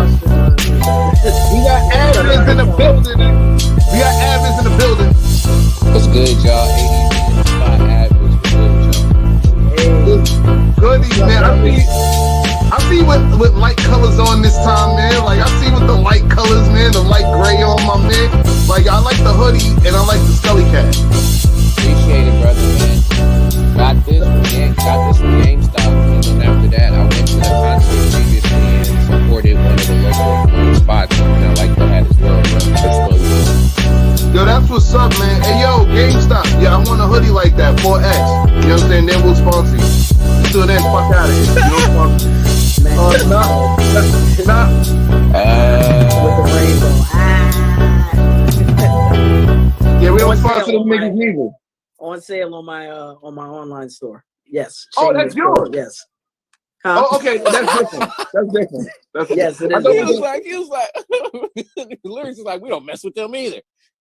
question. We got admins in the building. We got admins in the building. What's good, y'all? 80 average. What's good, y'all? Goodies, man. I see with light colors on this time, man. Like I see with the light colors, man. The light gray on my man. Like I like the hoodie and I like the Scully cat. Appreciate it, brother, man. Got this from GameStop, and then after that, I went to the concert previously and supported one of the local spots, and I like the hat as well, bro. Yo, that's what's up, man. Hey, yo, GameStop. Yeah, I want a hoodie like that, 4X. You know what I'm saying? Then we'll sponsor you. Until then, fuck out of here. You don't sponsor me. Nah. With the rainbow. Yeah, we don't sponsor them niggas neither. On sale on my online store. Yes. Oh, that's yours. Yes. Huh? Oh, okay. That's different. Yes, it is. He was like, lyrics is like, we don't mess with them either.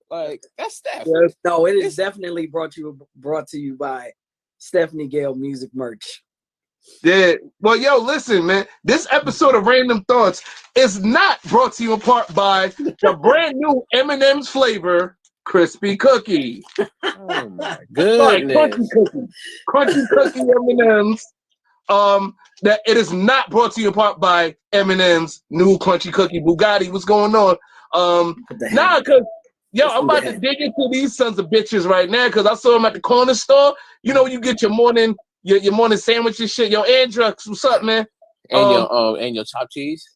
Like that's Steph. Yes. No, it is definitely brought to you by Stephanie Gale Music Merch. Yeah. Well, yo, listen, man. This episode of Randumb Thoughtz is not brought to you in part by the brand new M&M's flavor crispy cookie. Oh my goodness. Crunchy cookie M&M's. That it is not brought to you in part by M&M's new crunchy cookie Bugatti. What's going on? Cause I'm about to dig into these sons of bitches right now because I saw them at the corner store. You know, you get your morning sandwich and shit. Yo, Andrex, what's up, man? And your chopped cheese?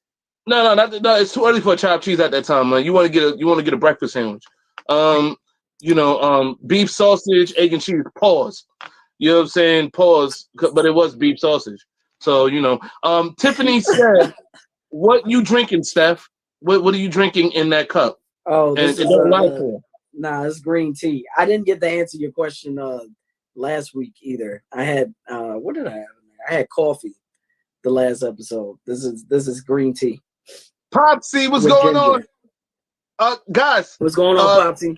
No, it's too early for a chopped cheese at that time, man. You want to get a breakfast sandwich. Beef sausage, egg and cheese. Pause. You know what I'm saying? Pause. But it was beef sausage. So Tiffany said, "What you drinking, Steph? What are you drinking in that cup?" Oh, this is it's green tea. I didn't get to answer your question last week either. I had what did I have? I had coffee the last episode. This is green tea. Popsy, what's going on? Guys, what's going on, Popsy?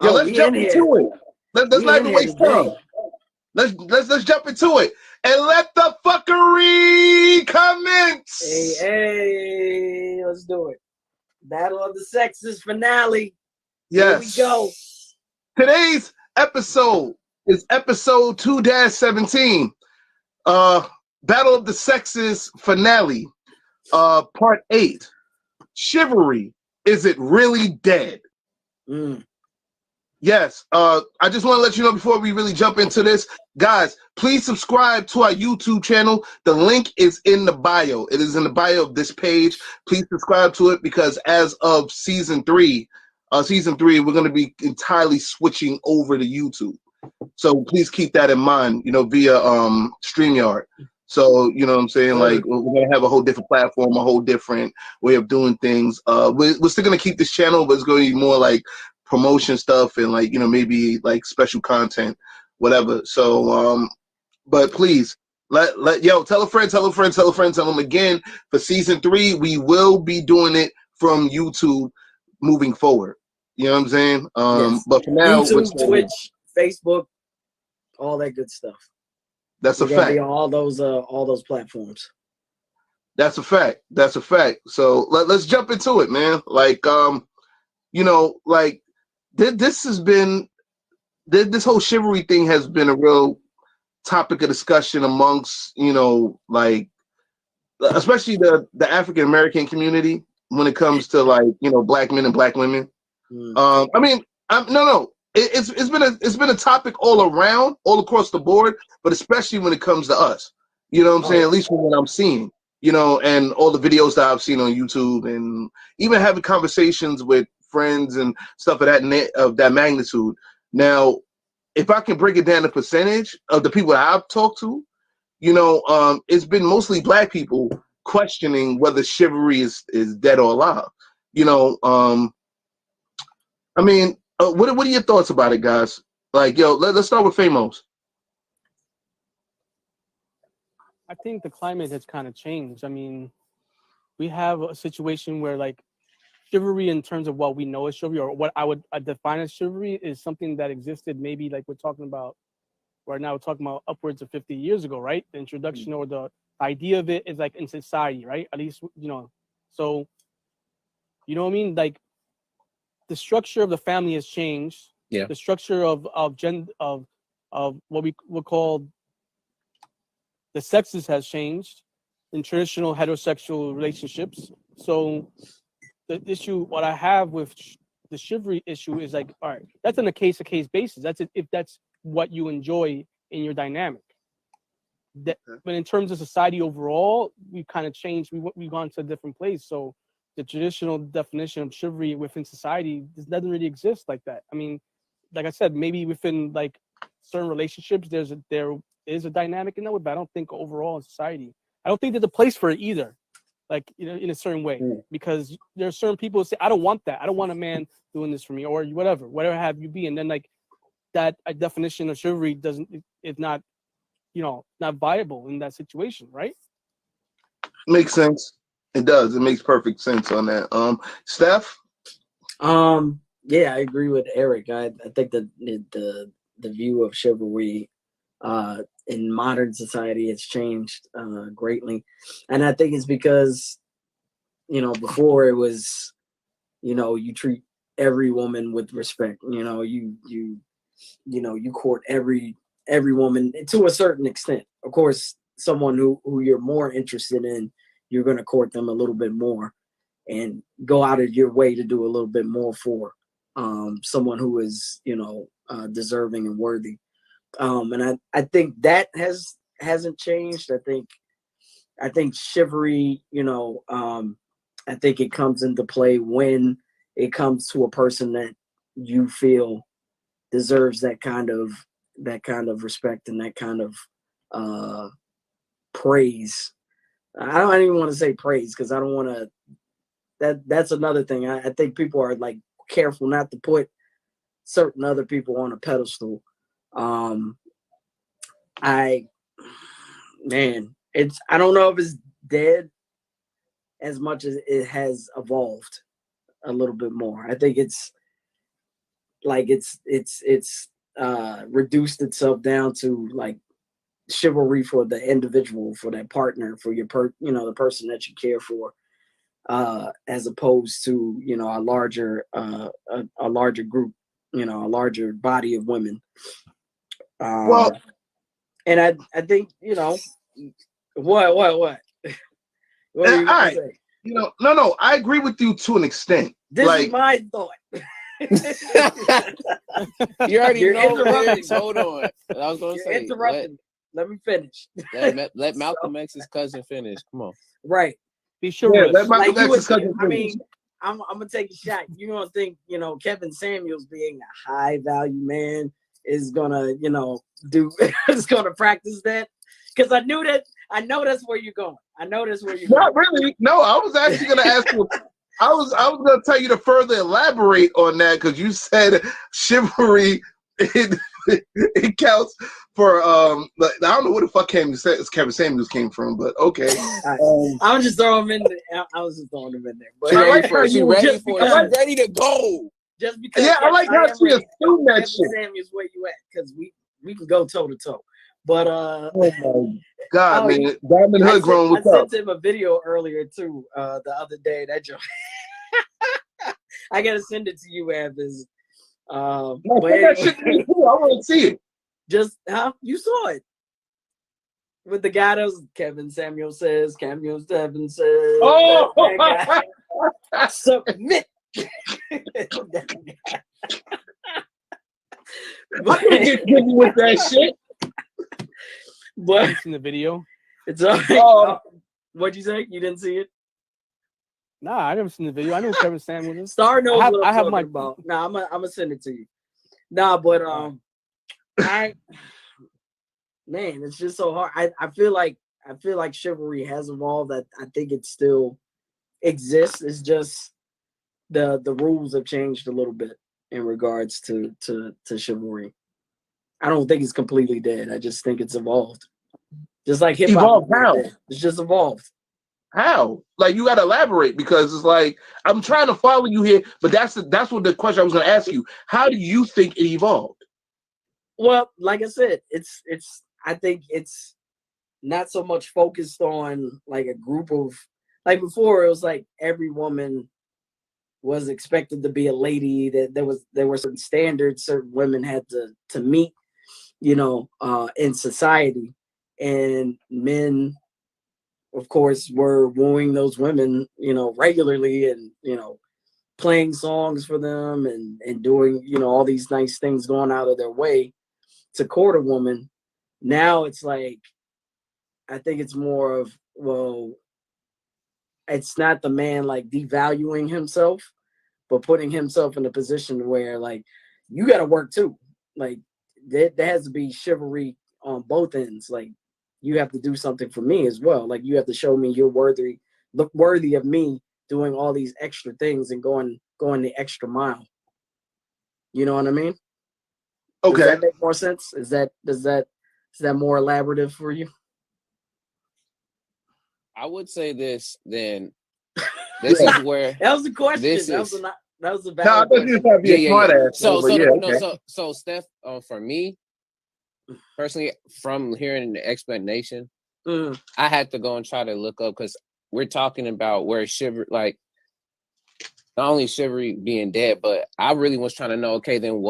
Yeah, let's jump into it. Let's not even waste time. Let's jump into it and let the fuckery commence. Hey, let's do it. Battle of the Sexes finale. Yes. Here we go. Today's episode is episode 2-17. Battle of the Sexes finale. Part 8. Chivalry. Is it really dead? Yes. I just want to let you know before we really jump into this, guys, please subscribe to our YouTube channel. The link is in the bio. It is in the bio of this page. Please subscribe to it because as of season 3, we're going to be entirely switching over to YouTube. So please keep that in mind, via StreamYard. So, you know what I'm saying? Like, we're going to have a whole different platform, a whole different way of doing things. We're still going to keep this channel, but it's going to be more like promotion stuff and like, maybe like special content, whatever. So, but please tell a friend, tell them again. For season 3, we will be doing it from YouTube moving forward. You know what I'm saying? Yes. But for now, YouTube, Twitch, Facebook, all that good stuff. That's a fact. Be on all those platforms. That's a fact. So let's jump into it, man. Like, this has been this whole chivalry thing has been a real topic of discussion amongst, especially the African American community when it comes to like, black men and black women. It's been a topic all across the board, but especially when it comes to us. You know what I'm saying? At least from what I'm seeing, and all the videos that I've seen on YouTube, and even having conversations with friends and stuff of that magnitude. Now, if I can break it down to percentage of the people that I've talked to, it's been mostly black people questioning whether chivalry is dead or alive. What are your thoughts about it, guys? Like, let's start with Famos. I think the climate has kind of changed. I mean, we have a situation where like chivalry in terms of what we know as chivalry, or what I would define as chivalry, is something that existed maybe like we're talking about right now. We're talking about upwards of 50 years ago, right? The introduction or the idea of it is like in society, right? At least, So, you know what I mean? Like, the structure of the family has changed. Yeah. The structure of what we would call the sexes has changed in traditional heterosexual relationships. So the issue, what I have with the chivalry issue is like, all right, that's on a case-to-case basis. That's if that's what you enjoy in your dynamic. But in terms of society overall, we kind of changed. We've gone to a different place. So the traditional definition of chivalry within society doesn't really exist like that. I mean, like I said, maybe within like certain relationships, there is a dynamic in that way, but I don't think overall in society, I don't think there's a place for it either. Like, you know, in a certain way, because there are certain people who say, I don't want that. I don't want a man doing this for me, or whatever have you be. And then like that definition of chivalry is not, you know, not viable in that situation, right? Makes sense. It does. It makes perfect sense on that. Steph? Yeah, I agree with Eric. I think that the view of chivalry in modern society has changed greatly, and I think it's because, you know, before it was, you know, you treat every woman with respect. You know, you court every woman to a certain extent. Of course, someone who you're more interested in, you're going to court them a little bit more and go out of your way to do a little bit more for someone who is, you know, deserving and worthy. And I think that hasn't changed. I think chivalry, you know, I think it comes into play when it comes to a person that you feel deserves that kind of respect and that kind of praise. I don't even want to say praise because I don't want to. That's another thing. I think people are like careful not to put certain other people on a pedestal. I don't know if it's dead as much as it has evolved a little bit more. I think it's like it's reduced itself down to like chivalry for the individual, for that partner, for your the person that you care for, as opposed to, you know, a larger group, you know, a larger body of women. Well, and I think, you know, what all right. Say? You know, no, I agree with you to an extent. This is my thought. You already know this. Hold on. I was going to say. Let me finish. Let Malcolm X's cousin finish. Come on. Right. Be sure. Yeah, let Malcolm X's cousin finish. I mean, I'm gonna take a shot. You don't think, you know, Kevin Samuels being a high value man is gonna, you know, is gonna practice that? Because I know that's where you're going. Not really. No, I was actually gonna ask you. I was gonna tell you to further elaborate on that because you said chivalry it counts for I don't know what the fuck Kevin Samuels came from, but okay. I was just throwing him in there. But she's ready to go. Just because I like how she assumed that shit. Samuels, where you at? Because we can go toe to toe. But oh my God, man, Diamond Hood grown. What's up? I sent him a video earlier too. The other day that joke. I gotta send it to you, Evans. But anyway, I want to see it. Just you saw it with the guy that was Kevin Samuel says. Oh, submit. I can't get jiggy with that shit. But in the video, it's all right. What'd you say? You didn't see it? Nah, I never seen the video. I know Kevin Samuels is. Star knows what I'm talking about. Nah, I'm gonna send it to you. Nah, but man, it's just so hard. I feel like chivalry has evolved. I think it still exists. It's just the rules have changed a little bit in regards to chivalry. I don't think it's completely dead. I just think it's evolved. Just like hip hop. How? It's just evolved. How? Like, you gotta elaborate because it's like I'm trying to follow you here, but that's what the question I was gonna ask you. How do you think it evolved? Well, like I said, I think it's not so much focused on like a group of like before it was like every woman was expected to be a lady, that there were certain standards certain women had to meet, in society, and men of course were wooing those women, regularly, and playing songs for them, and doing all these nice things, going out of their way to court a woman. Now it's like, I think it's more of, well, it's not the man like devaluing himself, but putting himself in a position where like you got to work too. Like there has to be chivalry on both ends. Like you have to do something for me as well. Like you have to show me you're worthy of me doing all these extra things and going the extra mile. You know what I mean? Okay. Does that make more sense? Is that more elaborative for you? I would say this then. This is where that was the question. That was a valid question. So Steph, for me personally, from hearing the explanation, I had to go and try to look up, because we're talking about where chivalry, like not only chivalry being dead, but I really was trying to know, okay, then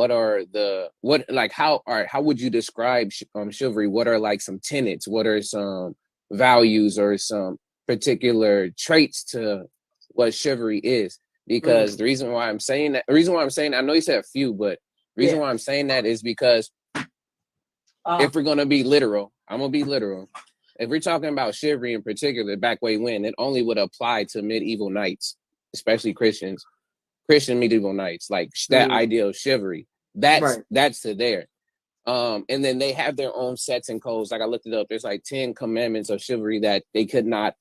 how would you describe chivalry? What are like some tenets? What are some values or some particular traits to what chivalry is? Because the reason why I'm saying that, I know you said a few, but the reason why I'm saying that is because if we're going to be literal, I'm going to be literal. If we're talking about chivalry in particular, back way when, it only would apply to medieval knights, especially Christian medieval knights, like that idea of chivalry. That's to there. And then they have their own sets and codes. Like I looked it up. There's like 10 commandments of chivalry that they could not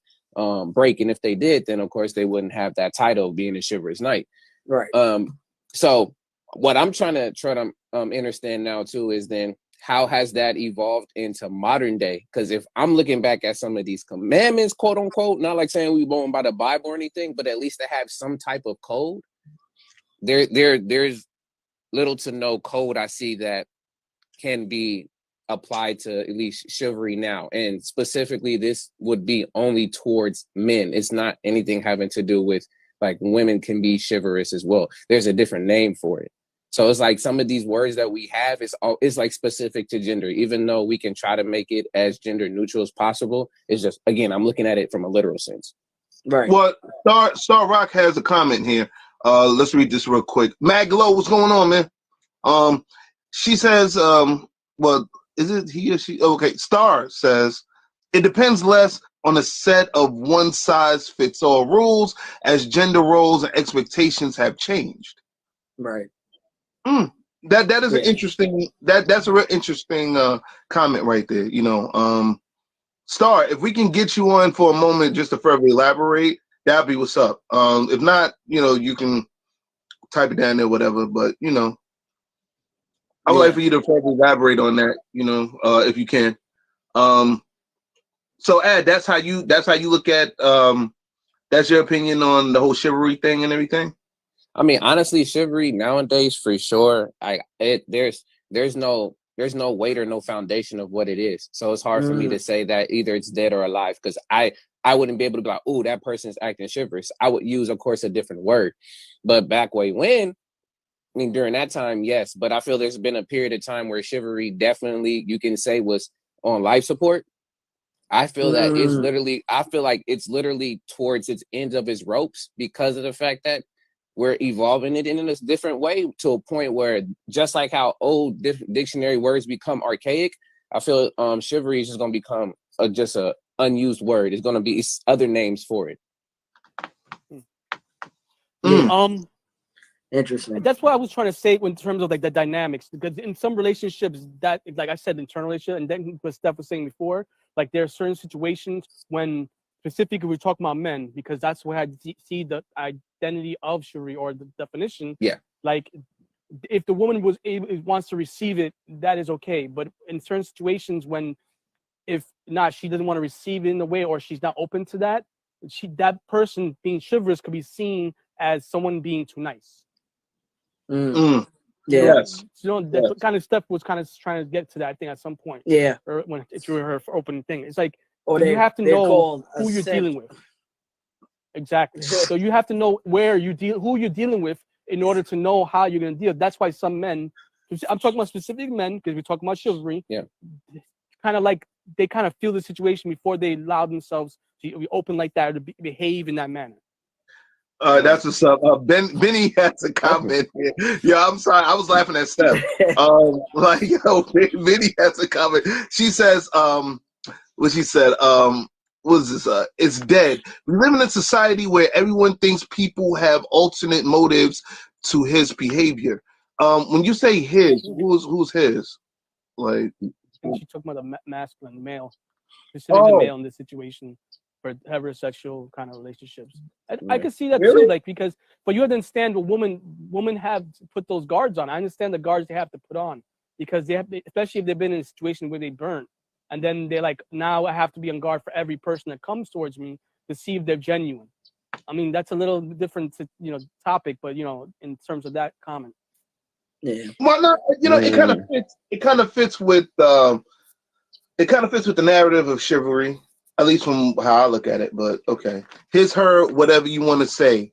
break. And if they did, then of course they wouldn't have that title of being a chivalrous knight. Right. So what I'm trying to understand now too is then how has that evolved into modern day? Because if I'm looking back at some of these commandments, quote unquote, not like saying we going by the Bible or anything, but at least they have some type of code. There's little to no code I see that can be applied to at least chivalry now. And specifically, this would be only towards men. It's not anything having to do with like women can be chivalrous as well. There's a different name for it. So it's like some of these words that we have is like specific to gender, even though we can try to make it as gender neutral as possible. It's just, again, I'm looking at it from a literal sense. Right. Well, Star Rock has a comment here. Let's read this real quick. Maglo, what's going on, man? She says, well, is it he or she? Okay, Star says, it depends less on a set of one-size-fits-all rules as gender roles and expectations have changed. Right. That is an interesting, that's a real interesting comment right there. Star, if we can get you on for a moment just to further elaborate, that'd be what's up. If not, you can type it down there, whatever. But I would like for you to further elaborate on that, if you can. So Ad, that's how you look at that's your opinion on the whole chivalry thing and everything? I mean, honestly, chivalry nowadays for sure, there's no weight or no foundation of what it is. So it's hard for me to say that either it's dead or alive, because I wouldn't be able to be like, oh, that person's acting chivalrous. I would use, of course, a different word. But back way when, I mean, during that time, yes. But I feel there's been a period of time where chivalry definitely, you can say, was on life support. I feel that I feel like it's literally towards its end of its ropes because of the fact that we're evolving it in a different way, to a point where, just like how old dictionary words become archaic, I feel chivalry is just going to become just a unused word. It's going to be other names for it. Interesting. That's what I was trying to say in terms of like the dynamics, because in some relationships that, like I said, internal relationship, and then what Steph was saying before, like there are certain situations when specifically we're talking about men, because that's where I see the identity of chivalry or the definition. Yeah. Like if the woman wants to receive it, that is okay. But in certain situations when, if not, she doesn't want to receive it in a way, or she's not open to that, that person being chivalrous could be seen as someone being too nice. Yes. That kind of stuff was kind of trying to get to that, I think, at some point. Yeah. Or when it's her opening thing. It's like, or you have to know who you're dealing with. Exactly. So you have to know who you're dealing with in order to know how you're going to deal. That's why some men, I'm talking about specific men because we're talking about chivalry. Yeah. Kind of like they kind of feel the situation before they allow themselves to be open like that or to behave in that manner. That's what's up. Benny has a comment here. Yeah, I'm sorry. I was laughing at Steph. Benny has a comment. She says, what she said, what is this? It's dead. We live in a society where everyone thinks people have alternate motives to his behavior. When you say his, who's his? Like, she talking about the masculine, the male, specifically the male in this situation for heterosexual kind of relationships. I can see that too, like but you understand what women have to put those guards on. I understand the guards they have to put on because they have, especially if they've been in a situation where they burn. And then they're like, now I have to be on guard for every person that comes towards me to see if they're genuine. I mean, that's a little different, topic, but in terms of that comment. Yeah. Well, no, it kind of fits. It kind of fits with the narrative of chivalry, at least from how I look at it. But okay, his, her, whatever you want to say.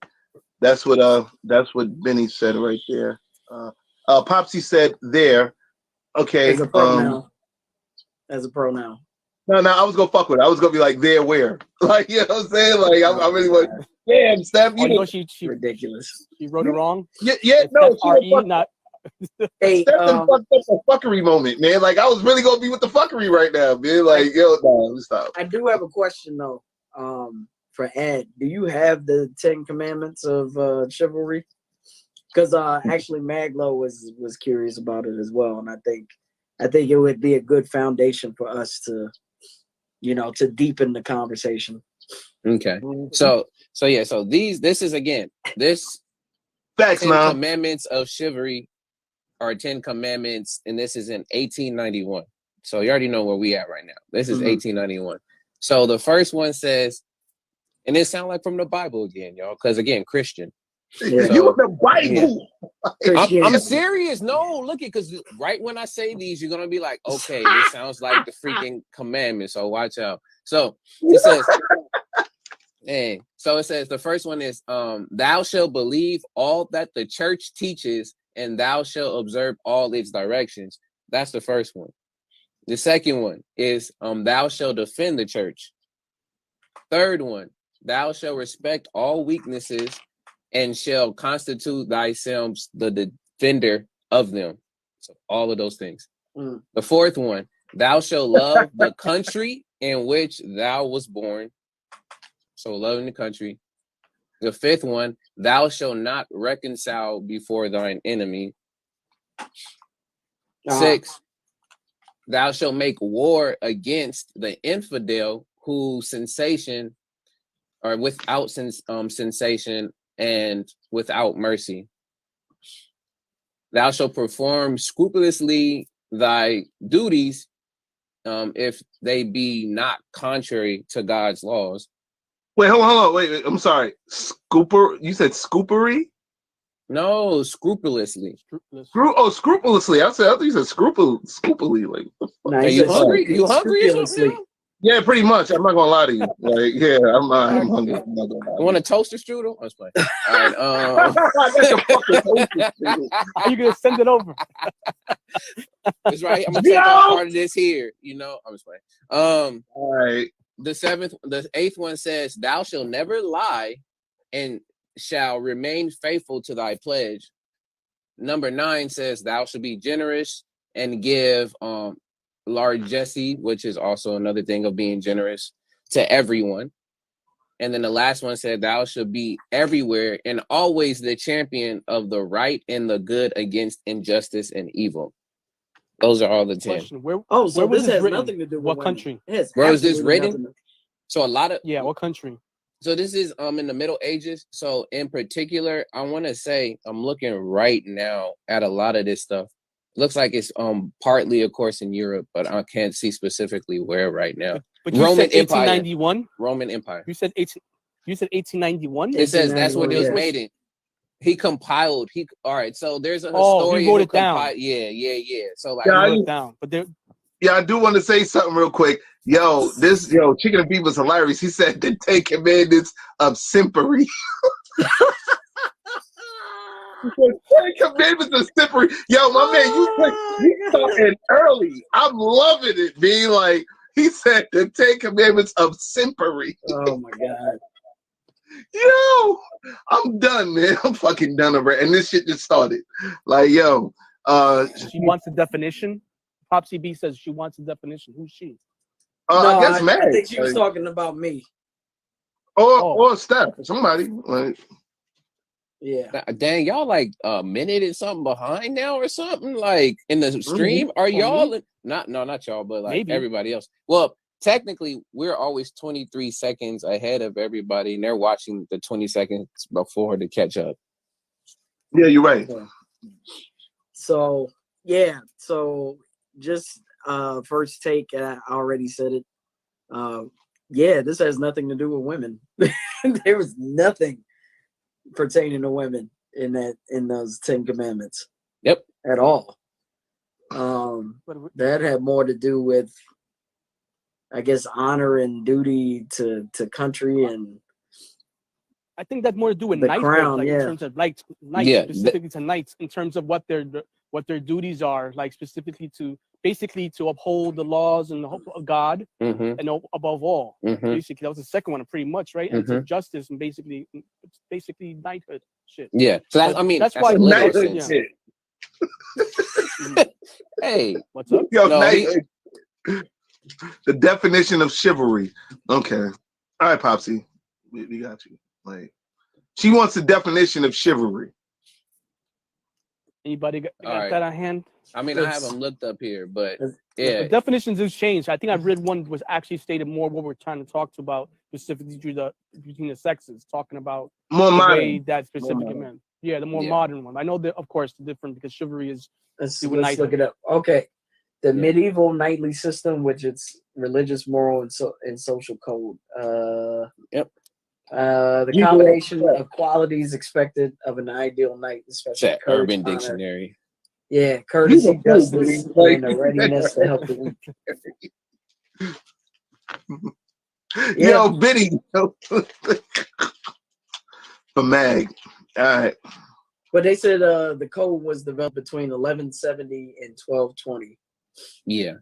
That's what Benny said right there. Popsy said there. Okay. As a pronoun. As a pronoun. No, I was gonna fuck with it. I was gonna be like, there where? Like, you know what I'm saying? Like, I really want. Damn, Steph, she ridiculous. She wrote it wrong. Yeah, no, not. Hey, Steph done fucked up a fuckery moment, man. Like, I was really gonna be with the fuckery right now, man. Like, no, stop. I do have a question though. For Ed, do you have the 10 Commandments of chivalry? Because actually, Maglo was curious about it as well, and I think it would be a good foundation for us to, to deepen the conversation. Okay. So this is again, this Facts, 10 man. Commandments of Chivalry are 10 Commandments, and this is in 1891. So you already know where we at right now. This is 1891. So the first one says, and it sounds like from the Bible again, y'all, because again, Christian. Yeah. You in the Bible. Yeah. I'm serious. No, look it, because right when I say these, you're gonna be like, okay, this sounds like the freaking commandment. So watch out. So it says, so it says the first one is thou shalt believe all that the church teaches, and thou shalt observe all its directions. That's the first one. The second one is thou shalt defend the church. Third one, thou shalt respect all weaknesses and shall constitute thyself the defender of them. So all of those things. The fourth one, thou shalt love the country in which thou was born. So loving the country. The fifth one, thou shalt not reconcile before thine enemy. 6, thou shalt make war against the infidel whose sensation or without sensation and without mercy. Thou shalt perform scrupulously thy duties if they be not contrary to God's laws. Wait, hold on. Wait, I'm sorry. You said scoopery? No, scrupulously. Scrupulously. I thought you said scrupully. Like, are you hungry? You hungry or something? Yeah, pretty much. I'm not gonna lie to you. Like, yeah, I'm hungry. I'm not gonna lie. You want a toaster strudel? I was playing. All right. How you gonna send it over? That's right. I'm gonna take out part of this here. I'm just playing. All right. The eighth one says, thou shalt never lie and shall remain faithful to thy pledge. Number 9 says, thou shalt be generous and give largesse, which is also another thing of being generous to everyone. And then the last one said, thou shalt be everywhere and always the champion of the right and the good against injustice and evil. Those are all the 10. So where this has nothing to do with what country? Where is this written? So a lot of what country? So this is in the Middle Ages. So in particular, I want to say I'm looking right now at a lot of this stuff. Looks like it's partly, of course, in Europe, but I can't see specifically where right now. But you said 1891. Roman Empire. You said 1891. It says that's when it was made in. He compiled. All right. So there's a historian. He wrote it down. Yeah. So like, he wrote it down. But there. I do want to say something real quick. Yo, Chicken and Beef was hilarious. He said the 10 commandments of simpery. 10 commandments of simpery. Yo, my man, you started early. I'm loving it, being like, he said the 10 commandments of simpery. Oh my God. Yo, I'm done, man. I'm fucking done already. And this shit just started. Like, yo. She wants a definition. Popsy B says she wants a definition. Who's she? No, I guess Meg. I think she was talking about me. Or Steph, somebody. Like, yeah. Dang, y'all like a minute and something behind now or something? Like in the stream? Are y'all not y'all, but like maybe everybody else. Well, technically, we're always 23 seconds ahead of everybody, and they're watching the 20 seconds before to catch up. Yeah, you're right. So just first take, I already said it. This has nothing to do with women. There was nothing pertaining to women in those 10 commandments. Yep. At all. That had more to do with, I guess, honor and duty to country, and I think that's more to do with the knighthood, crown, like in terms of knights, specifically to knights, in terms of what their duties are, like specifically to uphold the laws and the hope of God, and above all, basically that was the second one, pretty much, right? And to justice and basically knighthood shit. Yeah, so that's why knighthood shit. Hey, what's up? Yo, the definition of chivalry. Okay, all right, Popsy, we got you. Like, she wants the definition of chivalry. Anybody got that on hand? I mean, I haven't looked up here, but yeah, the definitions has changed. I think I've read one was actually stated more what we're trying to talk to about specifically between the sexes, talking about more the modern. way that specific men. Yeah, the more modern one. I know that, of course, the different, because chivalry is. Let's look it up. Okay, the medieval knightly system, which it's religious, moral, and social code. The combination of qualities expected of an ideal knight, especially that Urban Dictionary. Yeah, courtesy, justice, and a readiness to help the weak. Yo, Biddy. For Mag. All right. But they said the code was developed between 1170 and 1220. Yeah.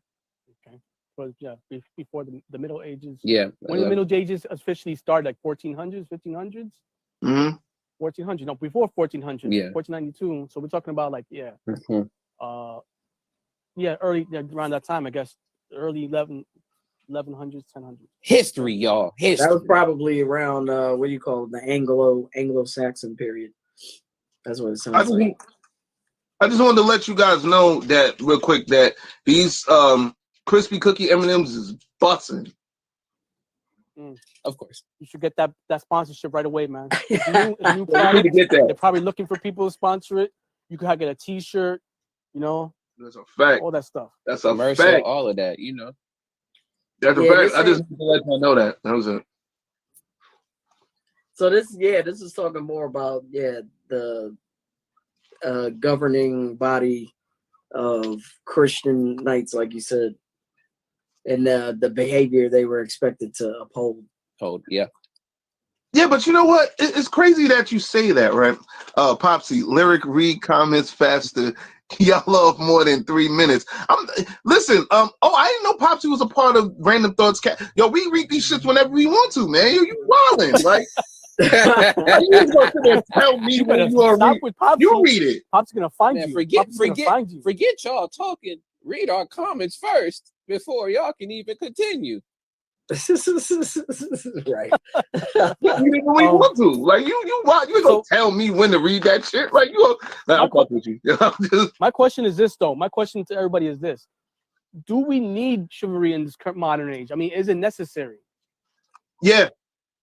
Okay. Well, yeah, before the Middle Ages. Yeah. When the Middle Ages officially started, like 1400s, 1500s? 1400. No, before 1400. Yeah. 1492. So we're talking about like, early, around that time, I guess, early 1100s, 1000s. History, y'all. History. That was probably around, what do you call it, the Anglo-Saxon period. That's what it sounds like. I just wanted to let you guys know that real quick that these crispy cookie M&Ms is busting. Of course. You should get that sponsorship right away, man. It's a new product. They're probably looking for people to sponsor it. You could get a t-shirt, That's a fact. All that stuff. That's a commercial, fact. all of that, That's a fact. I just want to let you know that. That was it. So this is talking more about the governing body of Christian knights, like you said, and the behavior they were expected to uphold. Yeah, but you know what? It's crazy that you say that, right? Popsy, lyric read comments faster. Y'all love more than 3 minutes. Listen. I didn't know Popsy was a part of Randumb Thoughtz. Yo, we read these shits whenever we want to, man. You wildin', like. You gonna tell me when you are read. You read it. Pop's gonna find you. Forget y'all talking. Read our comments first before y'all can even continue. Right. You want to. Like you gonna tell me when to read that shit. Like I'll fuck with you. My question is this though. My question to everybody is this: do we need chivalry in this current modern age? I mean, is it necessary? Yeah,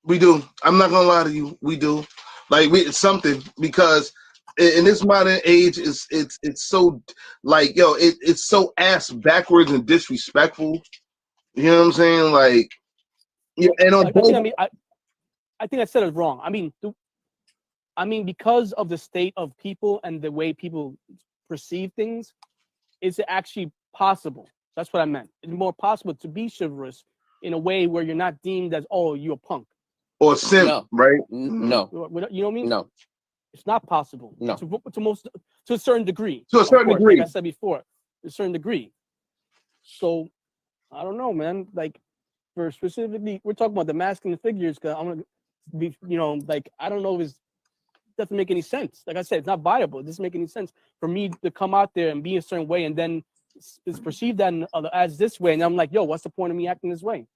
we do. I'm not gonna lie to you. We do. Like it's something, because in this modern age, it's so like it's so ass backwards and disrespectful. You know what I'm saying? Like, and on I think I said it wrong. I mean, because of the state of people and the way people perceive things, is it actually possible? That's what I meant. It's more possible to be chivalrous in a way where you're not deemed as, oh, you're a punk. Or simp, No. right? No. You know what I mean? No. It's not possible. No. To a certain degree. To a certain degree. Like I said before, to a certain degree. So, I don't know, man. Like, for specifically, we're talking about the masculine figures, because I'm gonna be, you know, like, I don't know if it doesn't make any sense. Like I said, it's not viable. It doesn't make any sense for me to come out there and be a certain way, and then it's perceived as this way, and I'm like, yo, what's the point of me acting this way?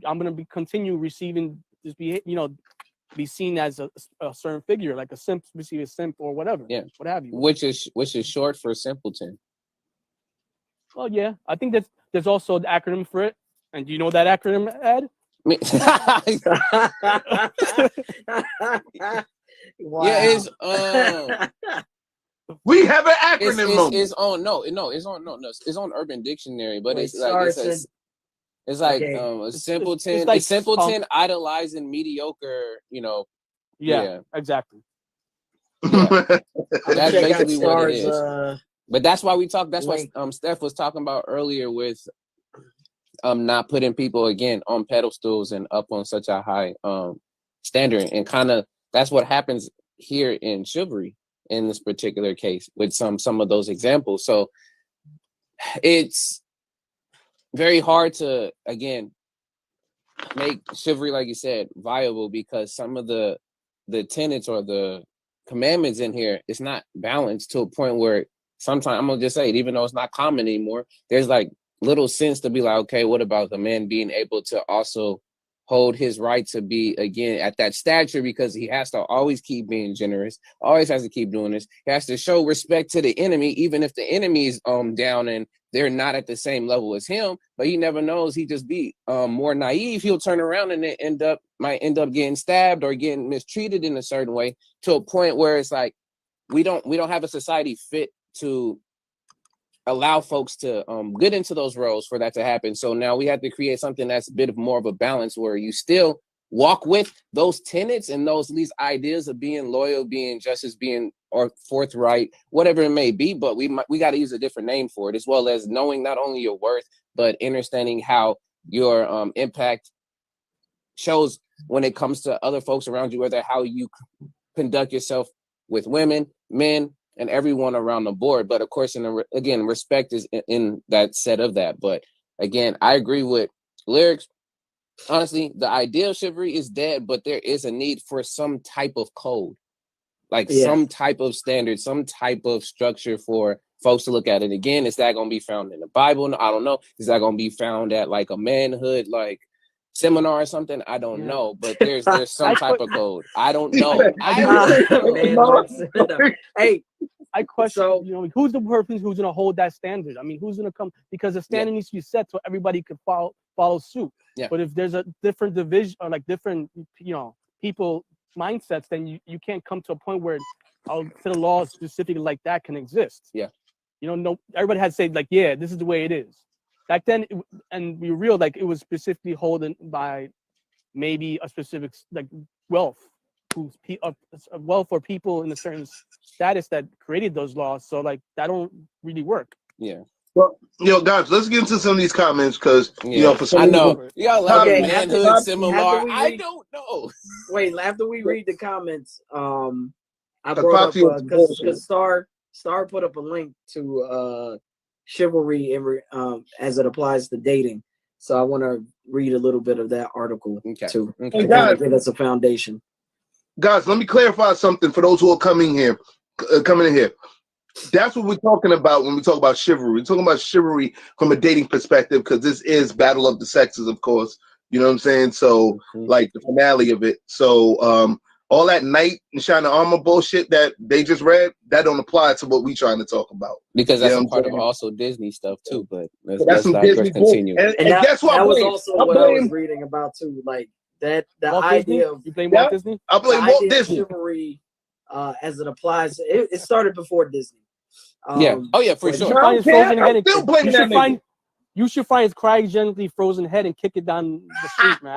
I'm gonna continue receiving this, be seen as a certain figure, like a simp, receive a simp or whatever. Yeah, what have you. Which is short for simpleton. Well, yeah, I think that there's also the acronym for it. And do you know that acronym, Ed? Wow. Yeah, it's we have an acronym. It's on Urban Dictionary, but it's like a simpleton. Like a simpleton idolizing mediocre, you know. Yeah. Exactly. Yeah. That's basically what it is. But that's why we talk. That's link. what Steph was talking about earlier with not putting people again on pedestals and up on such a high standard, and kind of that's what happens here in chivalry in this particular case with some of those examples. So it's very hard to again make chivalry, like you said, viable, because some of the tenets or the commandments in here is not balanced to a point where sometimes, I'm gonna just say it, even though it's not common anymore, there's like little sense to be like, okay, what about the man being able to also hold his right to be again at that stature, because he has to always keep being generous, always has to keep doing this. He has to show respect to the enemy, even if the enemy is down and they're not at the same level as him. But he never knows. He just be more naive. He'll turn around and it might end up getting stabbed or getting mistreated in a certain way, to a point where it's like we don't have a society fit to allow folks to get into those roles for that to happen. So now we have to create something that's a bit of more of a balance, where you still walk with those tenets and these ideas of being loyal, being justice, being or forthright, whatever it may be. But we got to use a different name for it, as well as knowing not only your worth, but understanding how your impact shows when it comes to other folks around you, whether how you conduct yourself with women, men, and everyone around the board. But of course, again, respect is in that set of that. But again, I agree with lyrics. Honestly, the ideal chivalry is dead, but there is a need for some type of code, like some type of standard, some type of structure for folks to look at it. Again, is that going to be found in the Bible? I don't know. Is that going to be found at like a manhood, like seminar or something? I don't know, but there's some type of code. I don't know. Hey, I question, who's the person who's going to hold that standard? I mean, who's going to come? Because the standard needs to be set so everybody could follow suit. Yeah. But if there's a different division or like different, people mindsets, then you can't come to a point where a set of laws specifically like that can exist. Yeah. No, everybody had to say like, yeah, this is the way it is. Back then, and we realized like it was specifically holding by maybe a specific like wealth, wealth for people in a certain status that created those laws. So like that don't really work. Yeah. Well, guys, let's get into some of these comments because for some I know y'all like manhood similar. I don't know. Wait, after we read the comments, I brought up because Star put up a link to chivalry as it applies to dating. So I want to read a little bit of that article too. Okay. Guys, give us a foundation. Guys, let me clarify something for those who are coming in here. That's what we're talking about when we talk about chivalry. We're talking about chivalry from a dating perspective, because this is Battle of the Sexes, of course. You know what I'm saying? So, like the finale of it. So, all that knight and shining armor bullshit that they just read, that don't apply to what we're trying to talk about. Because that's a part of also Disney stuff too. But let's continue. And guess what? That was also what I was reading about too. Like that, the idea of you blame Walt Disney. I blame Walt Disney. Chivalry, as it applies, it started before Disney. For sure. You should find his cryogenically frozen head and kick it down the street, man.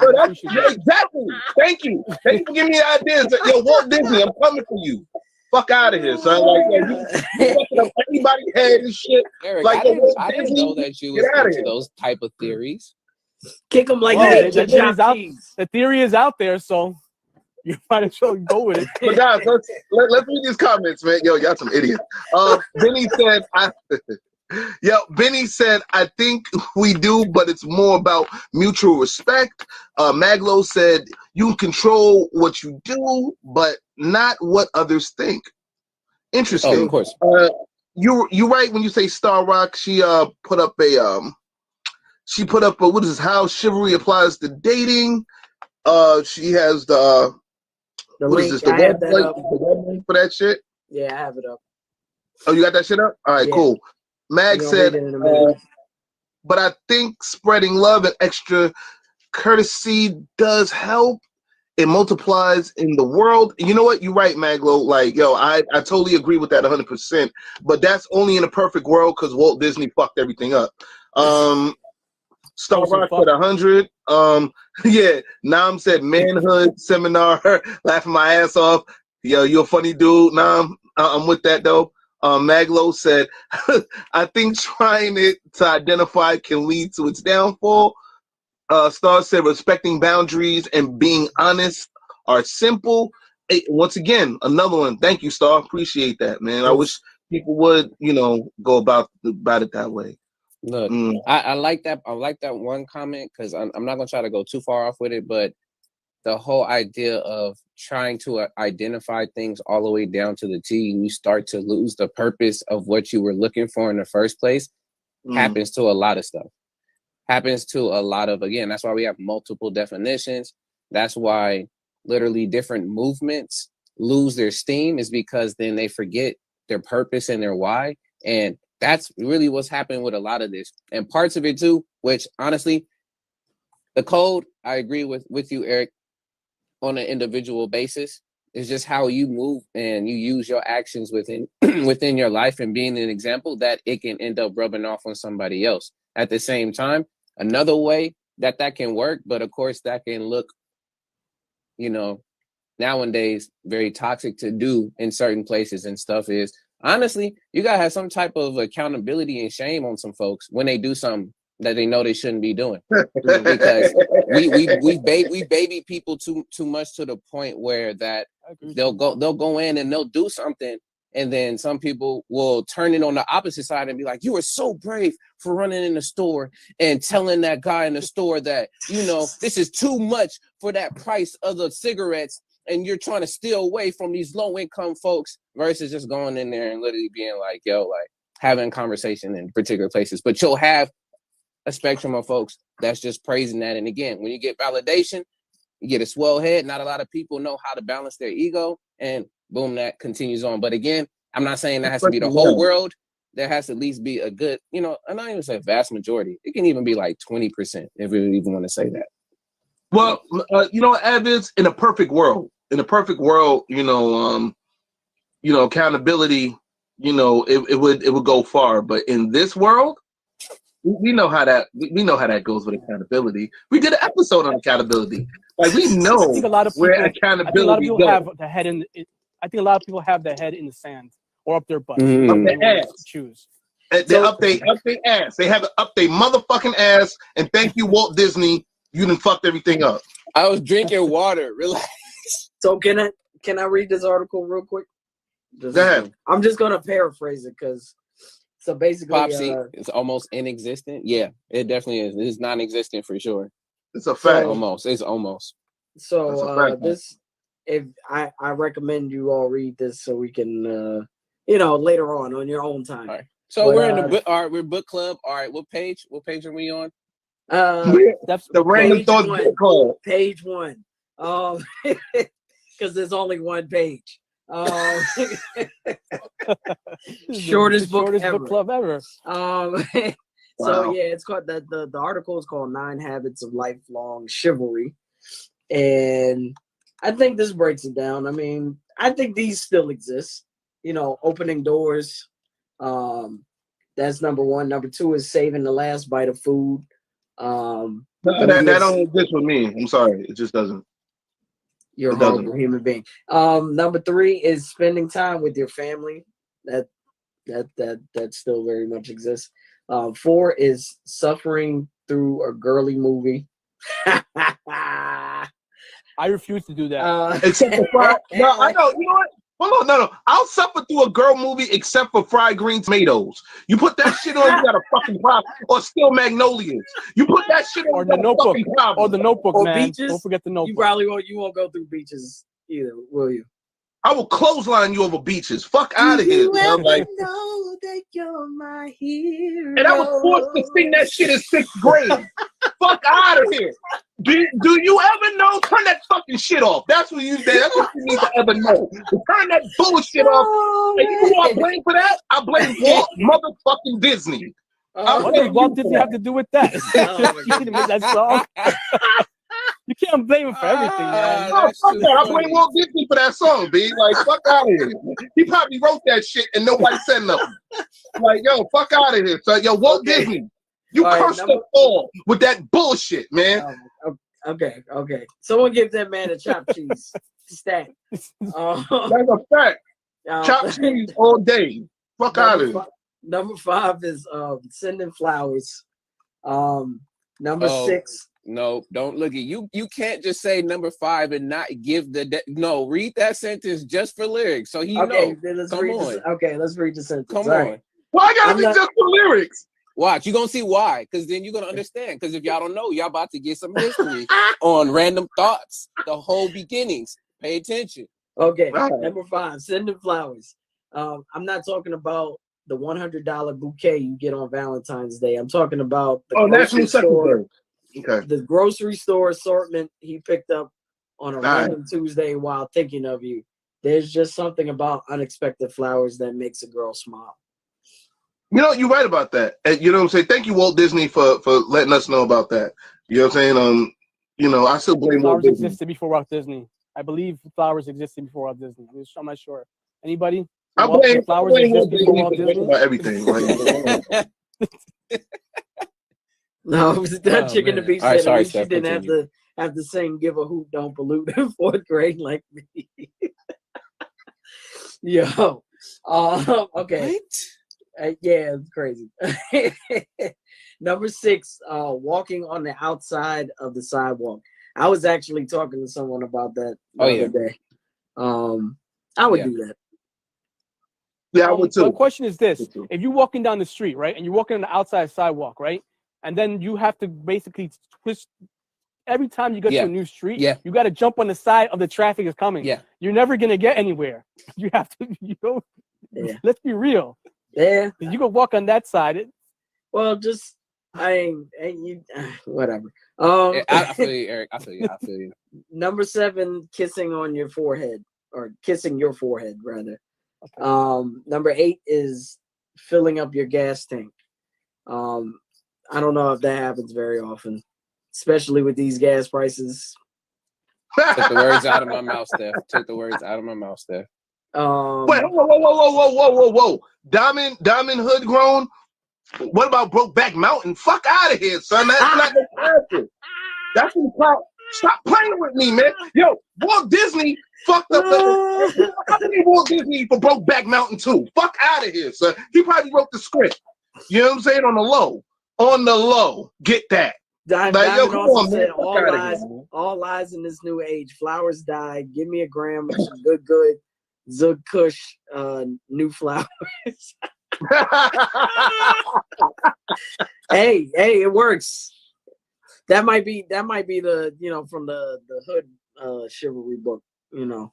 Exactly. Thank you for giving me ideas. Walt Disney, I'm coming for you. Fuck out of here, son. Like, you fucking up anybody's head and shit. Eric, Like, I didn't know that you was into those type of theories. Kick them like Well, that. the theory is out there, so you might as well go with it. But guys, let's read these comments, man. Yo, y'all some idiots. Benny said, I think we do, but it's more about mutual respect. Maglo said, you can control what you do, but not what others think. Interesting. Oh, of course. You're right when you say Star Rock. She put up a what is this? How chivalry applies to dating. She has the what link. is this? The web link for that shit. Yeah, I have it up. Oh, you got that shit up? All right, cool. Mag said, but I think spreading love and extra courtesy does help. It multiplies in the world. You know what? You're right, Maglo. Like, yo, I totally agree with that 100%. But that's only in a perfect world because Walt Disney fucked everything up. Star Rock said 100. Yeah, Nam said manhood seminar, laughing my ass off. Yo, you a funny dude, Nam. I'm with that though. Maglo said, I think trying it to identify can lead to its downfall. Star said, respecting boundaries and being honest are simple. Hey, once again, another one. Thank you, Star. Appreciate that, man. I wish people would, go about it that way. Look, I like that. I like that one comment because I'm not gonna try to go too far off with it, but the whole idea of trying to identify things all the way down to the T, and you start to lose the purpose of what you were looking for in the first place, happens to a lot of stuff. Happens to a lot of, again, that's why we have multiple definitions. That's why literally different movements lose their steam, is because then they forget their purpose and their why. And that's really what's happening with a lot of this. And parts of it too, which honestly, the code, I agree with you, Eric, on an individual basis. It's just how you move and you use your actions within within your life and being an example that it can end up rubbing off on somebody else. At the same time, another way that can work, but of course that can look, nowadays very toxic to do in certain places and stuff, is honestly, you gotta have some type of accountability and shame on some folks when they do something that they know they shouldn't be doing, because we baby people too much to the point where that they'll go in and they'll do something, and then some people will turn it on the opposite side and be like, you were so brave for running in the store and telling that guy in the store that, this is too much for that price of the cigarettes, and you're trying to steal away from these low-income folks, versus just going in there and literally being like, having conversation in particular places. But you'll have a spectrum of folks that's just praising that. And again, when you get validation, you get a swell head. Not a lot of people know how to balance their ego, and boom, that continues on. But again, I'm not saying that has to be the whole world. There has to at least be a good, I'm not even saying vast majority. It can even be like 20%, if we even want to say that. Well, Evans, in a perfect world, accountability, it would go far. But in this world, we know how that goes with accountability. We did an episode on accountability. Like, we know where accountability goes. I think a lot of people have their head in the sand or up their butt. Up their ass. Choose. They're up their ass. They have it up their motherfucking ass. And thank you, Walt Disney. You done fucked everything up. I was drinking water. Relax. So can I read this article real quick? Go ahead. I'm just gonna paraphrase it because so basically, Popsy, it's almost inexistent. Yeah, it definitely is. It's non-existent for sure. It's a fact. It's almost. So I recommend you all read this so we can later on your own time. All right. So we're in the book. All right, we're book club. All right, what page are we on? That's the Randumb Thoughtz book club. Page 1. Because there's only one page. Shortest book club ever. So yeah, it's called the article is called 9 Habits of Lifelong Chivalry, and I think this breaks it down. I mean, I think these still exist. Opening doors. That's number 1. Number 2 is saving the last bite of food. That don't exist with me. I'm sorry, it just doesn't. You're a horrible human being. Number 3 is spending time with your family. That still very much exists. 4 is suffering through a girly movie. I refuse to do that. Except for fried. No, I know. You know what? Hold on, no. I'll suffer through a girl movie except for fried green tomatoes. You put that shit on, you got a fucking problem. Or Still Magnolias. You put that shit on, or the Notebook. Or the Notebook, or man. Beaches. Don't forget the Notebook. You probably won't go through Beaches either, will you? I will clothesline you over Beaches. Fuck out of here. You ever like, know that you're my hero? and I was forced to sing that shit in 6th grade. Fuck out of here. Do you ever know? Turn that fucking shit off. That's what you need to ever know. Turn that bullshit off. And you know who I blame for that? I blame Walt motherfucking Disney. What does Walt Disney have to do with that? You didn't make that song. You can't blame him for everything, man. Oh, fuck that. I blame Walt Disney for that song, B. Like, fuck out of here. He probably wrote that shit and nobody said nothing. Like, yo, fuck out of here. So, yo, Walt Disney, you cursed us all with that bullshit, man. Okay. Someone give that man a chopped cheese stat. That's a fact. Chopped cheese all day. Fuck out of here. Number 5 is sending flowers. Number 6. No, don't look at you. You can't just say number 5 and not give no. Read that sentence just for lyrics, so he knows. Let's read the sentence. Come on. Why I gotta be just for lyrics? Watch, you're gonna see why, because then you're gonna understand. Because if y'all don't know, y'all about to get some history on Randumb Thoughtz, the whole beginnings. Pay attention. Okay, number 5, sending flowers. I'm not talking about the $100 bouquet you get on Valentine's Day. I'm talking about the grocery store. Okay. The grocery store assortment he picked up on a random Tuesday while thinking of you. There's just something about unexpected flowers that makes a girl smile. You know, you're right about that. And you know what I'm saying? Thank you, Walt Disney, for letting us know about that. You know what I'm saying? You know, I still blame Walt Disney. Flowers existed before Walt Disney. I believe flowers existed before Walt Disney. I'm not sure. Anybody? I blame flowers Walt before Walt Disney Disney. about everything. Like, no, that chicken the beach said sorry, she didn't have the same give a hoot don't pollute in 4th grade like me. Yo. Okay. Yeah, it's crazy. Number 6, walking on the outside of the sidewalk. I was actually talking to someone about that the other day. I would do that. Yeah, I would too. The question is this: if you're walking down the street, right, and you're walking on the outside sidewalk, right, and then you have to basically twist every time you get to a new street, you got to jump on the side of the traffic is coming. Yeah, you're never gonna get anywhere. You have to, let's be real. Yeah, you can walk on that side. Whatever. I feel you, Eric. I feel you. Number 7, kissing on your forehead, or kissing your forehead rather. Okay. Number 8 is filling up your gas tank. I don't know if that happens very often, especially with these gas prices. Took the words out of my mouth, Steph. Wait, whoa. Diamond Hood grown. What about Brokeback Mountain? Fuck out of here, son. That's not the character. That's the problem. Stop playing with me, man. Yo, Walt Disney fucked up. I need Walt Disney for Brokeback Mountain too. Fuck out of here, son. He probably wrote the script. You know what I'm saying? On the low. Get that. Diamond also said all lies in this new age. Flowers die. Give me a gram of some good Zug Kush new flowers. Hey, it works. That might be the from the hood chivalry book, Some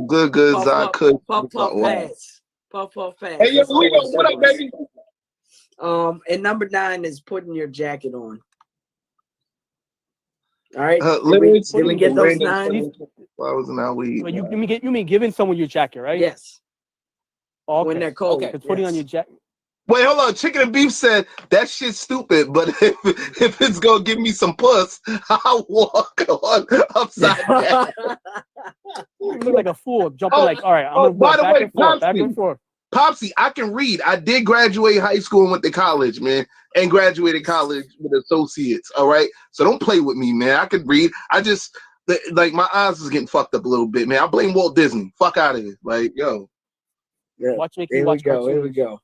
good Zug Kush. Puff pass. Hey, yo, what up, baby? And number 9 is putting your jacket on. All right. Did we get those 9? Flowers and our weed. You mean giving someone your jacket, right? Yes. Okay. When they're cold. Okay. Putting on your jacket. Wait, hold on. Chicken and Beef said that shit's stupid, but if it's gonna give me some puss, I'll walk on upside down. You look like a fool jumping all right, I'm gonna walk back and forth. Popsy, I can read. I did graduate high school and went to college, man, and graduated college with associates. All right, so don't play with me, man. I can read. I just like my eyes is getting fucked up a little bit, man. I blame Walt Disney. Fuck out of here, like yo. Yeah. Here we go.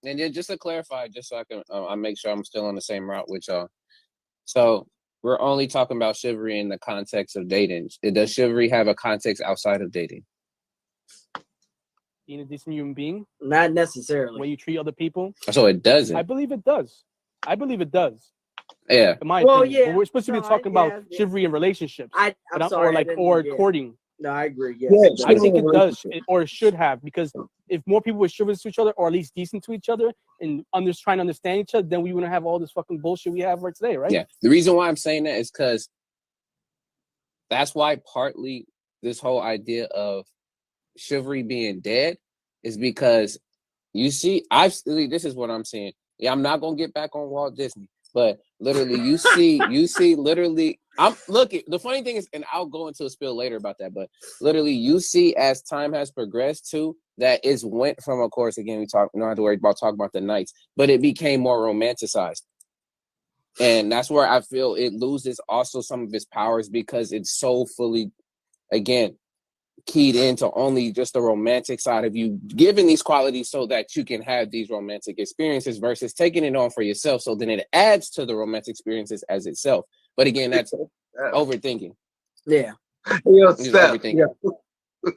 And then just to clarify, just so I can I make sure I'm still on the same route with y'all. So we're only talking about chivalry in the context of dating. Does chivalry have a context outside of dating? Being a decent human being? Not necessarily. The way you treat other people? So it doesn't. I believe it does. Yeah. In my opinion. Yeah. But we're supposed to be talking about chivalry in relationships. I'm sorry, or courting. No, I agree. Yes. Yeah, I think it does, or it should have, because if more people were chivalrous to each other, or at least decent to each other, and trying to understand each other, then we wouldn't have all this fucking bullshit we have right today, right? Yeah. The reason why I'm saying that is because that's why partly this whole idea of chivalry being dead is because you see, this is what I'm saying. Yeah, I'm not gonna get back on Walt Disney, but literally, you see, literally. The funny thing is, and I'll go into a spill later about that, but literally, you see as time has progressed too, that it's went from, of course, again, we don't have to worry about talking about the knights, but it became more romanticized. And that's where I feel it loses also some of its powers because it's so fully, again, keyed into only just the romantic side of you giving these qualities so that you can have these romantic experiences versus taking it on for yourself. So then it adds to the romantic experiences as itself. But again, that's overthinking. Yeah. Yo, Steph.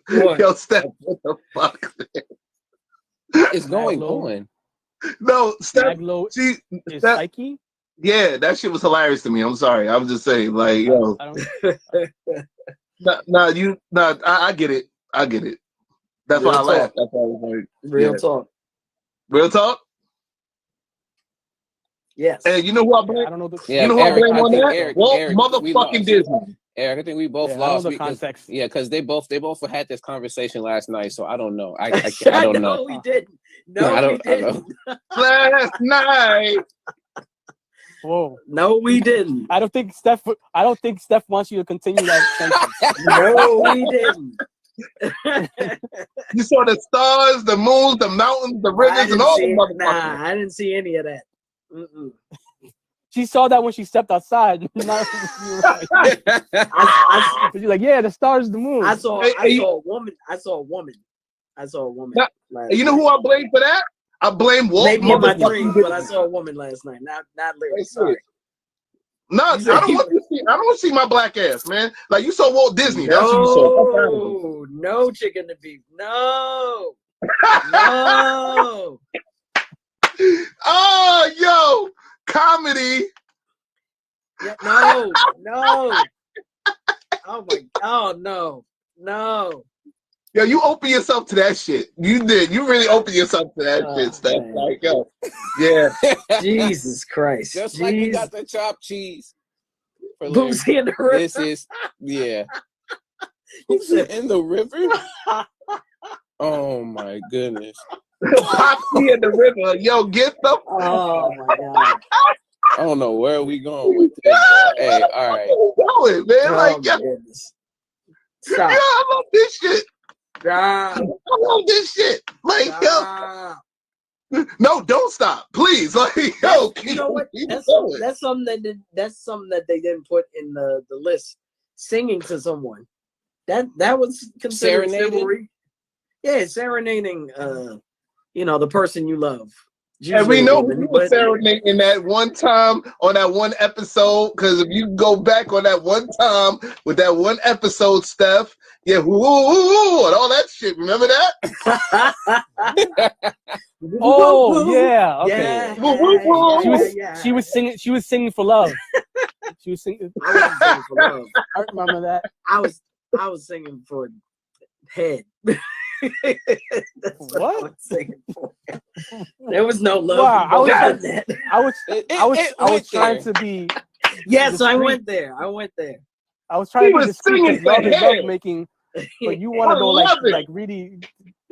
Yo, Steph, what the fuck? It's going on. No, Steph. Is Psyche? Yeah, that shit was hilarious to me. I'm sorry. I was just saying, like, yo. I get it. I get it. That's why I laughed. That's why I was like, real talk. Real talk? Yes. And you know who I blame? I don't know you know who I blame on that? Motherfucking Disney. Eric, I think we both lost. Because they both had this conversation last night, so I don't know. I don't know. No, we didn't. No, we didn't. Last night. Whoa. No, we didn't. I don't think Steph wants you to continue that sentence. No, we didn't. You saw the stars, the moons, the mountains, the rivers, and all the motherfuckers. Nah, I didn't see any of that. Mm-mm. She saw that when she stepped outside. You're right. She's like, yeah, the stars, the moon. I saw a woman. You know who I blame for that? I blame Walt. Maybe in my dreams, but I saw a woman last night. Not literally. Sorry. No, I don't want to see my black ass, man. Like you saw Walt Disney. That's what you saw. No chicken to beef. No. No. Oh, yo, comedy. Yeah, no. Oh my. Oh no. Yo, you open yourself to that shit. You did. You really open yourself to that shit, stuff. Like, yo, yeah. Jesus Christ. Just like we got the chopped cheese. Boosie in the river. This is, yeah. Boosie in the river? Oh, my goodness. Popsy in the river. Yo, get the. Oh, my God. I don't know where we going with this. Hey, all right. Going, man. Like, yo. Stop. Yo, I love this shit. Stop. I love this shit. Like, yo. No, don't stop, please. Like, yo, you know what? That's something that they didn't put in the list. Singing to someone. That was considered chivalry. Yeah, serenading the person you love. And we know you were serenading that one time on that one episode, because if you go back on that one time with that one episode, Steph, yeah, woo, and all that shit. Remember that? Oh yeah, okay. Yeah. She was singing for love. She was singing. I wasn't singing for love. I remember that. I was singing for head. That's what I was singing for. There was no love. Wow, I was trying to be. Yes, discreet. I went there. I was trying to be singing love making, but you want to go like really.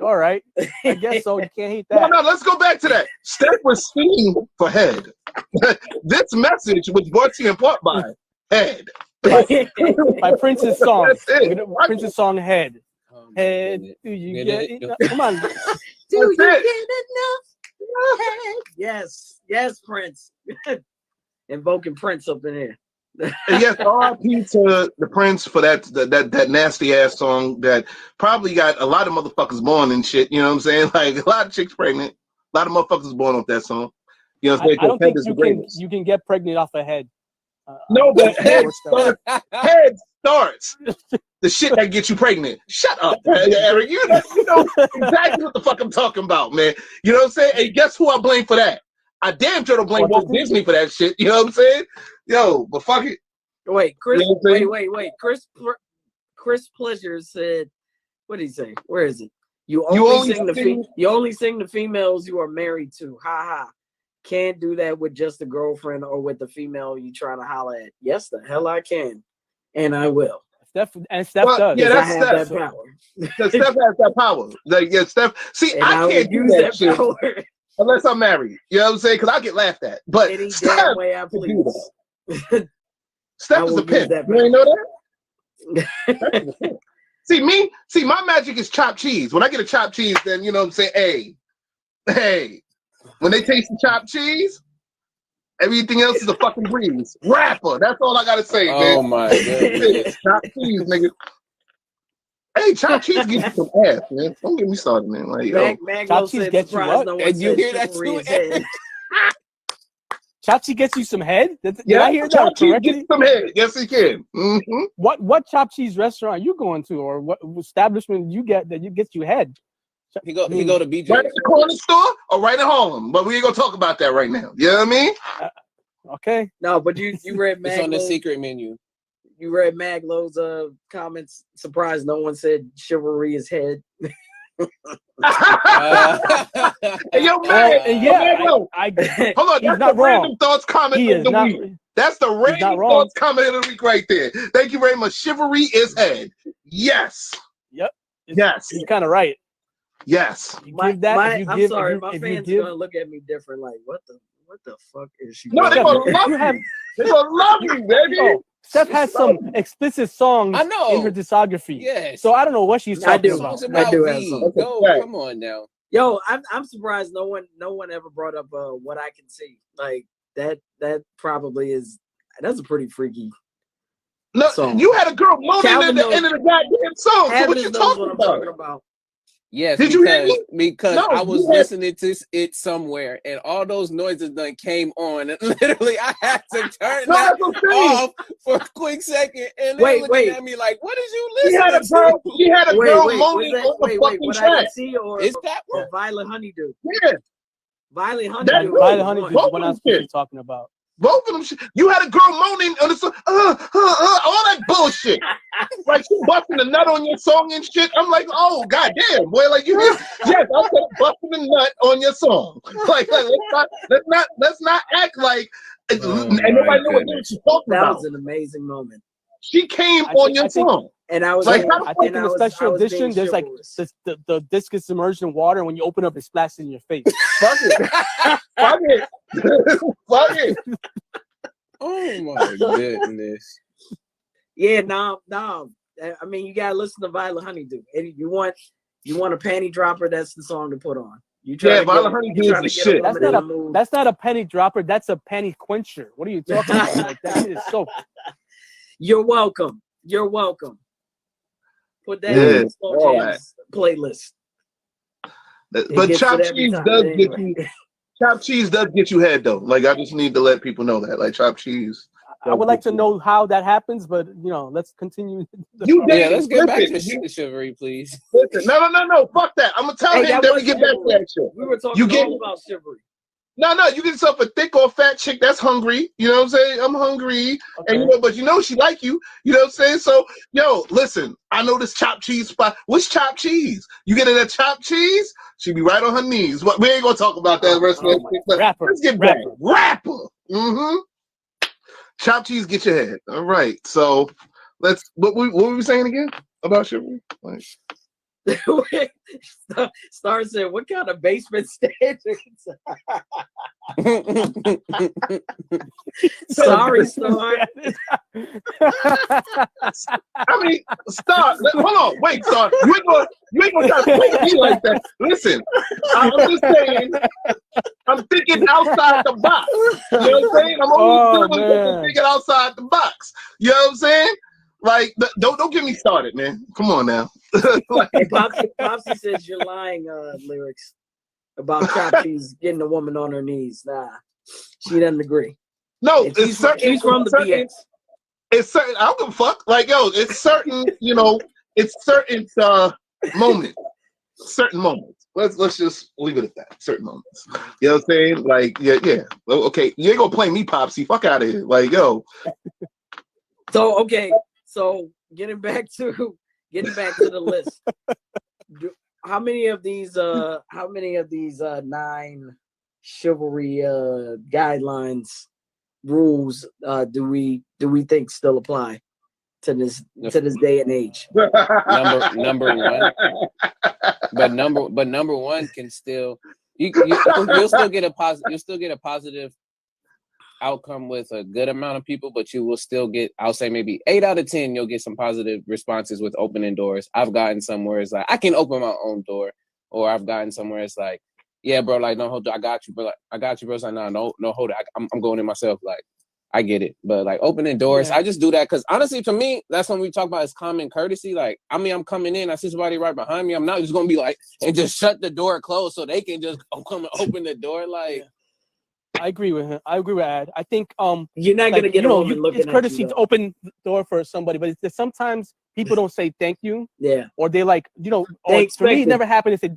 All right, I guess so. You can't hate that. No, let's go back to that. Steph was singing for head. This message was brought to you in part by Head. My Prince's song. Prince's song Head. Head, do you get it? Come on. Do you get enough? Yes, Prince. Invoking Prince up in here. And yes, R.I.P. to the Prince for that nasty ass song that probably got a lot of motherfuckers born and shit. You know what I'm saying? Like a lot of chicks pregnant, a lot of motherfuckers born off that song. You know what I'm saying? I don't think you can get pregnant off a head. No, but head starts the shit that gets you pregnant. Shut up, Eric. You know exactly what the fuck I'm talking about, man. You know what I'm saying? And guess who I blame for that? I damn sure don't blame Walt Disney for that shit. You know what I'm saying? Yo, but fuck it. Wait, Chris. You know what I'm Wait. Chris Pleasure said, "What did he say? Where is it? You only sing the females you are married to. Ha ha. Can't do that with just a girlfriend or with the female you trying to holler at. Yes, the hell I can, and I will. Steph does. Yeah, that's I have that power. Steph has that power. Like, yeah, Steph. See, And I can't use that shit power unless I'm married. You know what I'm saying? Because I get laughed at. But any Steph damn way I please. Steph is a pimp. You ain't know that? See, my magic is chopped cheese. When I get a chopped cheese, then you know what I'm saying, hey. When they taste the chopped cheese, everything else is a fucking breeze. Rapper. That's all I gotta say, man. Oh my goodness. Chopped cheese, nigga. Hey, chopped cheese gives you some ass, man. Don't get me started, man. Like, chopped cheese gets you what? And you hear that too? Chopped cheese gets you some head? Did yeah, I hear that chopped cheese correctly? gets some head. Yes, he can. Mm-hmm. What chopped cheese restaurant you going to, or what establishment you get that gets you head? He go to BJ. Right at the corner store or right at home, but we ain't gonna talk about that right now. You know what I mean? Okay. No, but you read Maglo's, it's on the secret menu. You read Maglow's comments. Surprised no one said chivalry is head. Hey, yo, man. Hold on. That's the Randumb Thoughtz comment of the week. That's the Randumb Thoughtz comment of the week right there. Thank you very much. Chivalry is head. Yes. Yep. Yes. He's kind of right. Yes. I'm sorry, my fans are gonna look at me different. Like, what the fuck is she? No, they're gonna love you. They're gonna love you, baby. Oh, Steph has some explicit songs in her discography. Yes. So I don't know what she's talking about. I do have some. Come on now. Yo, I'm surprised no one ever brought up What I Can See. Like that probably is. That's a pretty freaky. No, song. You had a girl moaning at the end of the goddamn song. So what you talking about? Yes, Did because I was listening to it somewhere, and all those noises done came on, and literally I had to turn that off for a quick second, and they looking at me like, "What is you listening to?" She had a girl moaning on the fucking track. Is that or Violet Honeydew? Yeah, Violet Honeydew. Violet Honeydew is what I'm talking about. Both of them. You had a girl moaning on the song, all that bullshit. Like she busting a nut on your song and shit. I'm like, oh goddamn, boy, like you. Yes, I said busting a nut on your song. Like let's not act like and nobody know what she's talking about. That was an amazing moment. She came on your song. And I was like, I think in the special edition, there's like the disc is submerged in water. And when you open up, it splashes in your face. Fuck it. Fuck it. Fuck it. Oh my goodness. Yeah, no. I mean, you gotta listen to Violet Honeydew. And you want a panty dropper, that's the song to put on. Violet Honeydew is the shit. That's not a panty dropper. That's a panty quencher. What are you talking about? Like, that is so. You're welcome. Put that in the Slow Jams playlist. But chopped cheese does get you. Chopped cheese does get you head though. Like I just need to let people know that. Like chopped cheese. I would like to know how that happens, but let's continue. Let's get back to chivalry, please. Listen, no. Fuck that. I'm gonna tell him that we get back to that shit. We were talking all about chivalry. No, you get yourself a thick or fat chick that's hungry. You know what I'm saying? I'm hungry. Okay. And but she like you. You know what I'm saying? So, listen, I know this chopped cheese spot. What's chopped cheese? You get in a chopped cheese, she be right on her knees. We ain't gonna talk about that rest of the rapper. Let's get back. Rapper. Mm-hmm. Chopped cheese, get your head. All right. So what were we saying again about chivalry? Like, Star said, "What kind of basement standards?" Sorry, Star. I mean, Star. Hold on, wait, Star. You ain't gonna try to play me like that. Listen, I'm just saying. I'm thinking outside the box. You know what I'm saying? I'm always thinking outside the box. You know what I'm saying? Like, don't get me started, man. Come on now. Hey, Popsy says you're lying. Lyrics about chopped cheese getting a woman on her knees. Nah, she doesn't agree. No, it's certain. She's from the B.S. It's certain. I don't give a fuck. Like, yo, it's certain. You know, it's certain moments. Certain moments. Let's just leave it at that. Certain moments. You know what I'm saying? Like, yeah. Okay, you ain't gonna play me, Popsy. Fuck out of here. Like, yo. So okay. So getting back to the list. How many of these 9 chivalry guidelines rules do we think still apply to this day and age? Number one. But number one can still you'll still get a positive outcome with a good amount of people, but you will still get, I'll say maybe 8 out of 10, you'll get some positive responses with opening doors. I've gotten somewhere it's like, I can open my own door, or I've gotten somewhere it's like, yeah, bro, like, no, hold on, I got you, bro. It's like, no, hold it. I'm going in myself. Like, I get it. But like opening doors, I just do that because honestly, to me, that's when we talk about is common courtesy. Like, I mean, I'm coming in, I see somebody right behind me. I'm not just gonna be like, and just shut the door closed so they can just come and open the door. Like, I agree with him. I agree with Ad. I think you're not gonna get a woman looking it's courtesy to open the door for somebody, but it's sometimes people don't say thank you. Yeah. Or they like, or for me it never happened. They say,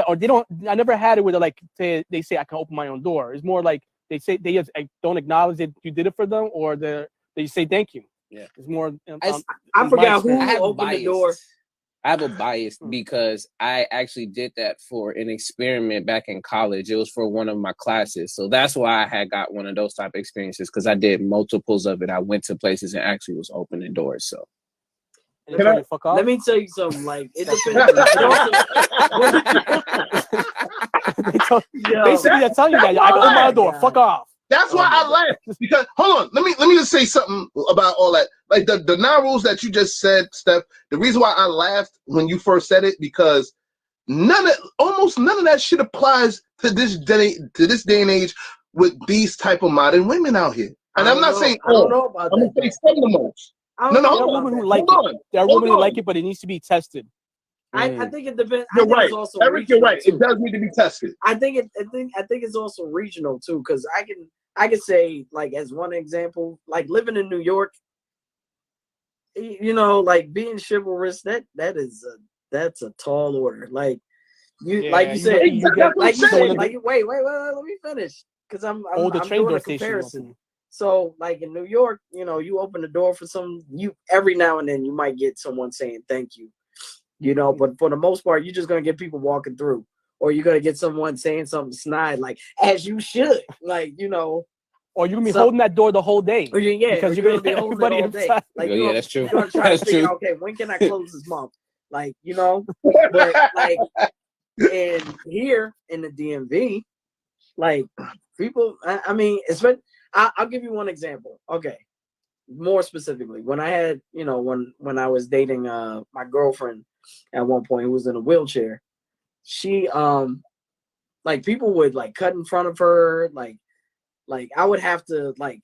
or they don't. I never had it where they say I can open my own door. It's more like they say they just don't acknowledge that you did it for them, or they say thank you. Yeah. It's more. I forgot who opened the door. I have a bias because I actually did that for an experiment back in college. It was for one of my classes. So that's why I had got one of those type of experiences, because I did multiples of it. I went to places and actually was opening doors. So let me tell you something. Like, it depends. Basically, I tell you that I can open my door. Fuck off. That's why I laugh, because hold on, let me just say something about all that. Like the 9 rules that you just said, Steph. The reason why I laughed when you first said it, because almost none of that shit applies to this day and age with these type of modern women out here. And I'm not saying I don't know about that. I'm gonna say some of the most. There are women who like it. There are women who like it, but it needs to be tested. I think it depends. You're right, Eric. You're right. It does need to be tested. I think it's also regional too, because I can say, like, as one example, like living in New York, like being chivalrous, that's a tall order. Like you said, wait, let me finish, because I'm doing a comparison. So like in New York, you open the door for every now and then you might get someone saying thank you, but for the most part, you're just gonna get people walking through, or you're gonna get someone saying something snide, like, as you should, like, or you're gonna be holding that door the whole day. Because you're gonna be holding it all day. Like, that's true. You're gonna try to figure out, okay, when can I close this month? Like, but like, and here in the DMV, like, people, I mean, I'll give you one example. Okay, more specifically, when I had, when I was dating my girlfriend at one point, who was in a wheelchair, she like, people would like cut in front of her, like I would have to like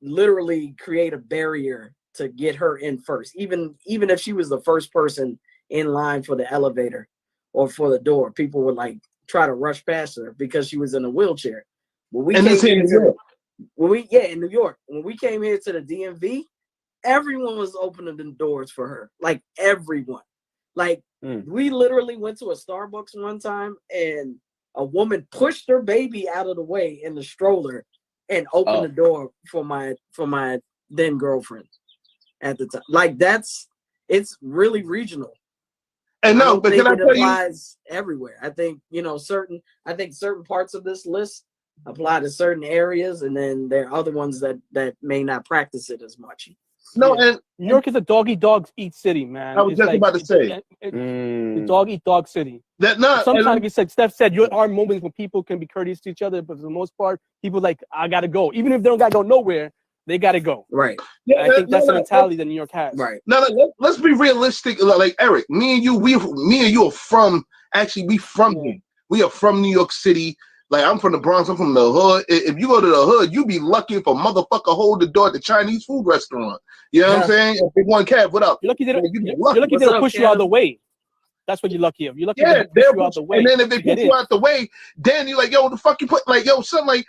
literally create a barrier to get her in first, even if she was the first person in line for the elevator or for the door. People would like try to rush past her because she was in a wheelchair. In New York, when we came here to the DMV, everyone was opening the doors for her. Like, everyone. Like, we literally went to a Starbucks one time, and a woman pushed her baby out of the way in the stroller and opened the door for my then girlfriend at the time. Like, it's really regional. And no, but can I tell you, it applies everywhere. I think, certain parts of this list apply to certain areas, and then there are other ones that may not practice it as much. No, Yeah. and New York is a dog eat dog eat city, man. I was It's just like, about to say the dog eat dog city. that. No, Sometimes, and like you said, Steph said, there are moments when people can be courteous to each other, but for the most part, people like, I gotta go. Even if they don't gotta go nowhere, they gotta go. Right. yeah, And I think that's the mentality that New York has. Right. Let's be realistic. Like Eric, me and you are from. Actually, we from here. We are from New York City. Like I'm from the Bronx. I'm from the hood. If you go to the hood, you be lucky if a motherfucker hold the door at the Chinese food restaurant. You know what I'm saying? If Big One Cab, what up? You're lucky they don't. You be You're lucky. lucky they don't push you out of the way. That's what you're lucky of. You're lucky they push you out the way. And then if they push you out the way, then you're like, yo, what the fuck you put? Like, yo, something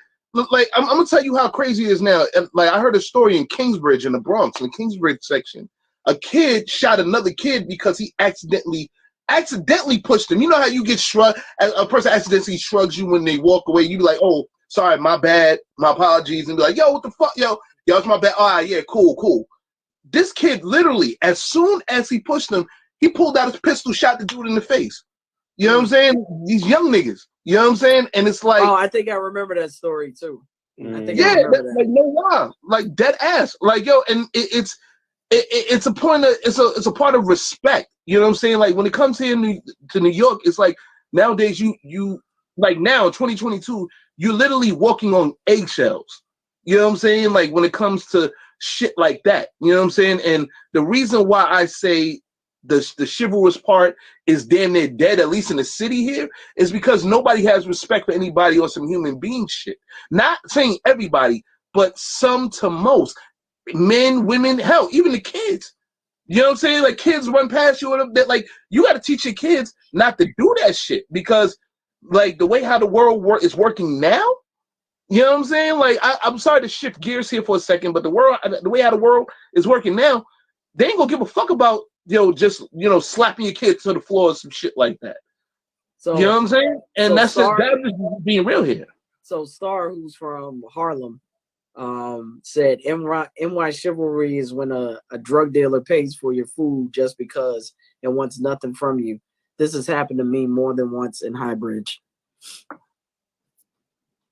like I'm gonna tell you how crazy it is now. And like I heard a story in Kingsbridge in the Bronx, in the Kingsbridge section. A kid shot another kid because he accidentally pushed him. You know how you get shrugged? A person accidentally shrugs you when they walk away. You be like, oh, sorry, my bad, my apologies, and be like, yo, what the fuck, yo, it's my bad. All right, yeah, cool. This kid literally, as soon as he pushed him, he pulled out his pistol, shot the dude in the face. You know what I'm saying? These young niggas. You know what I'm saying? And it's like, oh, I think I remember that story too. I think yeah, I remember that. like no lie, like dead ass, like yo, and it's a point of it's a part of respect. You know what I'm saying? Like when it comes here to New York, it's like nowadays you like now in 2022, you're literally walking on eggshells. You know what I'm saying? Like when it comes to shit like that. You know what I'm saying? And the reason why I say the chivalrous part is damn near dead, at least in the city here, is because nobody has respect for anybody or some human being shit. Not saying everybody, but some to most. Men, women, hell, even the kids. You know what I'm saying? Like kids run past you and that, like you got to teach your kids not to do that shit because, like the way how the world is working now. You know what I'm saying? Like I'm sorry to shift gears here for a second, but the way how the world is working now, they ain't gonna give a fuck about just slapping your kid to the floor or some shit like that. So you know what I'm saying? And that's just being real here. So Star, who's from Harlem, said NY chivalry is when a drug dealer pays for your food just because and wants nothing from you. This has happened to me more than once in Highbridge.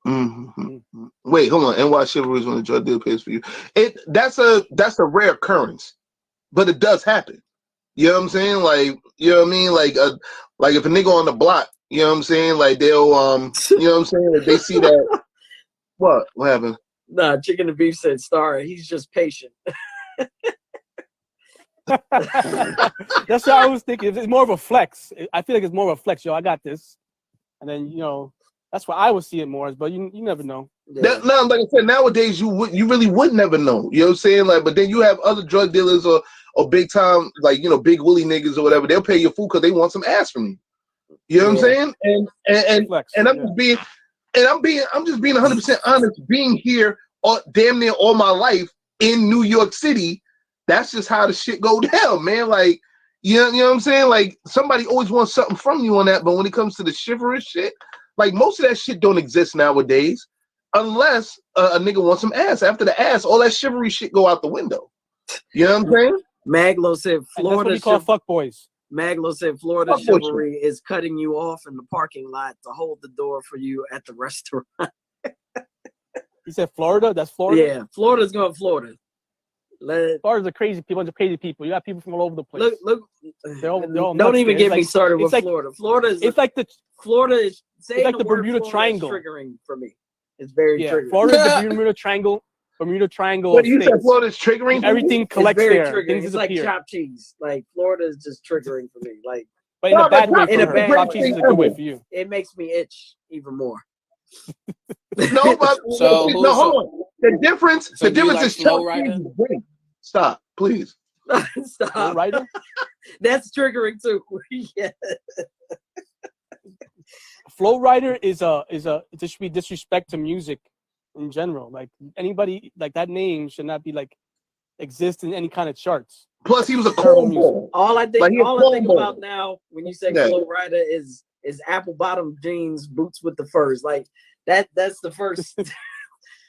Mm-hmm. Wait, hold on. NY chivalry is when a drug dealer pays for you. That's a rare occurrence, but it does happen. You know what I'm saying? Like, you know what I mean? Like if a nigga on the block, you know what I'm saying? Like they'll you know what I'm saying? If they see that, what happened? Nah, Chicken and Beef said, Star, he's just patient. That's what I was thinking. It's more of a flex. I feel like it's more of a flex. Yo, I got this. And then, that's what I would see it more as, but you never know. Yeah. Now, like I said, nowadays you really would never know. You know what I'm saying? Like, but then you have other drug dealers or big time, like, big willy niggas or whatever. They'll pay your food because they want some ass from you. You know what I'm saying? And flex, I'm just being 100% honest. Being here damn near all my life in New York City, that's just how the shit go down, man. Like, you know what I'm saying? Like, somebody always wants something from you on that, but when it comes to the chivalrous shit, like most of that shit don't exist nowadays, unless a nigga wants some ass. After the ass, all that chivalry shit go out the window. You know what I'm saying? Maglo said Florida. That's what we call fuckboys. Maglo said Florida chivalry is cutting you off in the parking lot to hold the door for you at the restaurant. He said Florida? That's Florida? Yeah, Florida's going Florida. Florida's a crazy people, bunch of crazy people. You got people from all over the place. Look. They're all don't even get me started with Florida. It's like the Bermuda Triangle. Triggering for me. It's very triggering. Florida is the Bermuda Triangle. But you said Florida's triggering. Everything collects there. Triggering. Things disappear. Like chopped cheese. Like Florida is just triggering for me. Like, but in a bad way. Chopped cheese is a good way for you. It makes me itch even more. No, but hold on. The difference is chopped cheese. Stop, please. Stop. Flow Rider? That's triggering too. Yeah. Flow Rider is this should be disrespect to music in general. Like anybody like that name should not be like exist in any kind of charts. Plus, he was a cornball. All I think about now when you say Flow Rider is apple bottom jeans, boots with the furs. Like that's the first.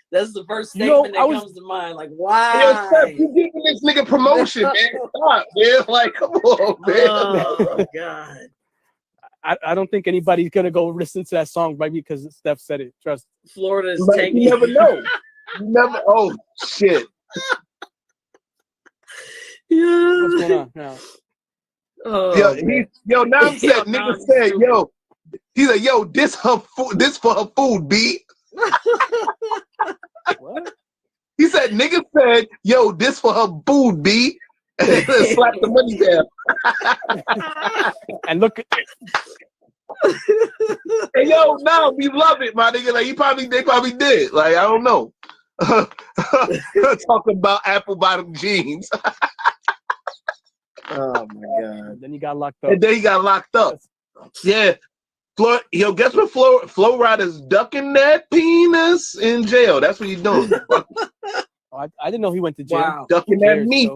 That's the first statement that comes to mind. Like, why? Yo, Steph, you giving this nigga promotion, man? Stop, man. Like, come on, man. Oh God. I don't think anybody's gonna go listen to that song right because Steph said it. Trust. Florida's taking. You never know. You never. Oh shit. Yeah. What's going on now? Oh, Nam said, nigga said, yo, he's like, yo, this for her food, B. What? He said, nigga said, yo, this for her food, B. And slap the money down. And look, Hey, yo, now we love it, my nigga. Like they probably did. Like, I don't know. Talking about apple bottom jeans. oh my god. then he got locked up. And then he got locked up. Yeah. Yo, guess what? Flo Rida's ducking that penis in jail. That's what he's doing. I didn't know he went to jail. Wow. Ducking that meat.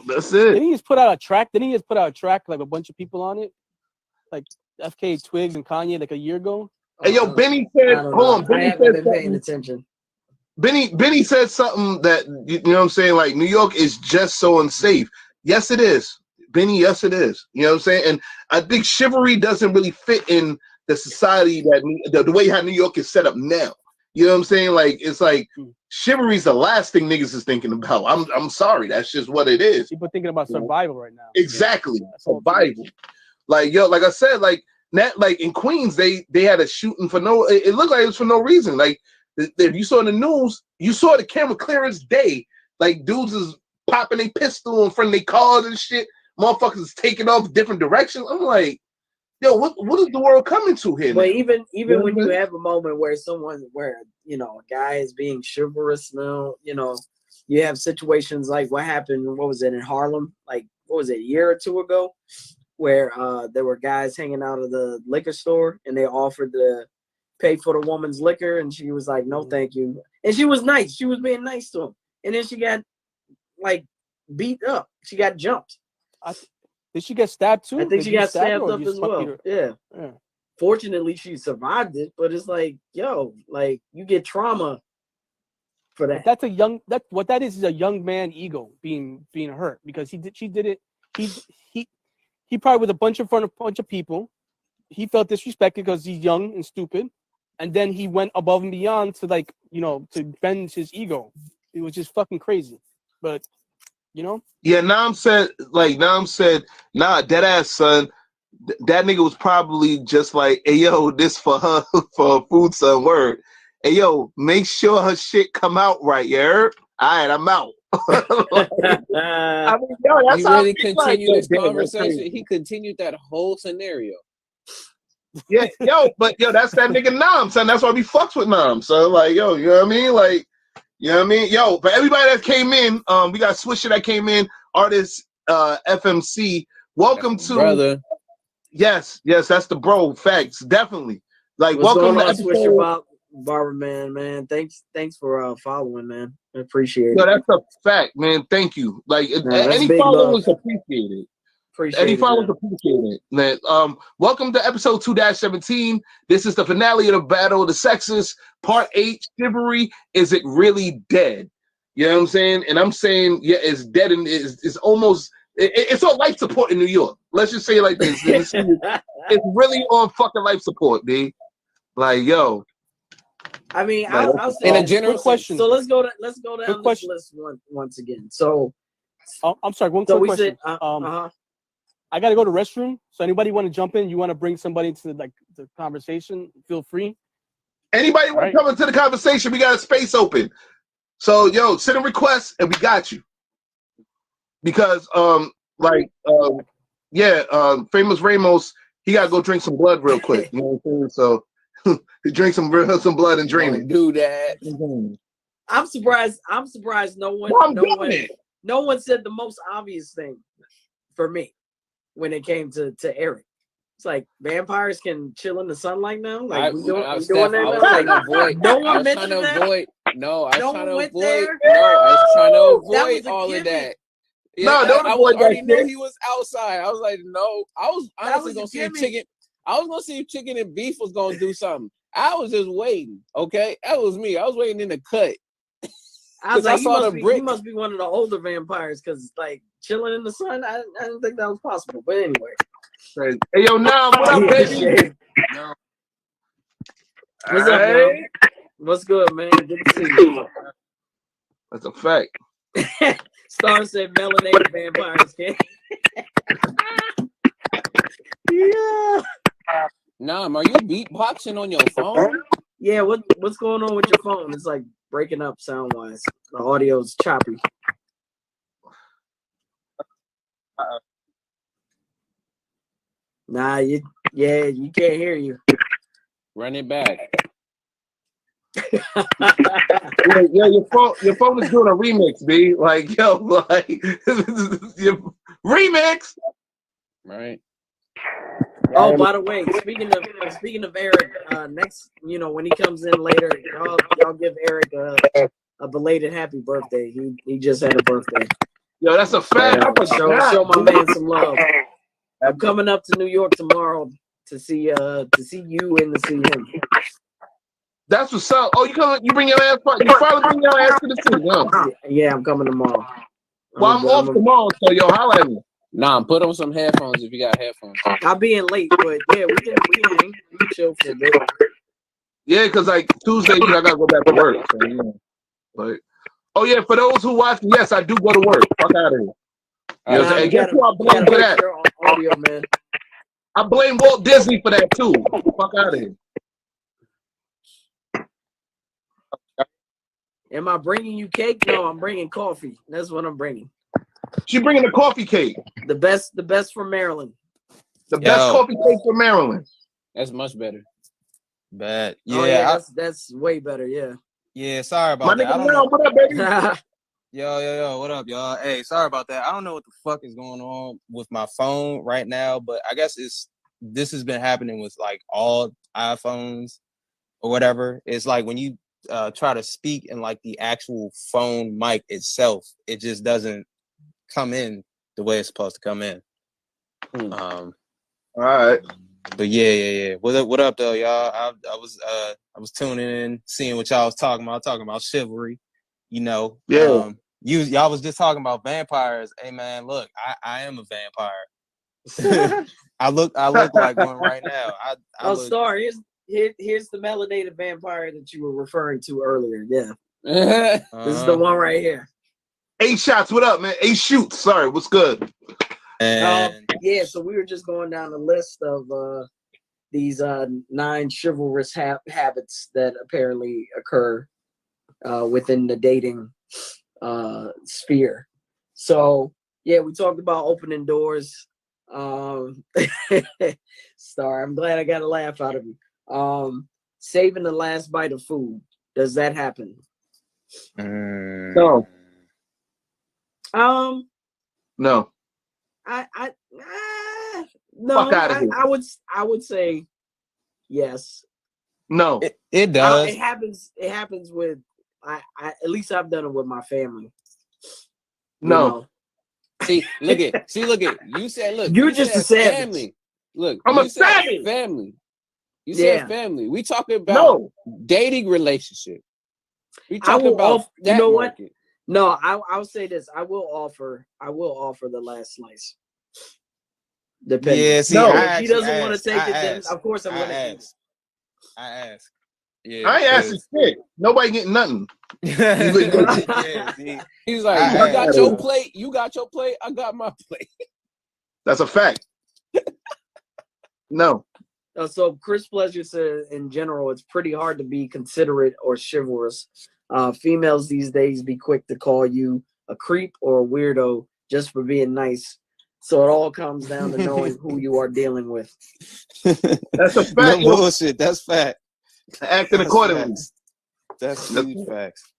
That's it. Didn't he just put out a track? Like a bunch of people on it? Like FK Twigs and Kanye like a year ago? Hey, yo, Benny said, hold on. I haven't been paying attention. Benny said something that, you know what I'm saying? Like, New York is just so unsafe. Yes, it is. Benny, yes, it is. You know what I'm saying? And I think chivalry doesn't really fit in the society the way how New York is set up now. You know what I'm saying? Like, it's like chivalry's the last thing niggas is thinking about. I'm sorry. That's just what it is. People thinking about survival right now. Exactly. Survival. Like, yo, like I said, like in Queens, they had a shooting for it looked like it was for no reason. Like, if you saw in the news, you saw the camera clear as day. Like, dudes is popping a pistol in front of their cars and shit. Motherfuckers is taking off different directions. I'm like, yo, what is the world coming to here? But even when you have a moment where a guy is being chivalrous now, you have situations like what happened, what was it in Harlem? Like, what was it, a year or two ago? Where there were guys hanging out of the liquor store and they offered to pay for the woman's liquor and she was like, no, thank you. And she was nice. She was being nice to him. And then she got like beat up. She got jumped. Did she get stabbed too? I think she got stabbed up as well. Yeah. Yeah. Fortunately, she survived it, but it's like, yo, like you get trauma for that. But what that is a young man ego being hurt because she did it. He probably with a bunch of people. He felt disrespected because he's young and stupid, and then he went above and beyond to to bend his ego. It was just fucking crazy, but Yeah, Nam said, nah, dead ass son. That nigga was probably just like, hey yo, this for her for her food, son. Word. Hey yo, make sure her shit come out right, you heard? All right, I'm out. I mean, yo, that's he really continued this conversation. He continued that whole scenario. Yeah, that's that nigga Nam, son. That's why we fucks with Nam. So like, yo, you know what I mean? Like, you know what I mean? Yo, for everybody that came in, we got Swisher that came in, artist FMC. Welcome to brother. Yes, that's the bro. Facts, definitely. Like, what's welcome going on, to Swisher Barber man. Thanks for following, man. I appreciate it. No, that's a fact, man. Thank you. Like, any followers appreciated. Any followers appreciated, man. Welcome to episode 2-17. This is the finale of the Battle of the Sexes, part 8. Chivalry. Is it really dead? You know what I'm saying? And I'm saying, yeah, it's dead, and it's almost. It's on life support in New York. Let's just say it like this. It's really on fucking life support, dude. Like, yo. I mean, I'll say in a general question. So let's go down this list once again. So, I'm sorry. One quick question. I gotta go to the restroom. So anybody want to jump in? You want to bring somebody to the conversation? Feel free. Anybody want to come into the conversation? We got a space open. So yo, send a request and we got you. Because famous Ramos, he gotta go drink some blood real quick. You know what I'm saying? So he drink some blood and drain it. Do that. I'm surprised no one said the most obvious thing for me when it came to Eric. It's like vampires can chill in the sunlight now. Like we doing that now. Like, no one mentioned that. No, I was trying to avoid all of that. Yeah, I already knew he was outside. I was like, no. I was honestly gonna see if Chicken. I was gonna see if Chicken and Beef was gonna do something. I was just waiting. Okay, that was me. I was waiting in the cut. I was like, he must be one of the older vampires because like chilling in the sun. I didn't think that was possible. But anyway. Hey yo, now what up, baby? No. What's up, man? What's good, man? Good to see you. That's a fact. Star said melanated vampires can. Yeah. Nah, are you beatboxing on your phone? Yeah, what's going on with your phone? It's like breaking up sound wise. The audio's choppy. Nah, you can't hear you. Run it back. Yeah, your phone is doing a remix, B. Like, yo, like your remix. Right. Oh, by the way, speaking of Eric, next, when he comes in later, y'all give Eric a belated happy birthday. He just had a birthday. Yo, that's a fact. Show my man some love. I'm coming up to New York tomorrow to see you and to see him. That's what's up. Oh, you bring your ass. You finally bring your ass to the city, huh? Yeah, I'm coming tomorrow. Well, I'm off tomorrow, so yo, holla at me. Nah, put on some headphones if you got headphones. I'll be in late, but yeah, we can hang. We can chill for a bit. Yeah, because like Tuesday, I gotta go back to work. So, but oh yeah, for those who watch, yes, I do go to work. Fuck out of here. And guess who I blame for that? Audio, man. I blame Walt Disney for that too. Fuck out of here. Am I bringing you cake? No, I'm bringing coffee. That's what I'm bringing. She bringing the coffee cake. The best from Maryland. The best coffee cake from Maryland. That's much better. Bad. Yeah, oh, yeah, that's way better. Yeah. Yeah, sorry about that. I don't know. What up, baby? Yo, what up, y'all? Hey, sorry about that. I don't know what the fuck is going on with my phone right now, but I guess this has been happening with like all iPhones or whatever. It's like when you try to speak in like the actual phone mic itself, it just doesn't come in the way it's supposed to come in. All right. But yeah. What up though, y'all? I was tuning in, seeing what y'all was talking about chivalry, Yeah. Y'all was just talking about vampires. Hey man, look, I am a vampire. I look like one right now. Star, here's the melanated vampire that you were referring to earlier. Yeah. This is the one right here. 8 shots. What up, man? 8 shoots. Sorry. What's good? Yeah, so we were just going down the list of these 9 chivalrous habits that apparently occur within the dating sphere. So yeah, we talked about opening doors. Star, I'm glad I got a laugh out of you. Saving the last bite of food. Does that happen? No. No. No. Fuck out of here. I would say yes. No. It does. It happens with I at least I've done it with my family. No. See, look at you said look. You're just a savage. Family. Look, I'm a savage. Family. You said family. We talking about dating relationship. We talking about that. You know market. what? No, I'll say this. I will offer the last slice. Depending. Yeah, see, if he doesn't want to take it, then of course I'm gonna eat it. I ask. Yeah, I ain't asking shit. Nobody getting nothing. Yeah, see. He's like, you got your plate. You got your plate. I got my plate. That's a fact. No. So Chris Pleasure said, in general, it's pretty hard to be considerate or chivalrous. Females these days be quick to call you a creep or a weirdo just for being nice. So it all comes down to knowing who you are dealing with. That's a fact. No bullshit. That's fact. Acting accordingly. That's huge facts.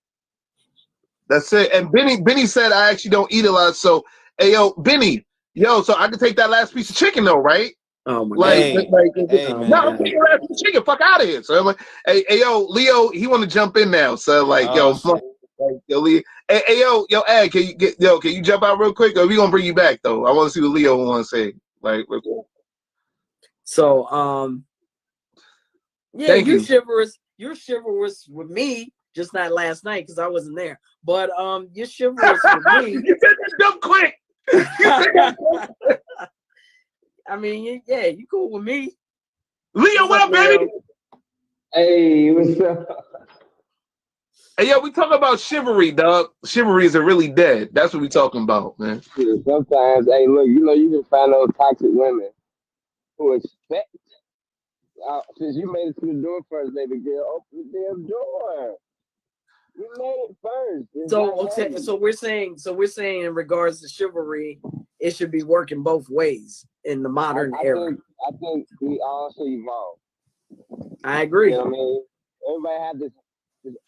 That's it. And Benny said I actually don't eat a lot. So, hey, yo, Benny, so I can take that last piece of chicken though, right? Oh my God. I'm taking the last piece of chicken. Fuck out of here. So I'm like, hey, yo, Leo, he want to jump in now. So like, yo, Leo. Hey, yo, Ad, can you jump out real quick? Or we gonna bring you back though? I want to see what Leo want to say. Like, so, yeah, you're chivalrous. You're chivalrous with me, just not last night because I wasn't there. But you're chivalrous with me. You said that dumb quick. I mean, yeah, you cool with me. Leo, what up, baby? Hey, what's up? Hey, yo, we talking about chivalry, dog. Chivalry isn't really dead. That's what we talking about, man. Yeah, sometimes, hey, look, you can find those toxic women who expect. Since you made it to the door first, baby girl, open the damn door. You made it first. It's So not okay, heavy. so we're saying in regards to chivalry, it should be working both ways in the modern era. I think we all should evolve. I agree. You know what I mean? Everybody had this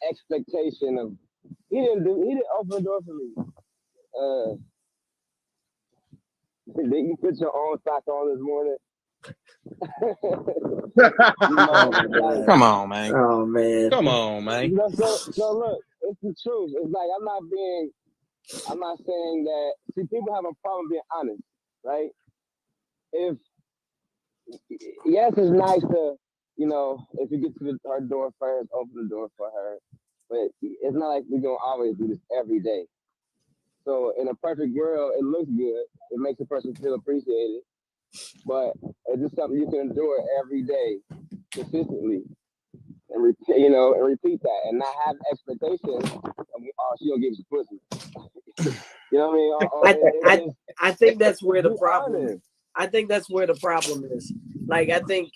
expectation of he didn't open the door for me. Did you put your own sock on this morning? Come on, man. Oh man. Come on, man. You know, so look, it's the truth. It's like I'm not saying that. See, people have a problem being honest, right? Yes, it's nice to, if you get to her door first, open the door for her. But it's not like we're gonna always do this every day. So in a perfect world, it looks good. It makes the person feel appreciated. But it's just something you can endure every day, consistently, and repeat that, and not have expectations of, she gonna give you pussy. You know what I mean? I think that's where the problem is. I think that's where the problem is. Like I think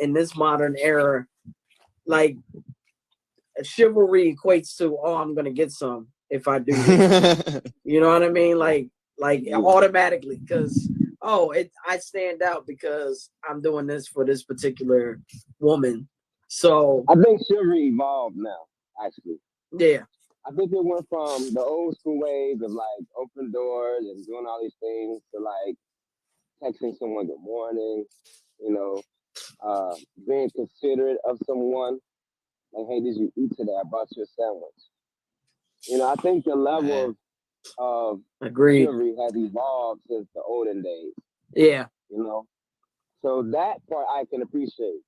in this modern era, like chivalry equates to, oh, I'm gonna get some if I do this. You know what I mean? Like automatically, because I stand out because I'm doing this for this particular woman. So I think chivalry evolved now, actually. Yeah. I think it went from the old school ways of like open doors and doing all these things to like texting someone good morning, being considerate of someone. Like, hey, did you eat today? I brought you a sandwich. I think the level of chivalry has evolved since the olden days. Yeah. So that part I can appreciate.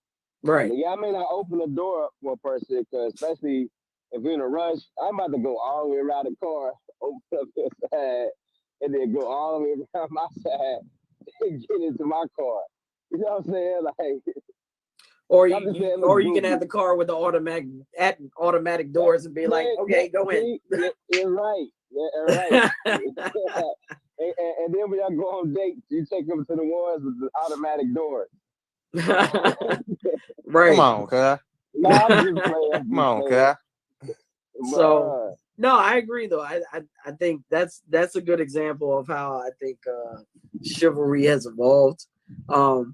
Right. Yeah, I may not open the door for a person, because especially if you're in a rush, I'm about to go all the way around the car, open up this side, and then go all the way around my side and get into my car. You know what I'm saying? Like, or you can have the car with the automatic doors and be like, okay, go in. You're right. Yeah, right. and then when y'all go on dates, you take them to the ones with the automatic doors. Right. Come on, cuz. No, I'm just playing. Come on, cuz. So no, I agree though. I think that's a good example of how I think chivalry has evolved. I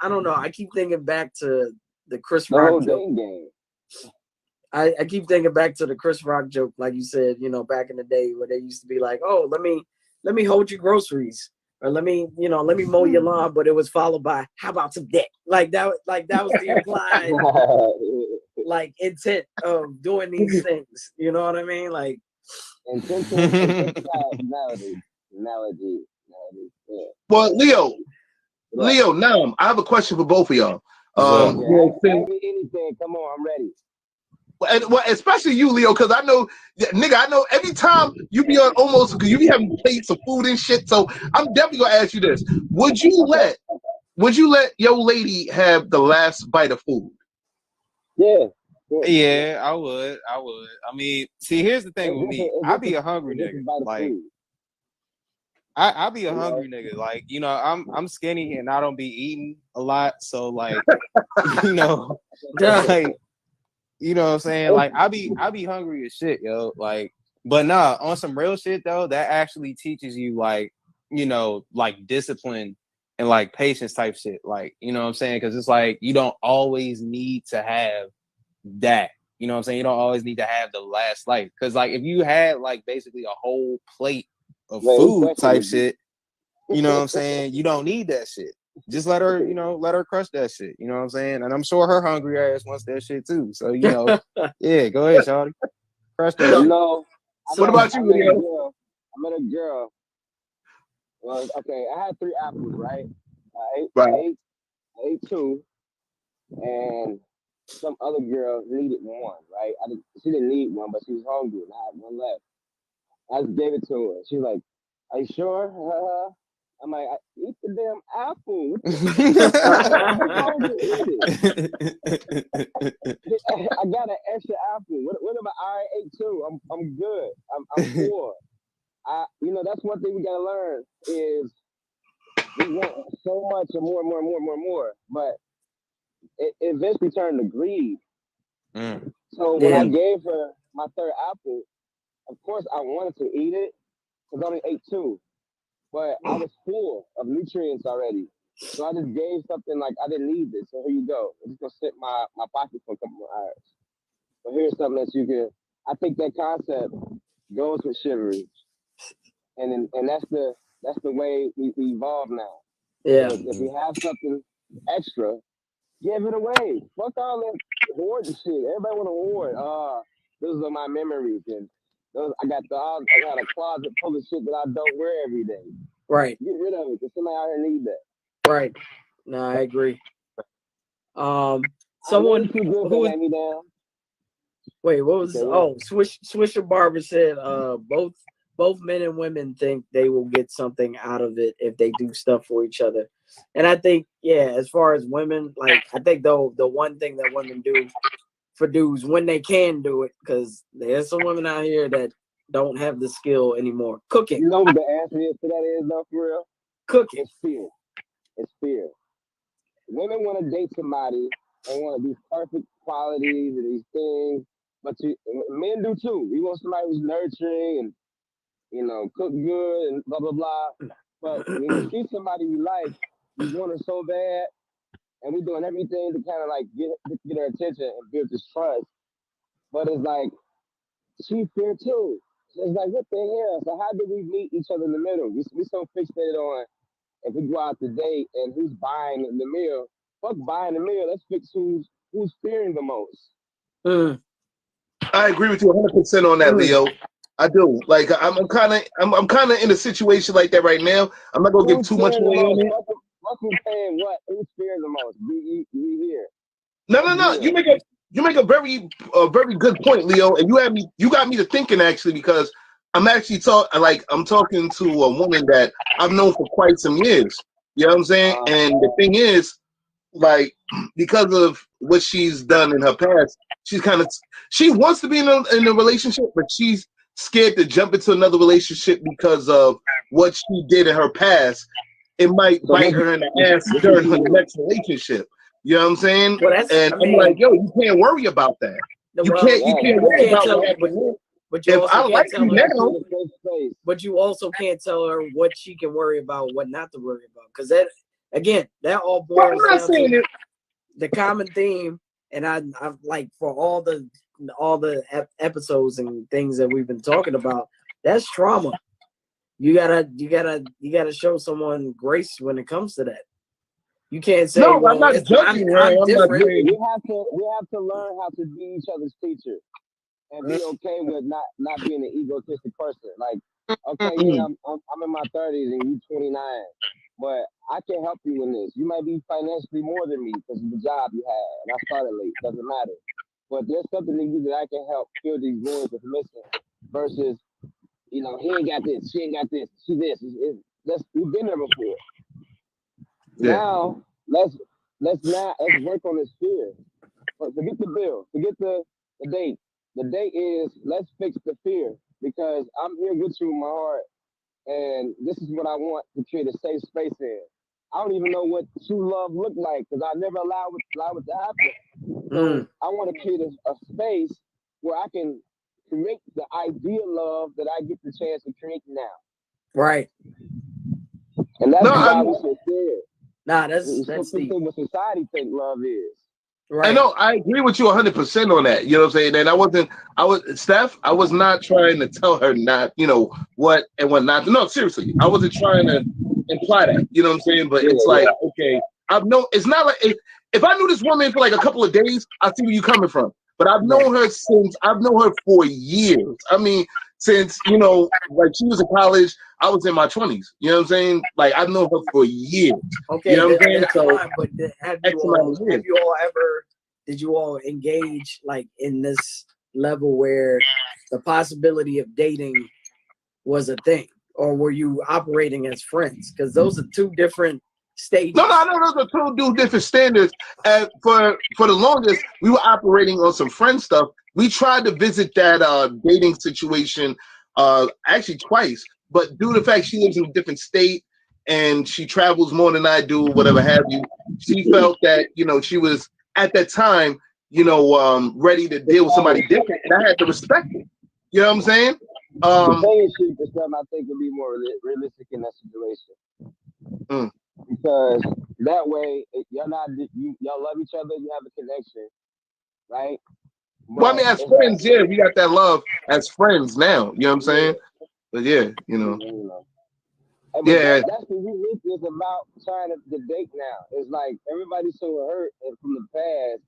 don't know. I keep thinking back to the Chris Rock joke. Game. I keep thinking back to the Chris Rock joke, like you said, back in the day where they used to be like, oh, let me hold your groceries, or let me mow your lawn, but it was followed by, how about some dick? Like that was the implied like intent of doing these things. You know what I mean? Like analogy. Yeah. Well, Leo, now I have a question for both of y'all. Ask me anything. Come on, I'm ready. Well, especially you, Leo, because I know every time you be on almost, because you be having plates of food and shit. So I'm definitely gonna ask you this: Would you let your lady have the last bite of food? Yeah. Yeah, I would. I mean, see, here's the thing with me. I be a hungry nigga. Like, I be a hungry nigga. Like, I'm skinny and I don't be eating a lot. So like, like, you know what I'm saying? Like, I be hungry as shit, yo. Like, but nah, on some real shit though, that actually teaches you like, like discipline and like patience type shit. Like, you know what I'm saying? Because it's like you don't always need to have that. You know what I'm saying? You don't always need to have the last life. Because like if you had like basically a whole plate of food type shit, you know what I'm saying? You don't need that shit. Just let her, let her crush that shit. You know what I'm saying? And I'm sure her hungry ass wants that shit too. So, yeah, go ahead, shawty. Crush that shit. What about you, Leo? I met a girl. Well, okay, I had 3 apples, right? I ate 2, and some other girl needed 1, right? She didn't need 1, but she was hungry, and I had 1 left. I just gave it to her. She was like, "Are you sure?" I'm like, eat the damn apple. I got an extra apple. What am I ate two? I'm good. I'm full. That's one thing we gotta learn is we want so much and more. But it eventually turned to greed. So when I gave her my third apple, of course I wanted to eat it because I only ate two. But I was full of nutrients already. So I just gave something like I didn't need this. So here you go. I'm just gonna sit my pocket for a couple more hours. So here's something that you can I think that concept goes with chivalry. And that's the way we evolve now. Yeah. If we have something extra, give it away. Fuck all that hoarding shit. Everybody want to hoard. Those are my memories, and I got a closet full of shit that I don't wear every day. Right. Get rid of it, because somebody out here need that. Right. No, I agree. Someone who hand me down. Wait, what was? Swisher Barber said, both men and women think they will get something out of it if they do stuff for each other. And I think, as far as women, like, I think the one thing that women do for dudes when they can do it, because there's some women out here that don't have the skill anymore. Cooking. You know what the answer is to that is, though, for real? Cooking. It's fear. It's fear. Women want to date somebody and want these perfect qualities and these things, but men do too. We want somebody who's nurturing and cook good and blah blah blah. But when you see somebody you like, you want her so bad, and we're doing everything to kind of like get her attention and build this trust. But it's like she fear too. So it's like, what the hell? So how do we meet each other in the middle? We so fixated on if we go out to date and who's buying the meal. Fuck buying the meal. Let's fix who's fearing the most. I agree with you 100% on that, Leo. I do. Like I'm kind of in a situation like that right now. I'm not gonna give too much away on it. Who's paying what? Who's fearing the most? We here. No. You make a very good point, Leo, and you got me to thinking actually, because I'm actually I'm talking to a woman that I've known for quite some years. You know what I'm saying? And the thing is, like, because of what she's done in her past, she wants to be in a relationship, but she's scared to jump into another relationship because of what she did in her past. It might bite her in the ass during her next relationship. You know what I'm saying? I'm like, yo, you can't worry about that. You can't worry about what happened. But you if I like you now, but you also can't tell her what she can worry about, what not to worry about, because that all boils down to the common theme. And I like, for all the episodes and things that we've been talking about, that's trauma. You gotta show someone grace when it comes to that. You can't say, no, I'm not judging her. I'm different. We have to learn how to be each other's teacher and be okay with not being an egotistic person. Like, okay, I'm in my 30s and you 29, but I can help you in this. You might be financially more than me because of the job you had, and I started late. Doesn't matter. But there's something in you that I can help fill these voids with missing. Versus, he ain't got this, she ain't got this, she this. We've been there before. Yeah. Now let's work on this fear. But forget the bill, forget the date. The date is, let's fix the fear, because I'm here with you in my heart, and this is what I want to create a safe space in. I don't even know what true love looked like because I never allowed it to happen. So I want to create a space where I can create the ideal love that I get the chance to create now. Right. And that's why we should fear. Nah, that's what society think love is. Right. I know. I agree with you 100% on that. You know what I'm saying? And I was not trying to tell her not, what and what not. No, seriously, I wasn't trying to imply that. You know what I'm saying? But it's like, okay, it's not like if I knew this woman for like a couple of days, I see where you're coming from. But I've known her for years. I mean, since, like she was in college, I was in my 20s. You know what I'm saying? Like, I've known her for years. Okay, you know what I'm saying? So, but did you all engage like in this level where the possibility of dating was a thing? or were you operating as friends? Because those are two different stages. No, those are two different standards. And for the longest, we were operating on some friend stuff. We tried to visit that dating situation actually twice, but due to the fact she lives in a different state and she travels more than I do, whatever have you, she felt that, you know, she was at that time, you know, ready to deal with somebody different, and I had to respect it. You know what I'm saying? Companionship is something I think would be more realistic in that situation. Because that way, y'all love each other, you have a connection, right? But well, I mean, as friends, yeah, we got that love as friends now. You know what I'm saying? But yeah, you know. Yeah, that's the uniqueness about trying to date now. It's like everybody's so hurt from the past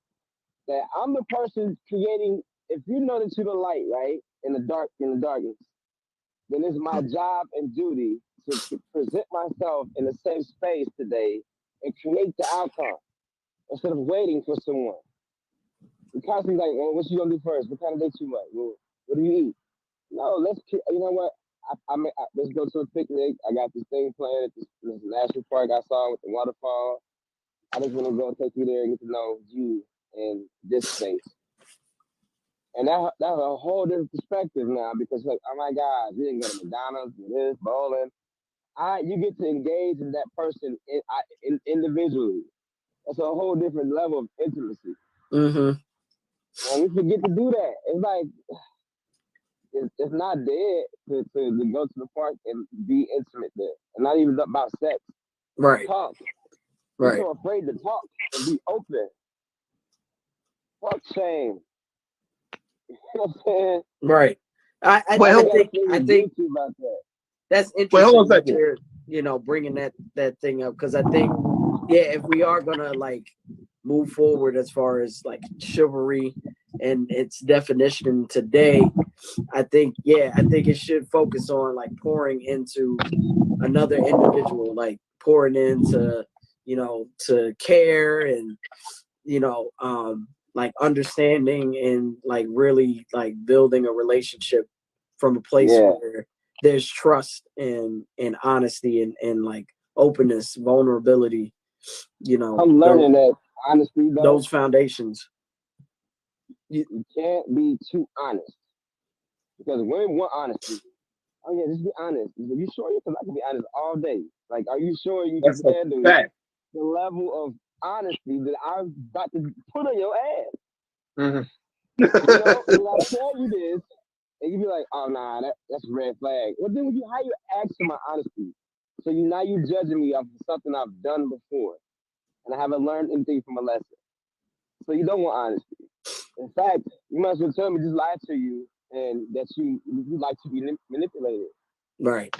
that I'm the person creating. If you know that you're the light, right, in the darkness, then it's my job and duty to present myself in a safe space today and create the outcome instead of waiting for someone. We're constantly like, well, what you gonna do first? What kind of date you want? Well, what do you eat? No, you know what? Let's go to a picnic. I got this thing planned at this national park I saw with the waterfall. I just want to go take you there and get to know you in this space. And that's a whole different perspective now because like, oh my God, you didn't go to McDonald's, do this, bowling. You get to engage in that person individually. That's a whole different level of intimacy. And we forget to do that. It's like it's not dead to go to the park and be intimate there, and not even about sex. Right. Talk. Right. You're so afraid to talk and be open. Fuck shame. You know what I'm saying? Right. I think about that. That's interesting that you're, you know, bringing that thing up, because I think, yeah, if we are gonna like move forward as far as like chivalry and its definition today, I think it should focus on like pouring into another individual, like pouring into, you know, to care and, you know, like understanding and like really like building a relationship from a place where there's trust and honesty and like openness, vulnerability, you know. I'm learning that honesty, though, those foundations. You can't be too honest, because women want honesty. Oh yeah, just be honest. Are you sure? Because I can be honest all day. Like, are you sure you can handle the level of honesty that I'm about to put on your ass? You know, when I tell you this, and you be like, "Oh nah, that's a red flag." Well, then how you ask for my honesty? So now you judging me off of something I've done before, and I haven't learned anything from a lesson. So you don't want honesty. In fact, you might as well tell me just lie to you, and that you like to be manipulated. Right.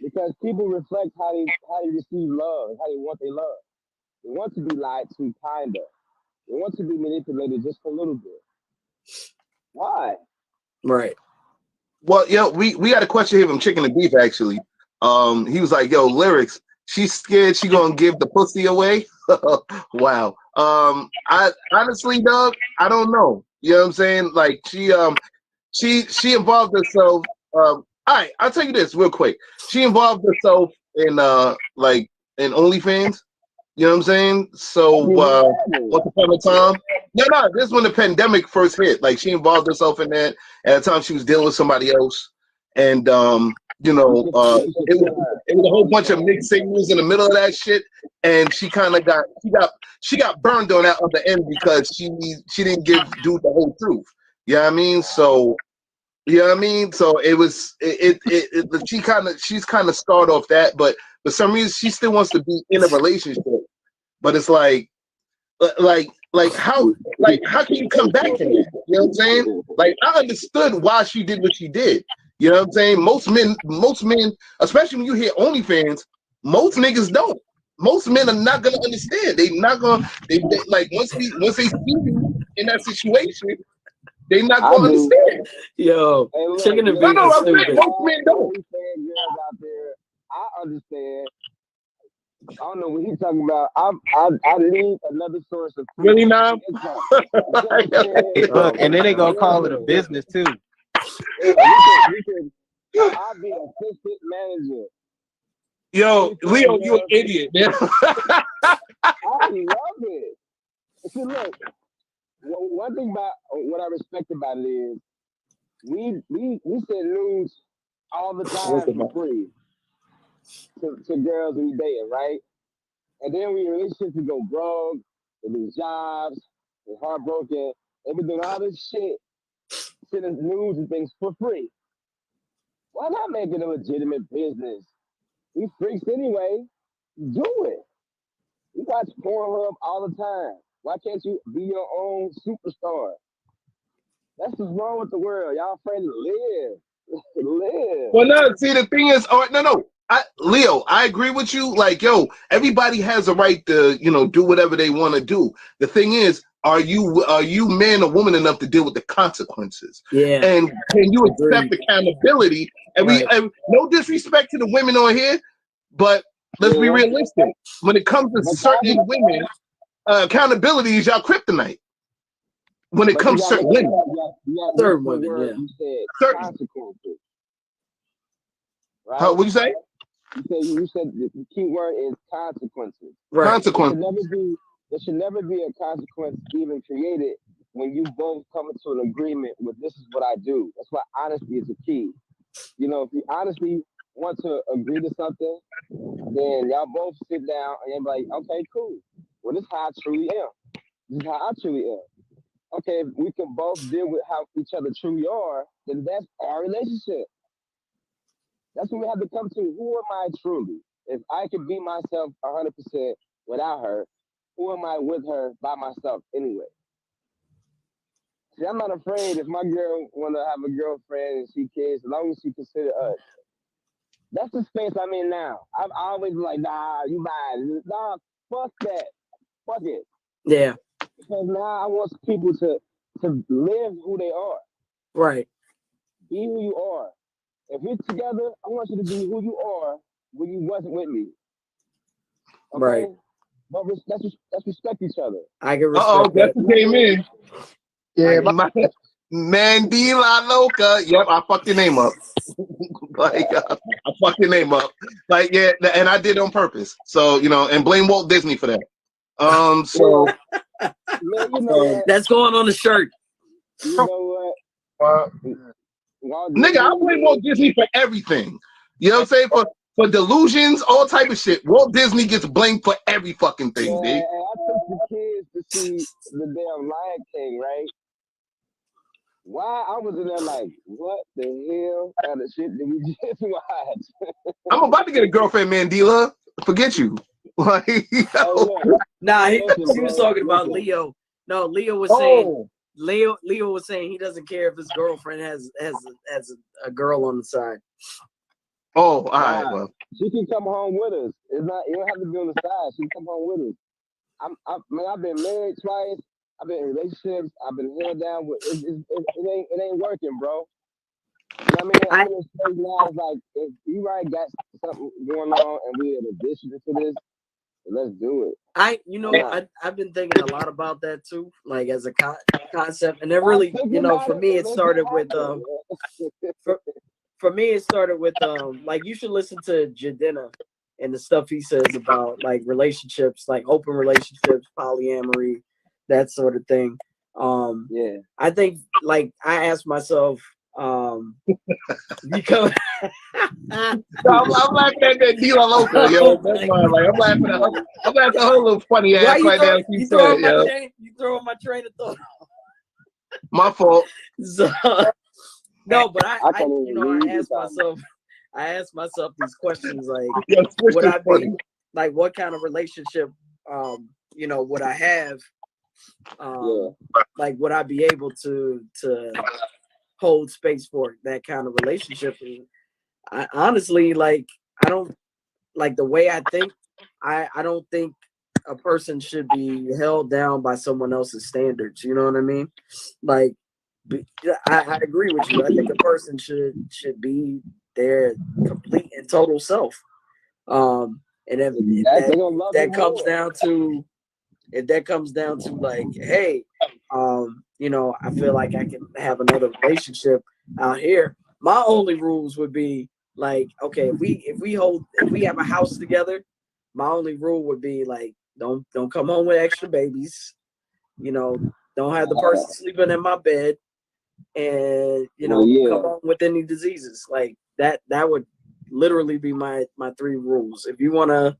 Because people reflect how they receive love, how they want their love. They want to be lied to, kinda. They want to be manipulated just a little bit. Why? Right. Well, yo, we got a question here from Chicken and Beef, actually. He was like, yo, lyrics, she's scared she gonna give the pussy away. Wow. I honestly, dog, I don't know. You know what I'm saying? Like she involved herself. All right, I'll tell you this real quick. She involved herself in like in OnlyFans. You know what I'm saying? So once upon a time, no, this is when the pandemic first hit. Like she involved herself in that. At the time, she was dealing with somebody else, and you know, it was a whole bunch of mixed signals in the middle of that shit, and she kind of got burned on that other end because she didn't give dude the whole truth. You know what I mean? So. You know what I mean? So it was she's kind of started off that, but for some reason she still wants to be in a relationship. But it's like how can you come back from that? You know what I'm saying? Like I understood why she did what she did. You know what I'm saying? Most men, especially when you hear OnlyFans, most niggas don't. Most men are not gonna understand. They not gonna they like once they see you in that situation. They not gonna understand. Yo, Chicken and Beef is stupid. Most men don't. Girls out there, I understand. I don't know what he's talking about. I need another source of really now. Look, and then they gonna call it a business too. You can I'll be assistant manager. Yo, Leo, you an idiot, man. I love it. See, look, one thing about what I respect about it is we send nudes all the time for free to girls we dating, right? And then we in relationships, we go broke, we lose jobs, we're heartbroken, and we doing all this shit, sending nudes and things for free. Why not make it a legitimate business? We freaks anyway. Do it. You watch Pornhub all the time. Why can't you be your own superstar? That's what's wrong with the world. Y'all afraid to live. Live. Well, no, see, the thing is, no. Leo, I agree with you. Like, yo, everybody has a right to, do whatever they want to do. The thing is, are you man or woman enough to deal with the consequences? Yeah. And can you accept accountability? And and no disrespect to the women on here, but let's be realistic. When it comes to certain women, accountability is y'all kryptonite. When it comes to certain women. Certain women, yeah. You said consequences. Right? What'd you say? You said the key word is consequences. Right. Consequences. There should never be a consequence even created when you both come into an agreement with this is what I do. That's why honesty is the key. If you honestly want to agree to something, then y'all both sit down and you're like, okay, cool. Well, this is how I truly am. This is how I truly am. Okay, if we can both deal with how each other truly are, then that's our relationship. That's what we have to come to. Who am I truly? If I can be myself 100% without her, who am I with her by myself anyway? See, I'm not afraid if my girl want to have a girlfriend and she kids, as long as she consider us. That's the space I'm in now. I've always been like, nah, you lying. Nah, fuck that. Fuck it. Yeah. Because now I want people to live who they are. Right. Be who you are. If we're together, I want you to be who you are when you wasn't with me. Okay? Right. But let's respect each other. I can respect that. Guess who came in? Yeah, Mandela Loca. Yep, I fucked your name up. I fucked your name up. Like, yeah, and I did on purpose. So, and blame Walt Disney for that. So Man, that's going on the shirt. You know what? Nigga, I blame Walt Disney for everything. You know what I'm saying? For delusions, all type of shit. Walt Disney gets blamed for every fucking thing, yeah, dude. I took the kids to see the damn Lion King, right? Why I was in there like, what the hell kind of shit did we just watch? I'm about to get a girlfriend, Mandela. Forget you. Like, nah, he was talking about Leo. No, Leo was saying Leo was saying he doesn't care if his girlfriend has a girl on the side. Oh, all right. Well, she can come home with us. It's not. You don't have to be on the side. She can come home with us. I've been married twice. I've been in relationships. I've been held down with. It ain't working, bro. You know what I mean? I'm in a stage now. It's like if you right got something going on and we in addition to this, let's do it. I've been thinking a lot about that too, like as a concept, and it really, for me, it started with for me, it started with like you should listen to Jadena and the stuff he says about like relationships, like open relationships, polyamory, that sort of thing. Yeah, I think like I asked myself, because I'm laughing at that Dila Loca, yo. That's why, like, I'm laughing at her little funny ass right now. You throwing my train of thought. My fault. So, no, but I asked myself these questions like, would I be like, what kind of relationship, would I have? Like, would I be able to hold space for that kind of relationship? And I honestly, like, I don't like the way I think. I don't think a person should be held down by someone else's standards. You know what I mean? Like, I agree with you. I think a person should be their complete and total self. And if that comes down to, like, hey, I feel like I can have another relationship out here, My only rules would be like, okay, if we have a house together, my only rule would be like, don't come home with extra babies. You know, don't have the person sleeping in my bed, and don't come home with any diseases. Like that would literally be my 3 rules. If you want to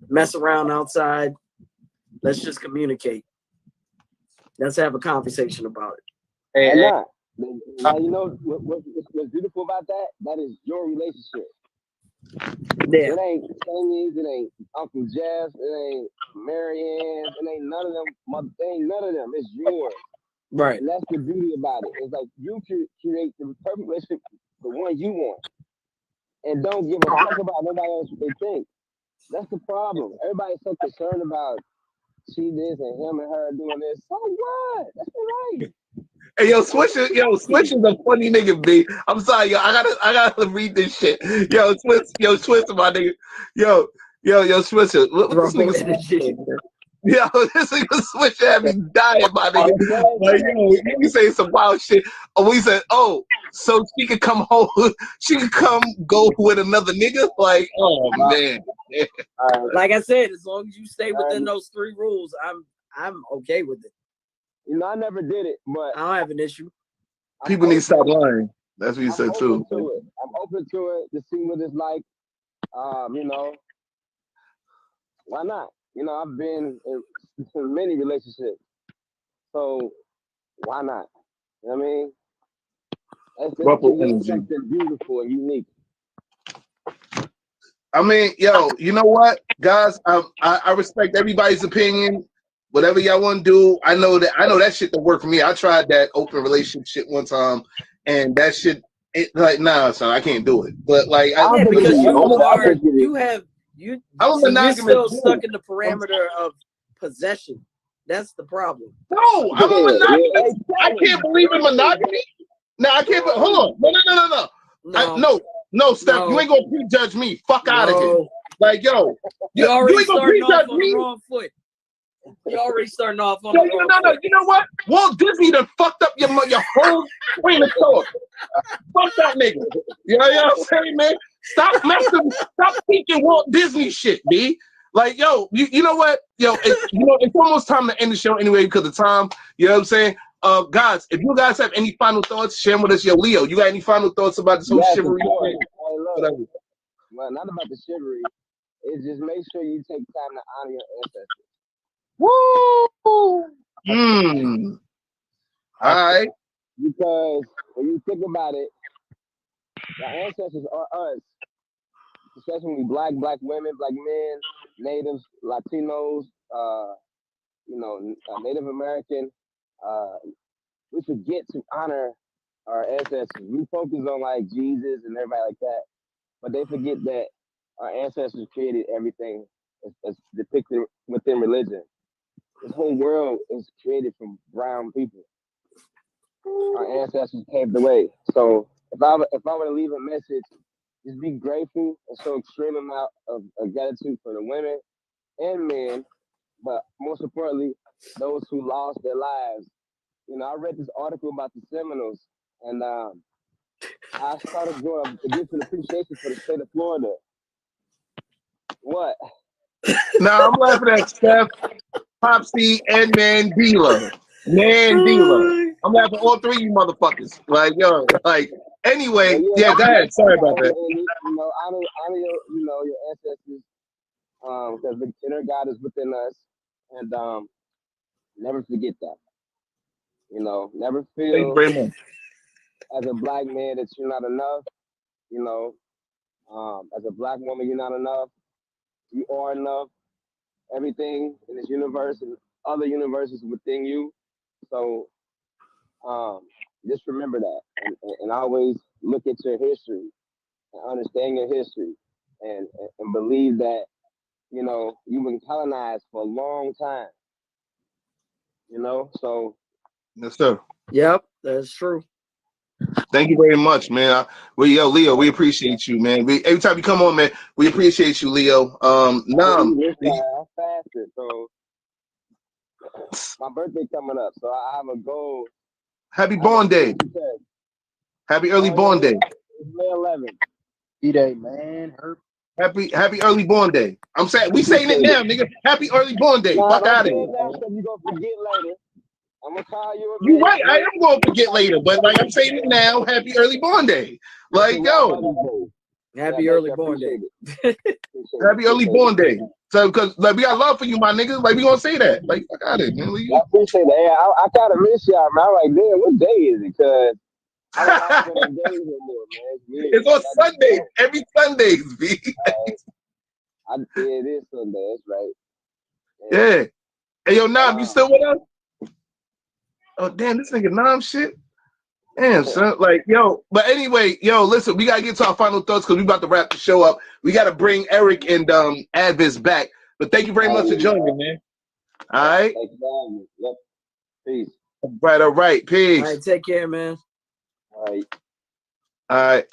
mess around outside, let's just communicate. Let's have a conversation about it. And now, you know what's beautiful about that? That is your relationship. Yeah. It ain't Sammy's, it ain't Uncle Jeff, it ain't Marianne's, it ain't none of them. It ain't none of them. It's yours. Right. And that's the beauty about it. It's like you can create the perfect relationship, the one you want, and don't give a fuck about nobody else what they think. That's the problem. Everybody's so concerned about she this and him and her doing this. So what? That's all right. Hey, yo, Swisher is a funny nigga, B. I'm sorry, yo. I gotta read this shit. Yo, Swisher, my nigga. Yo, Swisher. What this nigga Swisher? Yo, this nigga Swisher had me dying, my nigga. Like, yo, you say some wild shit. Oh, we said, oh, so she could come home, she could come go with another nigga? Like, oh man. Like I said, as long as you stay within those 3 rules, I'm okay with it. You know, I never did it, but I don't have an issue. People need to stop lying. That's what you said too. I'm open to it to see what it's like. You know, why not? You know, I've been in many relationships, so why not? You know what I mean? Let's create something beautiful and unique. I mean, yo, you know what, guys? I respect everybody's opinion. Whatever y'all want to do, I know that shit don't work for me. I tried that open relationship one time, and that shit, nah, son, I can't do it. But like, because you're still stuck in the parameter of possession. That's the problem. No, I'm a monogamous. I can't believe in monogamy. No, I can't. Hold on. No, Steph, you ain't gonna prejudge me. Fuck out of here. Like, yo, you ain't gonna prejudge me. Wrong foot. You're already starting off on the wrong foot. You know what? Walt Disney done fucked up your whole train of thought. Fuck that nigga. You know what I'm saying, man? Stop thinking Walt Disney shit, B. Like, yo, you know what? Yo, it's almost time to end the show anyway because of time. You know what I'm saying? Guys, if you guys have any final thoughts, share them with us. Yo, Leo, you got any final thoughts about this whole chivalry? Well, not about the chivalry. It's just make sure you take time to honor your ancestors. Woo! All right. Because when you think about it, our ancestors are us, especially black women, black men, natives, Latinos, Native American. We forget to honor our ancestors. We focus on like Jesus and everybody like that, but they forget that our ancestors created everything as depicted within religion. This whole world is created from brown people. Our ancestors paved the way. So if I were to leave a message, just be grateful and show extreme amount of gratitude for the women and men, but most importantly, those who lost their lives. You know, I read this article about the Seminoles, and I started growing up to get an appreciation for the state of Florida. What? Nah, I'm laughing at Steph, Popsy, and Mandela. I'm laughing at all 3 of you motherfuckers. Like, yo, like, anyway, go ahead. Sorry about that. You know, honor your ancestors, because the inner God is within us, and never forget that. You know, never feel as a black man that you're not enough. You know, as a black woman, you're not enough. You are enough. Everything in this universe and other universes within you. So just remember that, and always look at your history and understand your history, and believe that, you know, you've been colonized for a long time. You know, so. Yes, sir. Yep, that's true. Thank you very much, man. Leo, we appreciate you, man. Every time you come on, man, we appreciate you, Leo. I fasted, so my birthday coming up, so I have a goal. Happy born day. Happy early born day. It's May 11th. B-Day, man. Happy early born day. I'm saying we saying it now, nigga. Happy early born day. Fuck out of here. You're gonna forget later. I'm gonna call you. You right. I am gonna forget later, but like I'm saying it now. Happy early born day. Like yo. Happy early born day. Happy early born day. So because like we got love for you, my nigga. Like we gonna say that. Like fuck out of it, man. I appreciate that. Yeah, I kind of miss y'all, man. I'm like, damn, what day is it? Cause I don't have any days anymore, man. It's on Sunday. Every Sundays, B. It is Sunday. That's right. Yeah. Hey, yo, Nam, you still with us? Oh, damn, this nigga Nam shit. Damn, son. Like, yo, but anyway, yo, listen, we gotta get to our final thoughts because we about to wrap the show up. We gotta bring Eric and Advis back. But thank you very much for joining, man. All right. Yep. Peace. All right. Peace. All right, take care, man. All right. All right.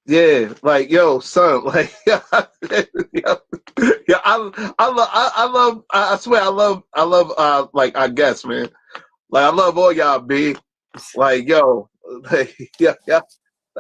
Yeah, like yo, son, like I swear I love like I guess, man. Like I love all y'all, B. Like yo, like, yeah.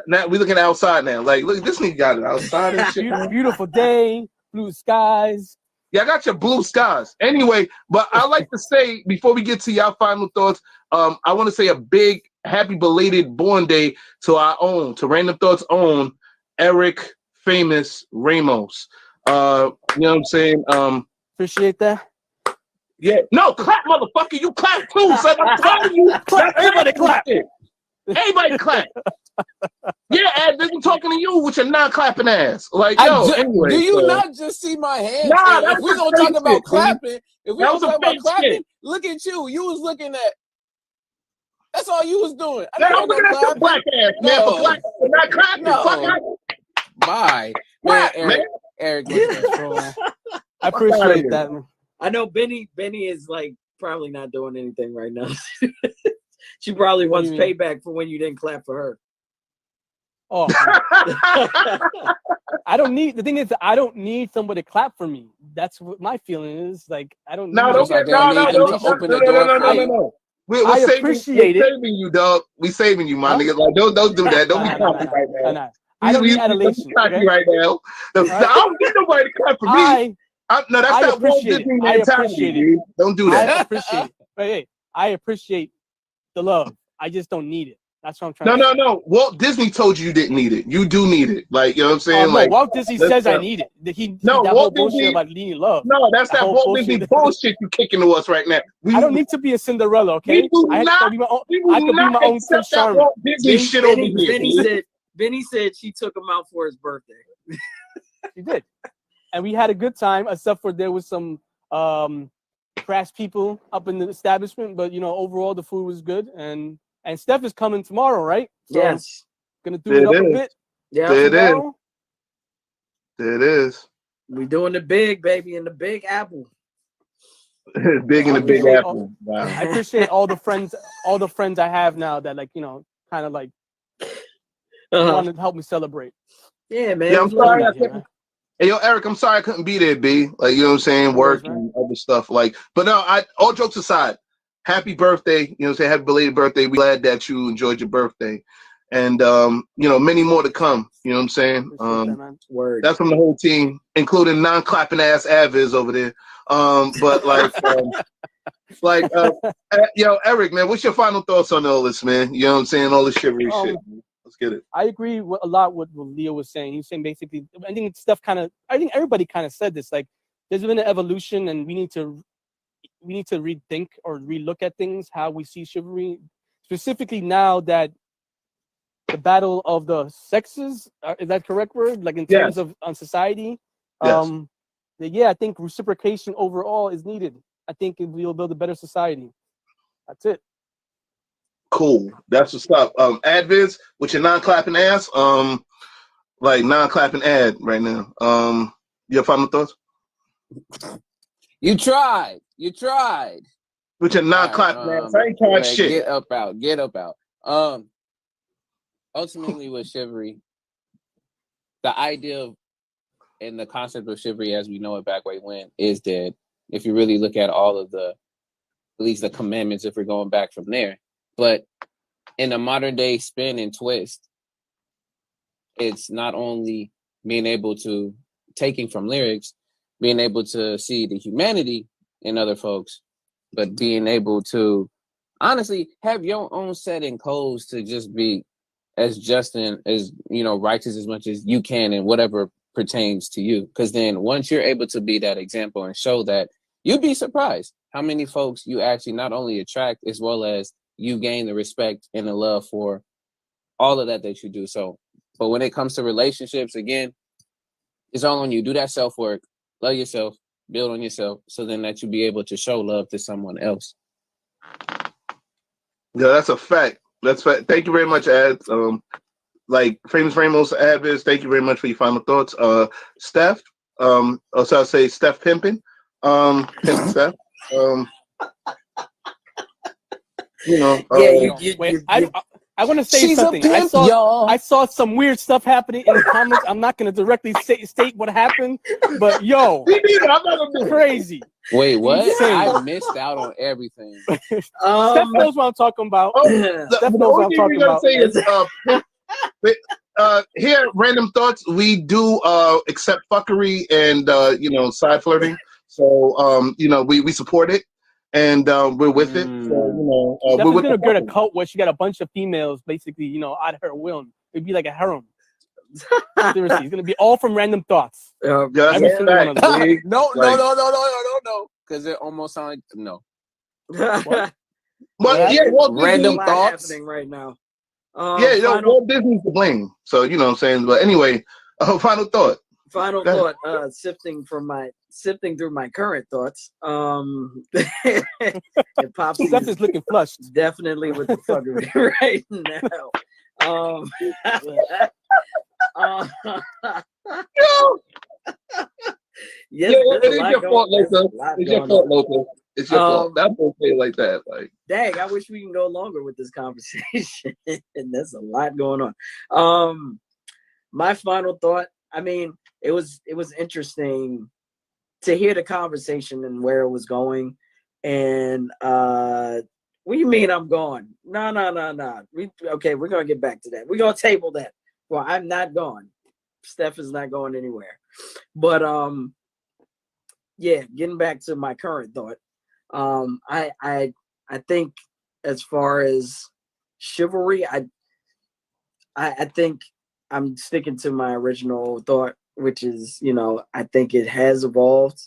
Now we looking outside now. Like look, this nigga got it outside and shit. Beautiful day, blue skies. Yeah, I got your blue skies. Anyway, but I like to say before we get to y'all final thoughts, I want to say a big happy belated born day to Randumb Thoughtz own Eric Famous Ramos. You know what I'm saying? Appreciate that. Yeah. No, clap, motherfucker. You clap too, son. I'm telling you. Clap. Everybody clap. Everybody clap. Yeah, Ed, they've been talking to you with your non-clapping ass. Like, yo, anyway. Do you not just see my hands? Nah, if we're gonna talk about clapping, look at you. You was looking at. That's all you was doing. I'm looking at your black ass, man. For not clapping. No. My man, Eric. I appreciate that, man. I know Benny is like probably not doing anything right now. She probably wants payback for when you didn't clap for her. Oh, I don't need somebody to clap for me. That's what my feeling is. Like I don't. No. We're saving you, dog. We saving you, my nigga. Like, don't do that. Don't be cocky right now. I don't need adulation. Cocky right now. I don't need nobody to clap for me. No, that's not Walt Disney mentality, dude. Don't do that. I appreciate it. But hey, I appreciate the love. I just don't need it. That's what I'm trying to say. No. Walt Disney told you didn't need it. You do need it. Like, you know what I'm saying? No, Walt Disney says I need it. Walt Disney about needing love. No, that's that Walt Disney bullshit you kicking to us right now. I don't need to be a Cinderella, okay? I can be my own Prince Charming. Walt Disney shit over here. Benny said she took him out for his birthday. She did. And we had a good time, except for there was some crass people up in the establishment. But, overall, the food was good. And Steph is coming tomorrow, right? So yes. Gonna do it up a bit. Yeah, it is. We doing the big, baby, in the Big Apple. Big in the Big Apple. Wow. I appreciate all the friends I have now that kind of want to help me celebrate. Yeah, man. Yeah, I'm sorry. Hey, yo, Eric, I'm sorry I couldn't be there, B. Like, you know what I'm saying? Work and other stuff. Like, but no, all jokes aside, happy birthday. You know what I'm saying? Happy belated birthday. We're glad that you enjoyed your birthday. And, many more to come. You know what I'm saying? Word. That's from the whole team, including non-clapping ass Aviz over there. But yo, Eric, man, what's your final thoughts on all this, man? You know what I'm saying? All this chivalry shit. Let's get it. I agree with a lot with what Leo was saying. He was saying basically, I think everybody kind of said this. Like, there's been an evolution, and we need to rethink or relook at things, how we see chivalry, specifically now that the battle of the sexes, is that correct word? Like in terms of society? Yes. I think reciprocation overall is needed. I think we'll build a better society. That's it. Cool. That's what's up. Adviz, with your non-clapping ass, like non-clapping ad right now. Your final thoughts? You tried. With your non-clapping ass. I ain't trying shit. Get up out. Ultimately with chivalry, the idea of and the concept of chivalry as we know it back way when is dead. If you really look at all of at least the commandments, if we're going back from there. But in a modern day spin and twist, it's not only being able to taking from lyrics, being able to see the humanity in other folks, but being able to honestly have your own set and codes to just be as just and as righteous as much as you can in whatever pertains to you. Because then once you're able to be that example and show that, you'd be surprised how many folks you actually not only attract, as well as you gain the respect and the love for all of that you do. So, but when it comes to relationships, again, it's all on you. Do that self-work, love yourself, build on yourself, so then that you be able to show love to someone else. Yeah, that's a fact. That's fact. Thank you very much, Ads. Like Famous Ramos, Adviz, thank you very much for your final thoughts. Steph, also I'll say Steph Pimpin. Steph. I want to say something. I saw some weird stuff happening in the comments. I'm not going to directly state what happened, but crazy. Wait, what? I missed out on everything. Steph knows what I'm talking about. Steph knows what I'm talking about. Here at Randumb Thoughtz, we do accept fuckery and side flirting. So we support it. And we're with it. So, we're gonna get a cult where she got a bunch of females, basically, out of her will. It'd be like a harem. Seriously, it's gonna be all from Randumb Thoughtz. Every single one of them. No, because it almost sounds like no. But Randumb Thoughtz happening right now. Walt Disney's to blame. So you know what I'm saying. But anyway, final thought. Final thought. Sifting through my current thoughts. Popsy Steph is looking flushed. Definitely with the fuckery right now. Yes, it is your fault, Lopez. It's your fault, Lopez. It's your fault. That's okay like that. Like, dang, I wish we can go longer with this conversation. And there's a lot going on. My final thought. I mean, it was interesting to hear the conversation and where it was going. And what do you mean I'm gone? No. We're gonna get back to that. We're gonna table that. Well, I'm not gone. Steph is not going anywhere. But getting back to my current thought. I think as far as chivalry, I think I'm sticking to my original thought, which is, I think it has evolved,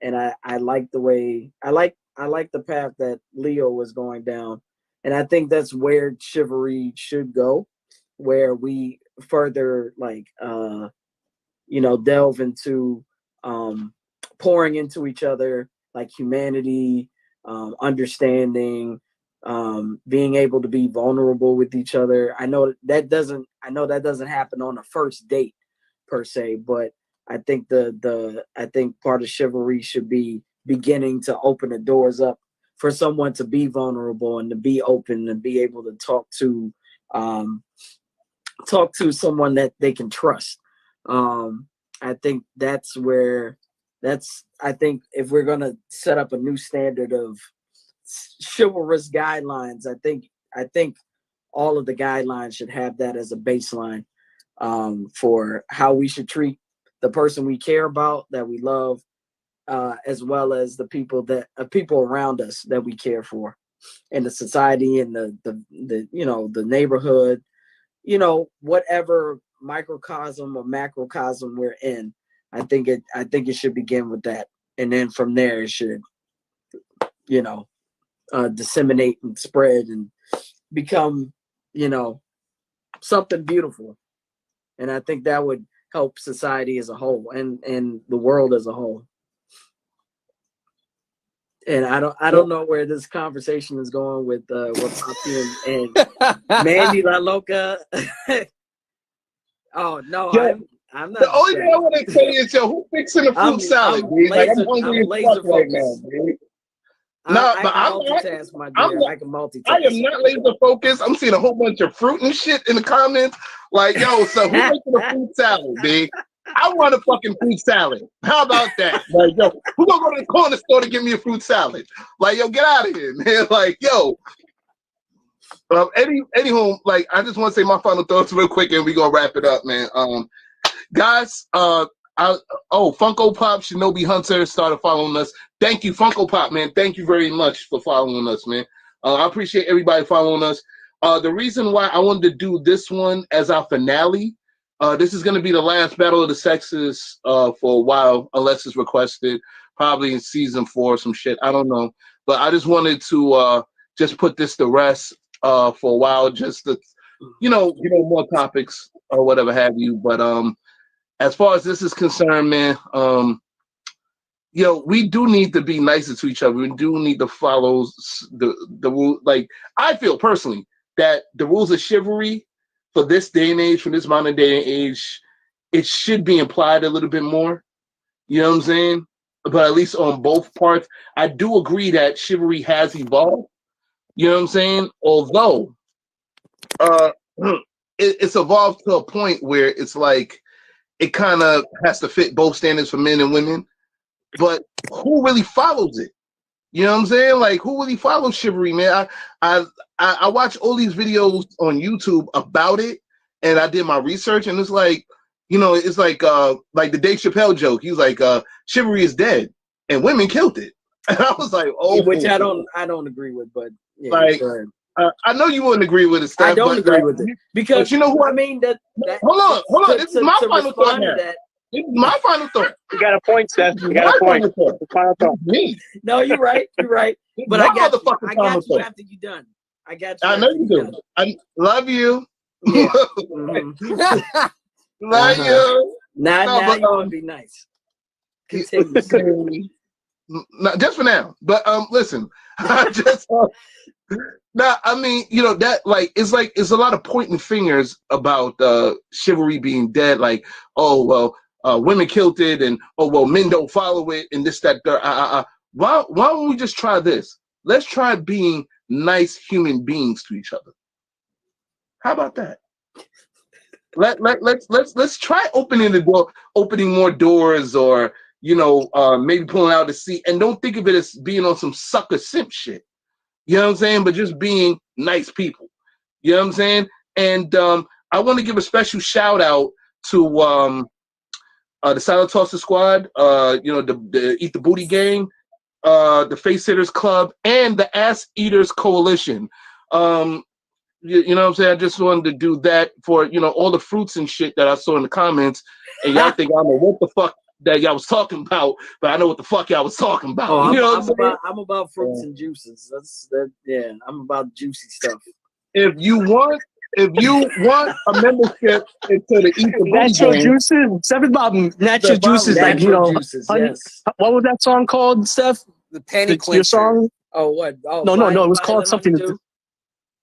and I like the way I like the path that Leo was going down, and I think that's where chivalry should go, where we further delve into pouring into each other, like humanity, understanding, being able to be vulnerable with each other. I know that doesn't happen on a first date per se, but I think I think part of chivalry should be beginning to open the doors up for someone to be vulnerable and to be open and be able to talk to someone that they can trust. I think I think if we're gonna set up a new standard of chivalrous guidelines, I think all of the guidelines should have that as a baseline for how we should treat the person we care about, that we love, as well as the people around us that we care for, and the society and the neighborhood, whatever microcosm or macrocosm we're in. I think it should begin with that, and then from there it should, disseminate and spread and become, something beautiful. And I think that would help society as a whole and the world as a whole. And I don't know where this conversation is going with Poppy and Mandy La Loca. Oh no, yeah. I'm not. The only thing I want to say is, who fixing the fruit salad, dude? I'm hungry as fuck right now, dude. I can multitask. I am not laser focused. I'm seeing a whole bunch of fruit and shit in the comments. Like, so who making a fruit salad, dude? I want a fucking fruit salad. How about that? Like, who gonna go to the corner store to give me a fruit salad? Like, get out of here, man. Like, Anyhow, like I just want to say my final thoughts real quick, and we gonna wrap it up, man. Guys, Funko Pop Shinobi Hunter started following us. Thank you, Funko Pop, man. Thank you very much for following us, man. I appreciate everybody following us. The reason why I wanted to do this one as our finale, this is going to be the last Battle of the Sexes for a while, unless it's requested, probably in season 4 or some shit. I don't know. But I just wanted to just put this to rest for a while, just to, more topics or whatever have you. But as far as this is concerned, man, we do need to be nicer to each other. We do need to follow the rule. Like, I feel personally that the rules of chivalry for this day and age, for this modern day and age, it should be implied a little bit more. You know what I'm saying? But at least on both parts, I do agree that chivalry has evolved. You know what I'm saying? Although it's evolved to a point where it's like it kind of has to fit both standards for men and women. But who really follows it? You know what I'm saying? Like, who really follows chivalry, man? I watch all these videos on YouTube about it, and I did my research, and it's like, it's like the Dave Chappelle joke. He was like, chivalry is dead, and women killed it. And I was like, oh, which I don't agree with, but yeah, like, I know you wouldn't agree with it, Steph. I don't agree with it because you know who I mean that. Hold on. This is my final thought now. This is my final thought. You got a point, Steph. You got a point. Final thought. Me. No, you're right. You're right. But I got you after you're done. I got you. I know you do. I love you. Yeah. Love you. Now you want to be nice. Continue. Just for now. But listen, I just I mean, that it's a lot of pointing fingers about chivalry being dead. Like, oh well, women killed it, and oh well, men don't follow it, and this, that, that. Why don't we just try this? Let's try being nice human beings to each other. How about that? Let's try opening more doors, or maybe pulling out the seat, and don't think of it as being on some sucker simp shit. You know what I'm saying? But just being nice people. You know what I'm saying? And I want to give a special shout out to the Silent Tosser Squad, the Eat the Booty Gang, the Face Hitters Club, and the Ass Eaters Coalition. You know what I'm saying? I just wanted to do that for, all the fruits and shit that I saw in the comments. And y'all think I don't know what the fuck that y'all was talking about, but I know what the fuck y'all was talking about. Oh, I'm about fruits and juices. Yeah, I'm about juicy stuff. If you want a membership into the Eat the Booty Natural Gang, juices. Steph is about natural juices. Natural juices, honey, yes. What was that song called, Steph? The Penny Quencher. Your song? Oh, what? Oh, no. It was called something.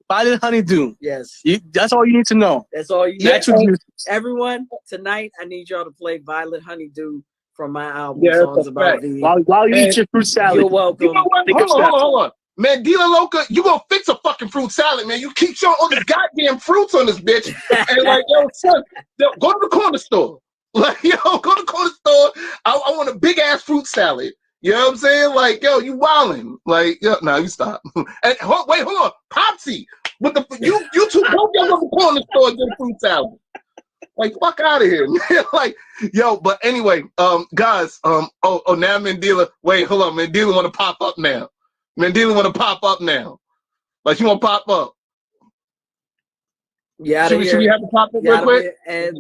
Violet Honeydew. Yes. That's all you need to know. That's all you need. Everyone, tonight I need y'all to play Violet Honeydew from my album, yeah, Songs About Thee. While you eat your fruit salad. You're welcome. You know what? Hold on. Man, Dila Loca, you gonna fix a fucking fruit salad, man. You keep showing all these goddamn fruits on this bitch. And like, yo, son, go to the corner store. Like, go to the corner store. I want a big ass fruit salad. You know what I'm saying? Like, yo, you wildin'. Like, you stop. And hold on. Popsy, you two both go to the corner store and get a fruit salad. Like, fuck out of here, man. Like, yo, but anyway, guys, now Mandela, wait, hold on, Mandela want to pop up now. Mandela want to pop up now. Like, you want to pop up? Yeah, should we have to pop up real quick? And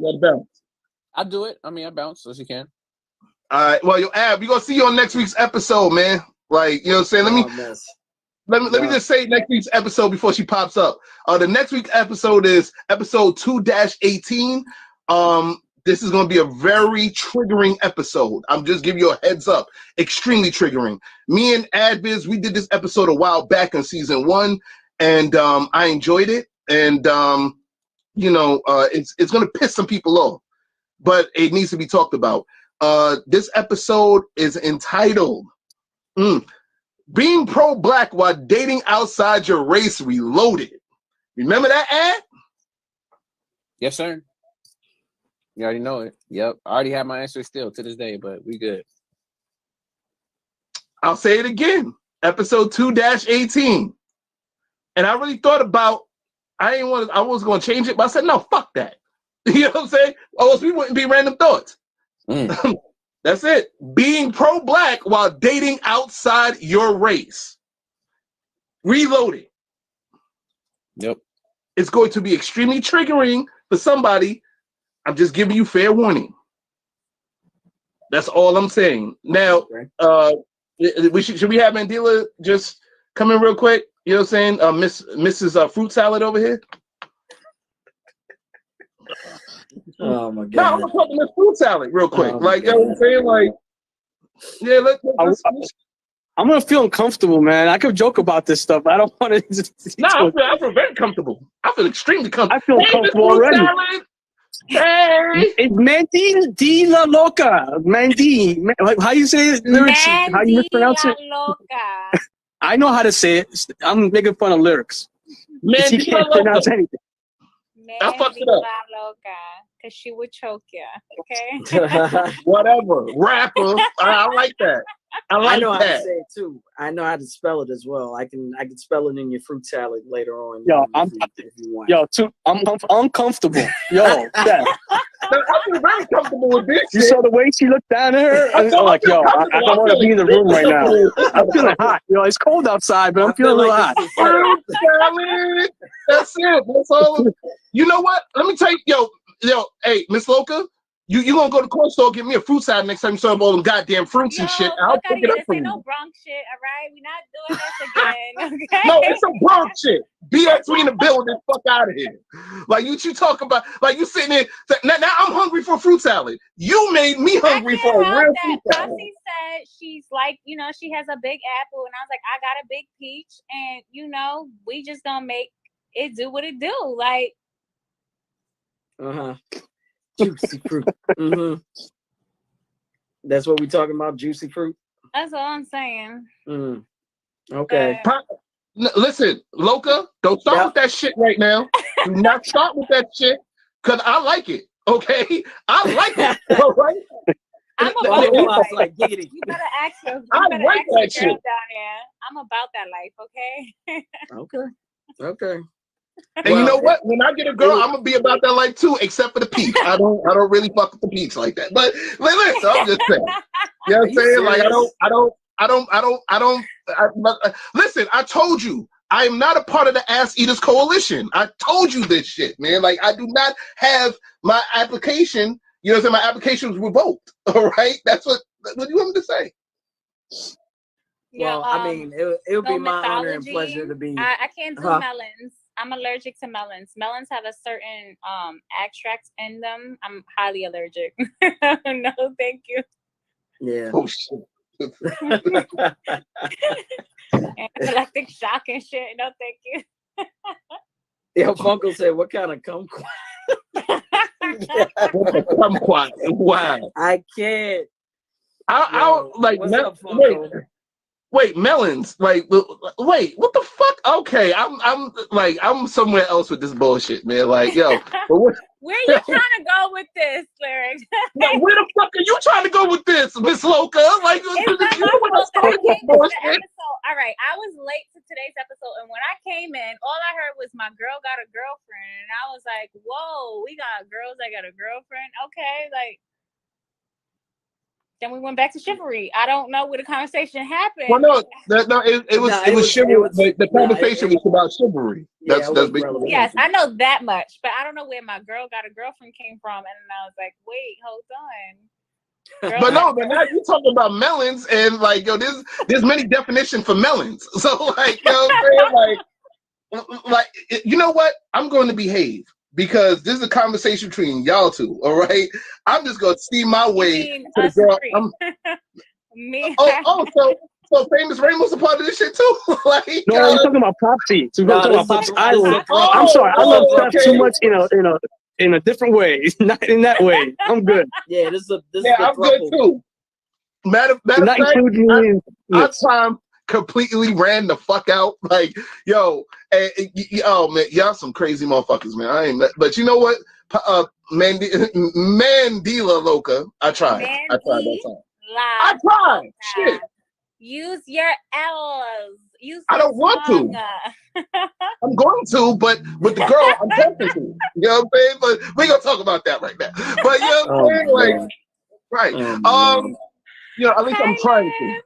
I'll do it. I mean, I bounce so she can. All right. Well, yo, Ab, we're gonna see you on next week's episode, man. Like, you know what I'm saying? Let me just say next week's episode before she pops up. The next week's episode is episode 2-18. This is gonna be a very triggering episode. I'm just giving you a heads up. Extremely triggering. Me and Adviz, we did this episode a while back in season 1, and I enjoyed it. And it's gonna piss some people off, but it needs to be talked about. This episode is entitled Being Pro-Black While Dating Outside Your Race Reloaded. Remember that ad? Yes, sir. You already know it. Yep. I already have my answer still to this day, but we good. I'll say it again. Episode 2-18. And I really thought about, I was going to change it, but I said, no, fuck that. You know what I'm saying? Or else we wouldn't be Randumb Thoughtz. That's it. Being pro-black while dating outside your race. Reloading. Yep. It's going to be extremely triggering for somebody. I'm just giving you fair warning. That's all I'm saying. Now, should we have Mandela just come in real quick? You know what I'm saying? Mrs. Fruit Salad over here. Oh my god! No, I'm gonna talk to Miss Fruit Salad real quick. You know what I'm saying? Like, yeah, let's I'm gonna feel uncomfortable, man. I could joke about this stuff. I don't want to. I feel very comfortable. I feel extremely comfortable. I feel comfortable already. Salad. Hey, it's Mandy Di La Loca. Mandy. How you say it? Lyrics? How you mispronounce it? Loca. I know how to say it. I'm making fun of lyrics. Mandy He can't pronounce anything. I fucked it up. Loca, because she would choke you. Okay. Whatever. Rapper. I like that. I know that. how to say it too. I know how to spell it as well. I can spell it in your fruit salad later on. Yo, if you want. I'm uncomfortable. Yo, I feel very comfortable with this. You saw the way she looked down at her? I'm like, yo, I don't want to be in the room right now. I'm feeling hot. Yo, it's cold outside, but I'm feeling a little hot. Fruit salad. That's it. That's all. You know what? Let me tell you, yo, hey, Miss Loca, you gonna go to the corner store, get me a fruit salad next time you serve all them goddamn fruits and shit. I'll pick it up for you. No Bronx shit, all right? We're not doing this again, okay? No, it's some Bronx shit. B.O.T. in the building, fuck out of here. Like you talk about, like you sitting there. Now I'm hungry for fruit salad. You made me hungry for a real fruit salad. Posse said she's like, she has a big apple, and I was like, I got a big peach, and we just gonna make it do what it do, like. Juicy fruit. That's what we talking about, juicy fruit. That's all I'm saying. Okay. Listen, Loca, don't start with that shit right now. Do not start with that shit, because I like it. Okay, I like it. All right. I'm about like giggity. You better ask her. I like that shit down there. I'm about that life. Okay. Okay. And you know what? When I get a girl, I'm gonna be about that life too, except for the peach. I don't really fuck with the peach like that. But listen, I'm just saying. You know what I'm saying? Like I don't. Listen, I told you, I am not a part of the Ass Eaters Coalition. I told you this shit, man. Like I do not have my application. You know what I'm saying? My application was revoked. All right, that's what do you want me to say? Well, I mean, it would be my honor and pleasure to be. I can't do melons. I'm allergic to melons. Melons have a certain extract in them. I'm highly allergic. No, thank you. Yeah. Oh shit. Electric shock and shit. No, thank you. Yo, Funko said, "What kind of kumquat?" Kumquat. Wow. I can't. I'll like. What's up, Funko? Wait, melons. Like, wait, what the fuck? Okay, I'm somewhere else with this bullshit, man. Like, yo, where you trying to go with this, Lyrics? No, where the fuck are you trying to go with this, Miss Loca? Like, all right, I was late to today's episode, and when I came in, all I heard was my girl got a girlfriend, and I was like, whoa, we got girls that got a girlfriend. Okay, like. Then we went back to Chivalry. I don't know where the conversation happened. Well, it was Chivalry. The conversation was about Chivalry. That's basically. Yes, I know that much, but I don't know where my girl got a girlfriend came from, and I was like, wait, hold on. But now you're talking about melons, and like, yo, there's many definitions for melons. So like, you know what I'm saying? Like, you know what? I'm going to behave. Because this is a conversation between y'all two, all right? I'm just gonna see my way to the girl. Me. So Famous Rainbow's a part of this shit too. Like, no, we're talking about Popsy. We're talking about Popsy Island. I'm sorry, I love stuff too much in a different way, not in that way. I'm good. Yeah, this is I'm good too. Matter of fact, our time completely ran the fuck out. Like, yo, oh man, y'all some crazy motherfuckers, man. I ain't, but you know what? Mandela Loca, I tried that time. I tried. Shit. Use your L's. Use I don't want to. I'm going to, but with the girl, I'm tempted to. You know what I'm saying? But we're gonna talk about that right now. But you know what I'm saying? Like, right. You know, at least I'm trying to.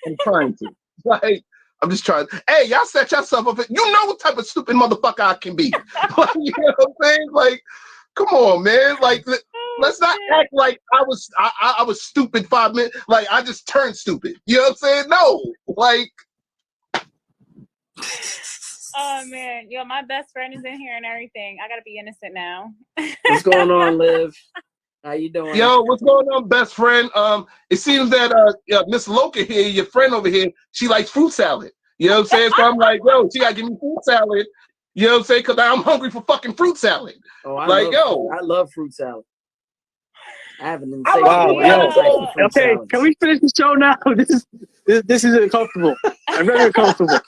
I'm trying to. Like, I'm just trying. Hey, y'all set yourself up. You know what type of stupid motherfucker I can be. Like, you know what I'm saying? Like, come on, man. Like, let's not act like I was stupid 5 minutes. Like, I just turned stupid. You know what I'm saying? No. Like. Oh man, yo, my best friend is in here and everything. I gotta be innocent now. What's going on, Liv? How you doing? Yo, what's going on, best friend? It seems that Miss Loca here, your friend over here, she likes fruit salad. You know what I'm saying? So I'm like, yo, she gotta give me fruit salad. You know what I'm saying? Because I'm hungry for fucking fruit salid. Oh, I love fruit salad. I haven't even Okay, can we finish the show now? This is uncomfortable. I'm very uncomfortable.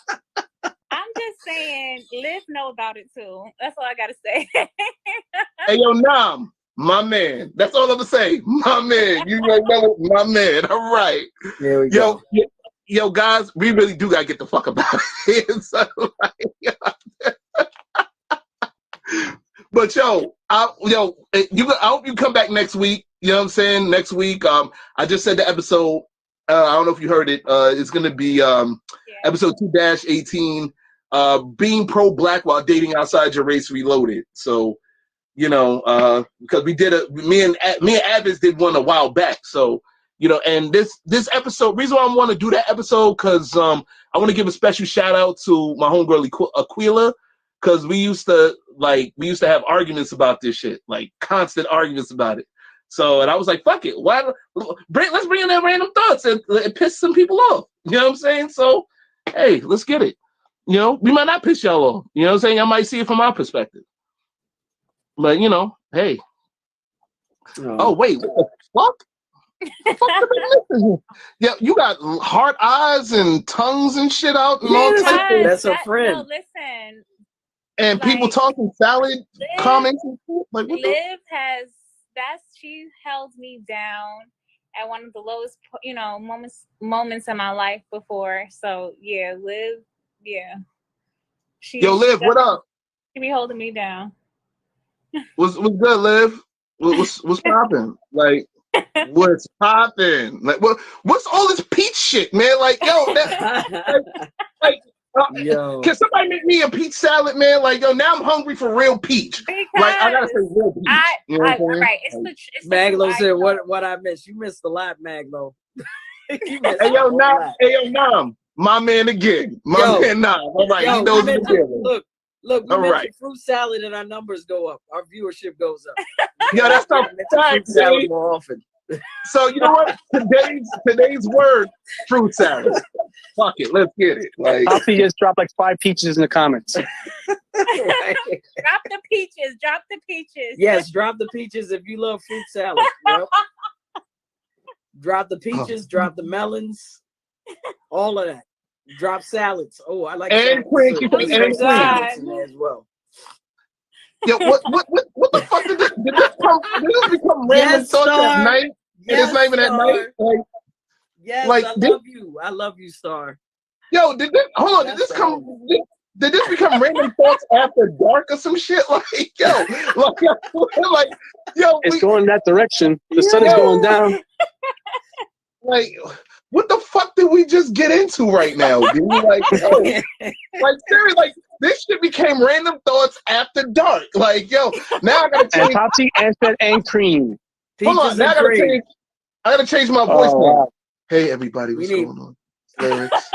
I'm just saying, Liv know about it too. That's all I gotta say. Hey, yo, Nam, my man. That's all I'm gonna say. My man. You know, my man. All right. There we go. Yo, guys, we really do gotta get the fuck about it. So, but I hope you come back next week. You know what I'm saying? Next week. I just said the episode. I don't know if you heard it. It's gonna be episode 2-18. Being pro-black while dating outside your race reloaded. So, you know, because me and Avis did one a while back. So, you know, and this episode, reason why I want to do that episode, because I want to give a special shout out to my homegirl Aquila, because we used to have arguments about this shit, like constant arguments about it. So, and I was like, fuck it, let's bring in that random thoughts and piss some people off. You know what I'm saying? So, hey, let's get it. You know, we might not piss y'all off. You know what I'm saying? Y'all might see it from our perspective. But, you know, hey. Oh, wait, what the fuck? Yeah, you got hard eyes and tongues and shit out and all types of. That's a friend. No, listen. And people talking salad comments and shit. Like, what Liv she held me down at one of the lowest, moments in my life before. So yeah, Liv, yeah. Liv, what up? She be holding me down. What's good, Liv? What's popping? Like, what's popping? Like, what's all this peach shit, man? Like, yo, can somebody make me a peach salad, man? Like, yo, now I'm hungry for real peach. Like, I gotta say real peach. Right. It's Maglo said, "What I missed? You missed a lot, Maglo." Hey, yo, Nam, my man again. My man Nam. All right, he knows the deal. Look, we mentioned fruit salad and our numbers go up. Our viewership goes up. Yeah, that's not fruit salad more often. So you know what? Today's word, fruit salad. Fuck it, let's get it. Like, Poppy just dropped like 5 peaches in the comments. Drop the peaches. Drop the peaches. Yes, drop the peaches if you love fruit salad. Yep. Drop the peaches. Drop the melons. All of that. Drop salads. Oh, I like and salads. salads as well. Yo, what the fuck did this become random thoughts at night? It's not even at night. Yes, like, I love you, Star. Yo, did this become random thoughts after dark or some shit? Like, yo, it's going that direction. The sun is going down. Like, what the fuck did we just get into right now, dude? Like, seriously, like, this shit became random thoughts after dark. Like, yo, now I gotta change. And Popsy answered and cream. Hold on, now I gotta change my voice now. Wow. Hey, everybody, what's going on? Lyrics.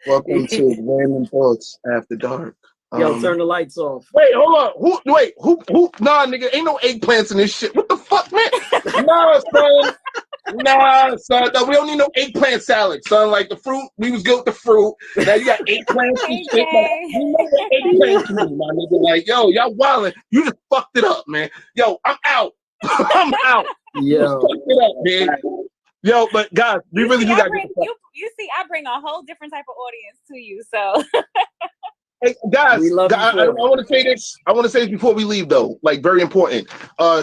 Welcome to Random Thoughts After Dark. Yo, turn the lights off. Wait, hold on. Who? Nah, nigga, ain't no eggplants in this shit. What the fuck, man? Nah, son. No, we don't need no eggplant salad, son. Like, the fruit, we was good with the fruit. Now you got eggplants and shit. Like, you know what eggplants mean, my nigga. Like, yo, y'all wildin'. You just fucked it up, man. Yo, I'm out. I'm out. Yo. Fucked it up, man. Yo, but guys, we really do got to. You see, I bring a whole different type of audience to you, so. Hey, guys, I want to say this. I want to say this before we leave, though. Like, very important.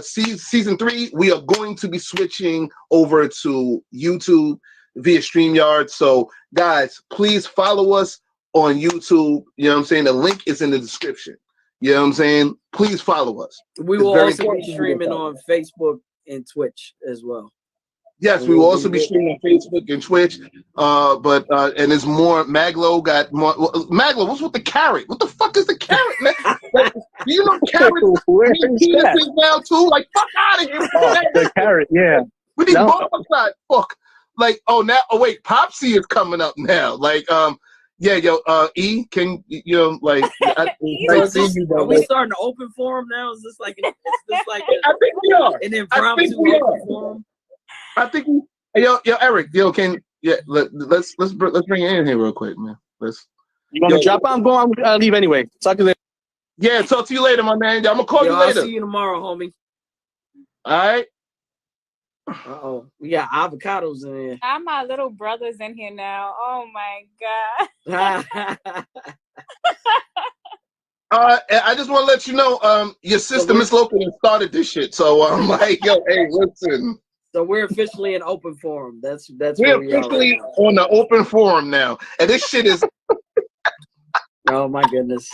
Season 3, we are going to be switching over to YouTube. via StreamYard. So, guys, please follow us on YouTube. You know what I'm saying? The link is in the description. You know what I'm saying? Please follow us. We will also be streaming on Facebook and Twitch as well. Yes, we will also be streaming on Facebook and Twitch. And there's more. Maglo got more. Maglo, what's with the carrot? What the fuck is the carrot, man? Like, do you know carrot? Penises now too. Like, fuck out of here. Oh, the carrot, yeah. We need both outside. Fuck. Like, wait, Popsy is coming up now. Like, yeah, yo, E, can you know, like, are we starting an open forum now? Is this like, I think we are. An impromptu open forum? I think, yo, Eric, let's bring it in here real quick, man. You want me to drop out? I'm going. I'll leave anyway. Talk to you later. Yeah, talk to you later, my man. I'm gonna call you later. I'll see you tomorrow, homie. All right. We got avocados in here. My little brother's in here now. Oh my god. I just want to let you know, your sister Miss Logan started this shit. So I'm like, yo, hey, listen. So we're officially in open forum. That's we're officially on the open forum now, and this shit is. Oh my goodness.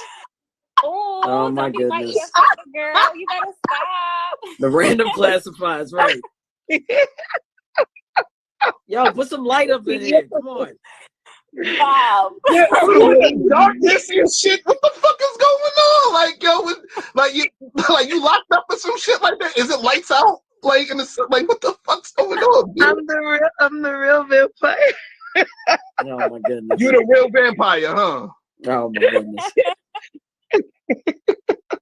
Oh my goodness. Girl, you better stop. The random classifieds, right? Yo, put some light up in here. Come on. Wow. Yeah, darkness and shit. What the fuck is going on? Like, yo, you locked up or some shit like that? Is it lights out? Like, what the fuck's going on? Dude? I'm the real vampire. Oh my goodness. You the real vampire, huh? Oh my goodness.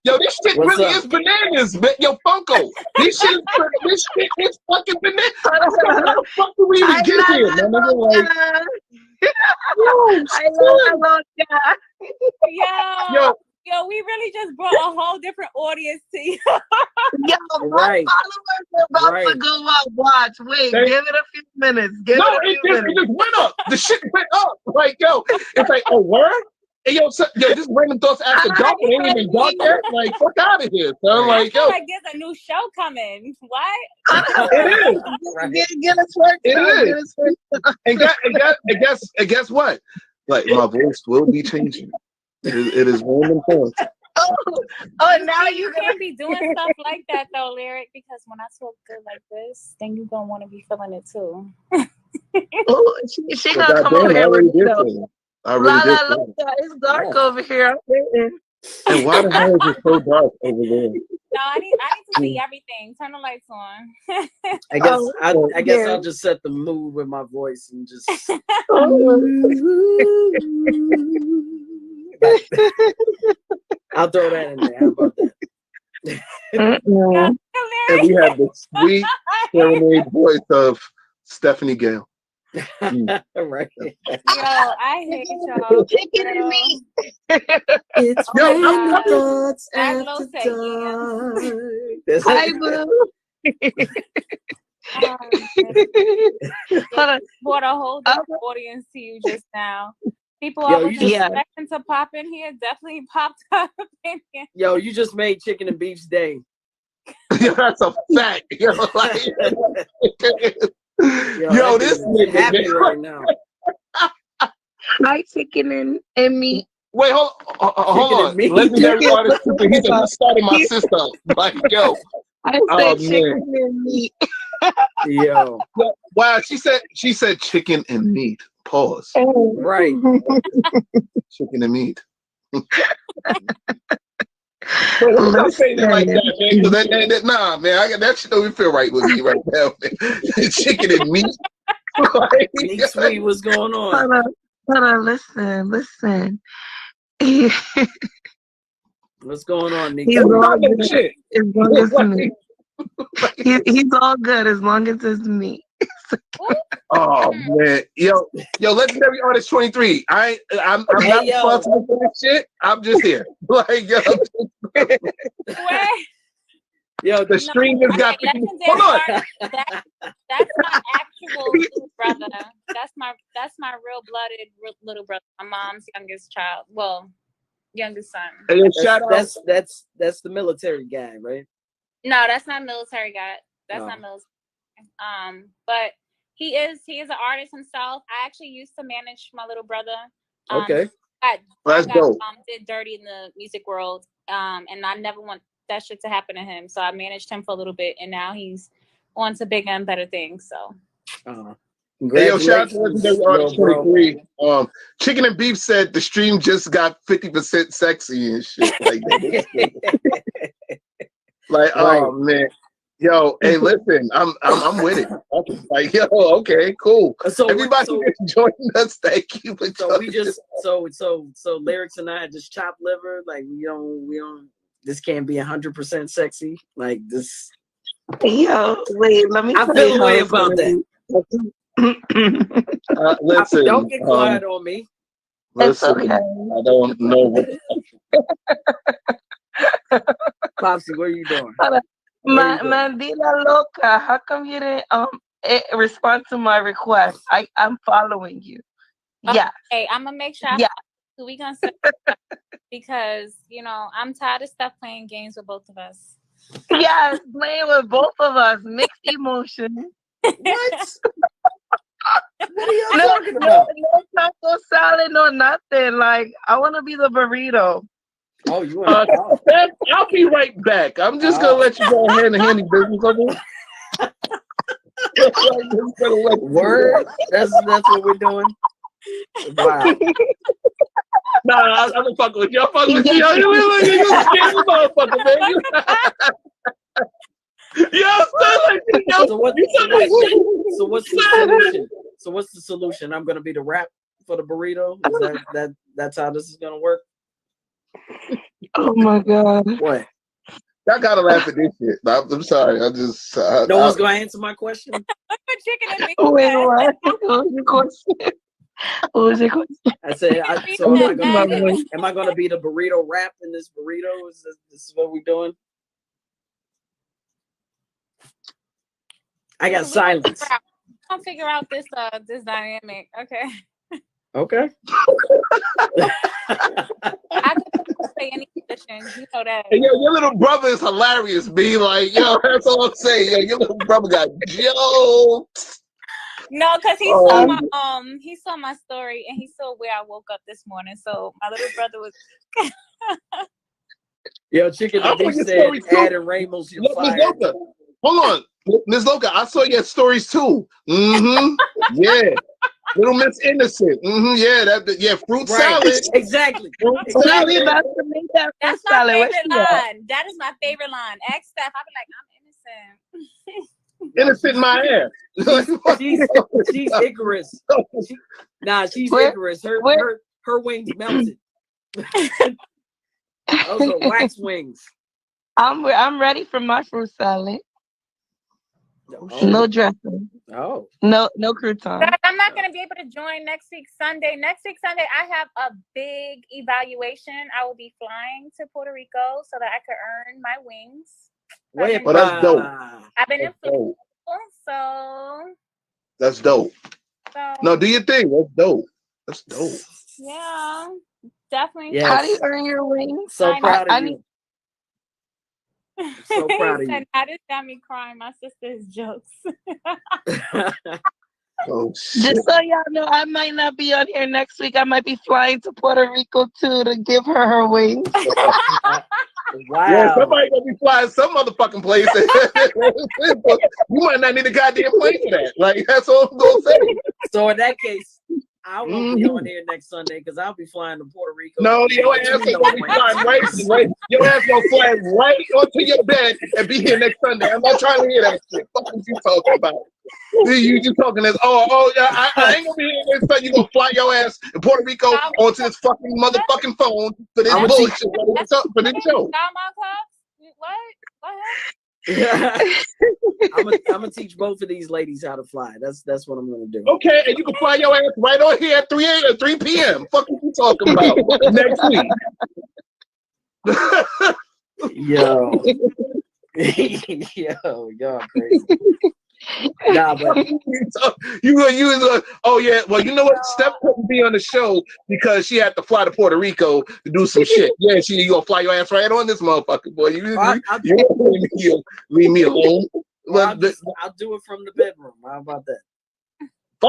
Yo, this shit really is bananas, yo, Funko. This shit is fucking bananas. How the fuck do we even get here, man? Yo, we really just brought a whole different audience to you. Yo, my followers are about to go out. Watch. Wait, give it a few minutes. It just went up. The shit went up. Like, yo, it's like, oh, word? Hey, yo, this Randumb Thoughtz after dark. It ain't even dark yet. Like, fuck out of here, son. Like, yo. Like, there's a new show coming. What? It is. Get us work. It is. And guess what? Like, my voice will be changing. It is Randumb Thoughtz. Oh, now you can't be doing stuff like that though, Lyric, because when I talk good like this, then you gonna want to be feeling it too. Oh, she gonna come over here with you. It's dark over here. And why the hell is it so dark over there? No, I need to see everything. Turn the lights on. I guess I'll just set the mood with my voice and just. I'll throw that in there. How about that? And we have the sweet serenade voice of Stephanie Gale. Right. Yo, I hate y'all. Chicken and meat. It's Randumb Thoughtz after dark. Hi, boo. Brought a whole different audience to you just now. People I was expecting to pop in here definitely popped up in here. Yo, you just made Chicken and Beef's day. Yo, that's a fact. Yo, like, yo, this nigga happy right now. Hi, chicken and meat. Wait, hold on. Legendary artist, he started my sister. Like, yo. I said chicken and meat. Yo. Wow, she said chicken and meat. Pause. Right. Chicken and meat. Don't say that like that, man. Nah, man, that shit don't feel right with me right now, man. Chicken and meat. Sweet, what's going on? Hold on, listen. What's going on, Nick? He's all good as long as me. He's all good as long as it's me. Oh man, yo, legendary artist 23. I'm not responsible for that shit. I'm just here. Like, yo, the stream has got. Hold on. That's my actual little brother. That's my real blooded little brother. My mom's youngest child. Well, youngest son. That's the military guy, right? No, that's not military guy. That's not military. But He is an artist himself. I actually used to manage my little brother. Okay. That's dope. Did dirty in the music world. And I never want that shit to happen to him. So I managed him for a little bit, and now he's on to bigger and better things. So hey, yo, shout out to Legendary Artist 23. Chicken and Beef said the stream just got 50% sexy and shit like that. Like, oh man. Yo, hey, listen, I'm with it. Like, yo, okay, cool. So everybody joining us, thank you. So we just so Lyrics and I just chop liver. Like we don't. This can't be 100% sexy. Like this. Yo, wait, let me. I feel a way about that. Listen, don't get quiet on me. Listen, okay. I don't know what. Popsy, what are you doing? Mandila Loca, how come you didn't respond to my request? I'm following you. Yeah. Hey, I'm gonna make sure. We gonna set because I'm tired of stuff playing games with both of us. Yes, playing with both of us, mixed emotions. What? What are y'all talking about? No taco salad, no nothing. Like I want to be the burrito. Oh, you want? I'll be right back. I'm just gonna let you go ahead and handle business over. Word. That's what we're doing. Wow. Nah, I'm fucking with y'all. Fucking with y'all. You motherfucker, man. So what's the solution? So what's the solution? I'm gonna be the wrap for the burrito. Is that's how this is gonna work? Oh my god! What? Y'all gotta laugh at this shit. I'm sorry. I just no one's gonna answer my question. Chicken and Wait, what? What was your question? What was your question? I said, am I gonna be the burrito wrap in this burrito? Is this what we're doing? I got silence. I'll figure out this dynamic. Okay. Okay. I could say any position. You know that. Hey, yo, your little brother is hilarious. Be like, yo, that's all I'm saying. Yo, your little brother got jokes. No, because he saw my story and he saw where I woke up this morning. So my little brother was. Yo, Chicken and Beef said, Adam Ramos, you're fired. Hold on. Ms. Loca, I saw your stories too. Mm-hmm. Yeah. Little Miss Innocent. Mm-hmm. Yeah, fruit salad. Exactly. Fruit salad. That's my favorite line. That is my favorite line. Ask Steph. I'll be like, I'm innocent. Innocent in my ass. She's Icarus. She's Icarus. Her wings melted. Those are wax wings. I'm ready for my fruit salad. No dressing. Oh. No crouton. I'm not going to be able to join next week Sunday. Next week Sunday, I have a big evaluation. I will be flying to Puerto Rico so that I could earn my wings. Well, that's dope. I've been in football, so. That's dope. No, do your thing. That's dope. That's dope. Yeah, definitely. Yes. How do you earn your wings? So proud of you. So proud of you. I just got me crying. My sister's jokes. Oh, shit. Just so y'all know, I might not be on here next week. I might be flying to Puerto Rico too to give her wings. Wow. Yeah, somebody gonna be flying some motherfucking place. You might not need a goddamn plane for that. Like that's all I'm gonna say. So in that case, I won't be on here next Sunday because I'll be flying to Puerto Rico. No, your ass is gonna be flying right. Your ass gonna fly right onto your bed and be here next Sunday. I'm not trying to hear that shit. What are you talking about? You just talking this? Yeah. I ain't gonna be here next Sunday. You gonna fly your ass in Puerto Rico onto this fucking motherfucking phone for this bullshit for this show. I'm gonna teach both of these ladies how to fly. That's what I'm gonna do. Okay, and you can fly your ass right on here at 3 p.m. Fuck what you talking about next week. Yo, y'all crazy. Nah, but oh yeah. Well, you know what? Steph couldn't be on the show because she had to fly to Puerto Rico to do some shit. Yeah, you gonna fly your ass right on this motherfucker, boy. You leave me alone. Well, I'll do it from the bedroom. How about that?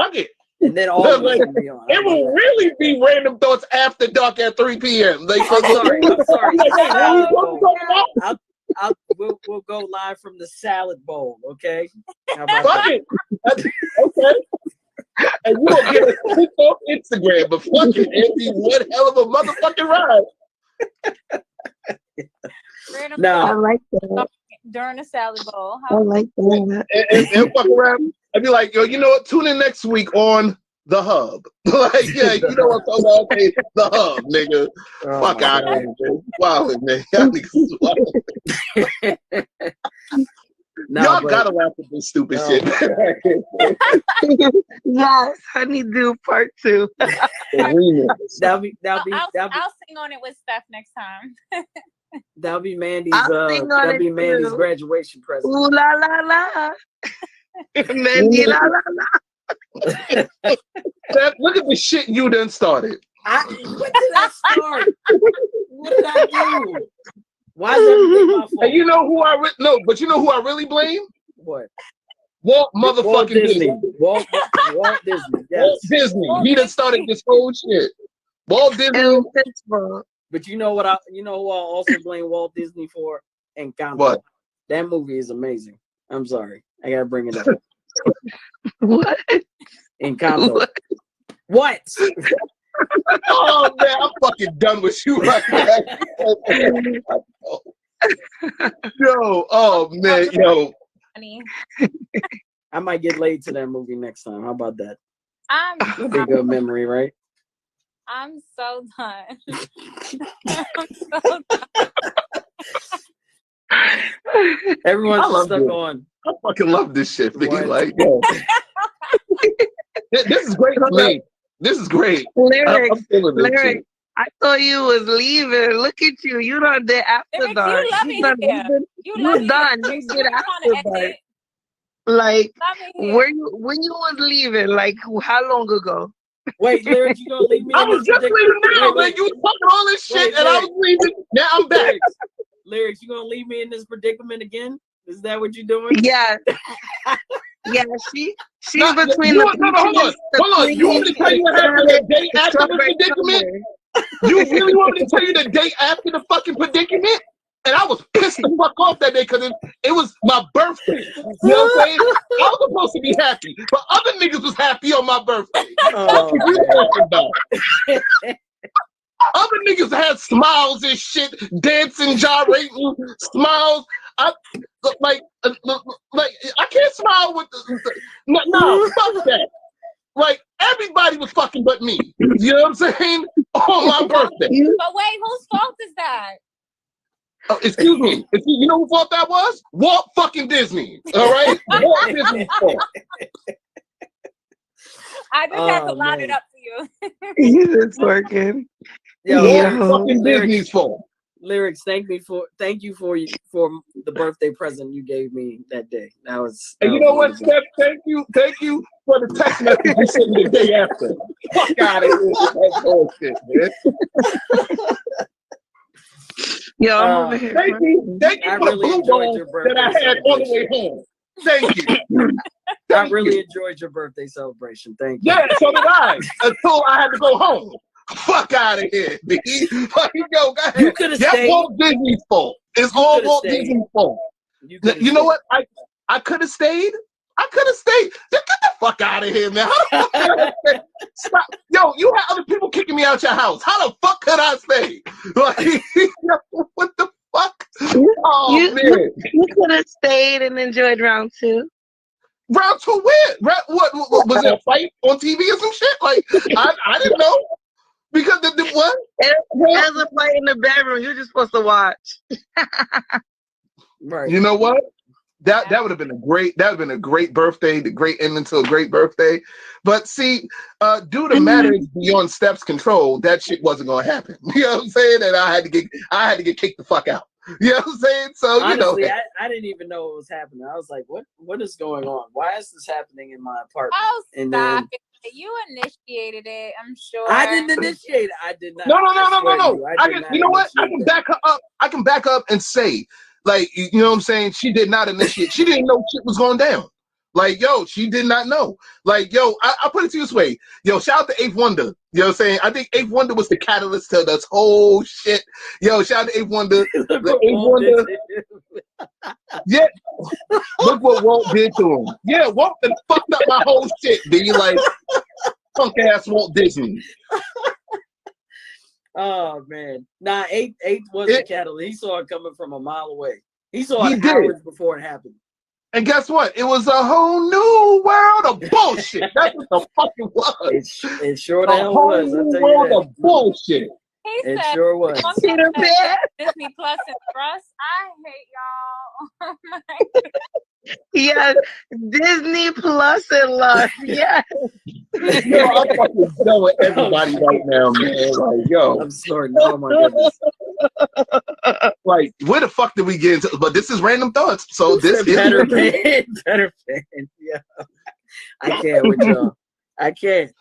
Fuck it. And then all of us Like, can be on. it will really be Random Thoughts after dark at 3 p.m. Like, I'm sorry. like, hey, what we supposed to talk about? We'll go live from the salad bowl, okay? How about Fuck that? it. Okay. And you don't get a click off Instagram, but fuck it, it'd be one hell of a motherfucking ride. Random No. I like that. during the salad bowl. I like that. And fuck around. I'd be like, yo, you know what? Tune in next week on The Hub. Like, yeah, you know what I'm talking about? Okay, The Hub, nigga. Oh, Fuck out of here, man. Wow, man. Y'all niggas wild. No, Y'all but- gotta laugh at this stupid shit. Yes, Honeydew Part 2. That'll be I'll sing on it with Steph next time. that'll be Mandy's I'll sing on that'll it be Mandy's too. graduation present. Ooh la la la. Mandy la la la. Steph, look at the shit you done started. When did I start? What did I do? Why is everything my fault? And you know who but you know who I really blame? What? Walt motherfucking Disney. Walt Disney. Yes. Walt Disney. He done started this whole shit. Walt Disney. And Pittsburgh. But you know what? Who I also blame Walt Disney for? Encanto. What? That movie is amazing. I'm sorry, I gotta bring it up. What? Encanto. What? Oh man, I'm fucking done with you right now. Yo, oh man, yo. Honey. I might get laid to that movie next time. How about that? That'd be a I'm good memory, right? so done. I'm so done. Everyone's I love stuck this. on. I fucking love this shit, man. What? Like, yo. This is great for me. This is great. Lyrics. I'm feeling this Lyrics. shit. I thought you was leaving. Look at you. You done did after Lyrics, dark. you love it done, here. you You love done. it. You We're did trying after to dark. exit. Like, Love it here. when you was leaving, like how long ago? Wait, Lyrics, you gonna leave me? I in was this just predicament? leaving now, Wait, man. You was talking all this shit, Wait, and I was leaving. Now I'm back. Lyrics, you gonna leave me in this predicament again? Is that what you're doing? Yeah. Yeah, she's Nah, between you the want- no, hold on. Hold on. You want me to tell you what happened the day after the predicament? You really want me to tell you the day after the fucking predicament? And I was pissed the fuck off that day because it was my birthday. You know what I'm saying? I was supposed to be happy, but other niggas was happy on my birthday. Oh, What you talking about? Other niggas had smiles and shit, dancing, gyrating, smiles. I can't smile with no, fuck that. Like everybody was fucking but me. You know what I'm saying? On my birthday. But wait, whose fault is that? Oh, excuse me. You know whose fault that was? Walt fucking Disney. All right? Walt Disney's fault. I just had to line it up for you. It's working. Yo, Walt fucking Disney's fault. Lyrics, thank you for the birthday present you gave me that day. That was. And you know what, Steph? Thank you for the text message you sent me the day after. Fuck out of here with that bullshit, man. Yo, I'm over here. Thank you I for really the blue enjoyed ball your birthday that I had on the way home. Thank you. I really enjoyed your birthday celebration. Thank you. Yeah, so did I. Until I had to go home. Fuck out of here, B. Fucking go ahead. You could have That's stayed. Walt Disney's fault. It's You all coulda Walt stayed. Disney's fault. You You know what? I could have stayed. Get the fuck out of here, man. How the fuck could I stay? Stop. Yo, you had other people kicking me out your house. How the fuck could I stay? Like, what the fuck? Oh, man. You could have stayed and enjoyed round 2. Round 2 where? What was it a fight on TV or some shit? Like, I didn't know. Because the what? There's a fight in the bedroom. You're just supposed to watch. Right. You know what? That would have been a great birthday, the great ending to a great birthday. But see, due to matters beyond Steph's control, that shit wasn't gonna happen. You know what I'm saying? And I had to get kicked the fuck out. You know what I'm saying? So Honestly, you know, I didn't even know what was happening. I was like, what is going on? Why is this happening in my apartment? Oh, And stop it. You initiated it, I'm sure. I didn't initiate it. I did not. no. I did not You know what? I initiate can back her up. I can back up and say, like, you know what I'm saying? She did not initiate. She didn't know shit was going down. Like, yo, she did not know. Like, yo, I put it to you this way. Yo, shout out to Eighth Wonder. You know what I'm saying? I think Eighth Wonder was the catalyst to this whole shit. Yo, shout out to Eighth Wonder. Eighth Wonder. Yeah. Look what Walt did to him. Yeah, Walt fucked up my whole shit, B. Like, punk ass Walt Disney. Oh man, nah. Eighth was the catalyst. He saw it coming from a mile away. He saw it hours before it happened. And guess what? It was a whole new world of bullshit. That's what the fuck it was. It sure the hell was. A whole new world of bullshit. It sure was. Disney Plus and Trust. I hate y'all. Yes, Disney Plus and Lust. Yes. Yo, I'm fucking done with everybody right now, man. Like, yo. I'm sorry. Oh my goodness. Like, where the fuck did we get into? But this is Randumb Thoughtz. So this is better fan. Yeah. I can't with y'all. I can't.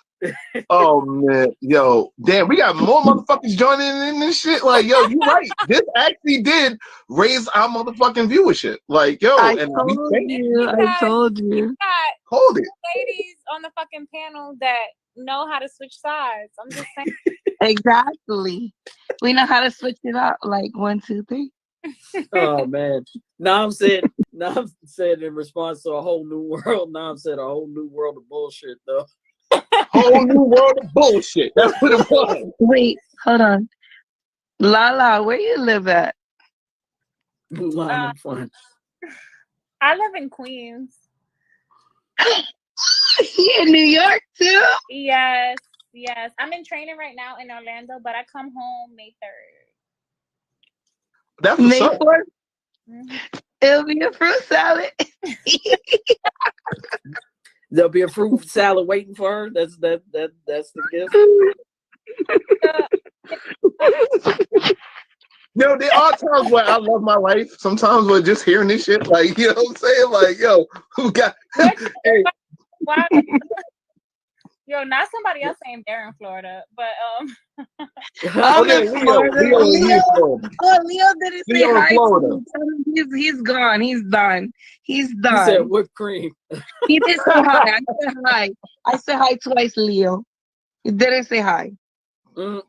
Oh man, yo, damn, we got more motherfuckers joining in this shit. Like, yo, you right. This actually did raise our motherfucking viewership. Like, yo, I told you. Hold it. Ladies on the fucking panel that know how to switch sides. I'm just saying. Exactly. We know how to switch it up. Like 1, 2, 3. Oh man. Now I'm saying in response to a whole new world. Now I'm saying a whole new world of bullshit though. Whole new world of bullshit. That's what it was. Wait, hold on. Lala, where you live at? Fun. I live in Queens. You in New York too? Yes. I'm in training right now in Orlando, but I come home May 3rd. That's May 4th? Mm-hmm. It'll be a fruit salad. There'll be a fruit salad waiting for her. That's the gift. Yo, there are times where I love my life. Sometimes we're just hearing this shit, like, you know what I'm saying? Like, yo, who got hey. Yo, not somebody else saying they're in Florida, but okay, Leo didn't say hi to me. He's gone. He's done. He's done. He said whipped cream. He didn't say hi. I said hi twice, Leo. He didn't say hi. Leo,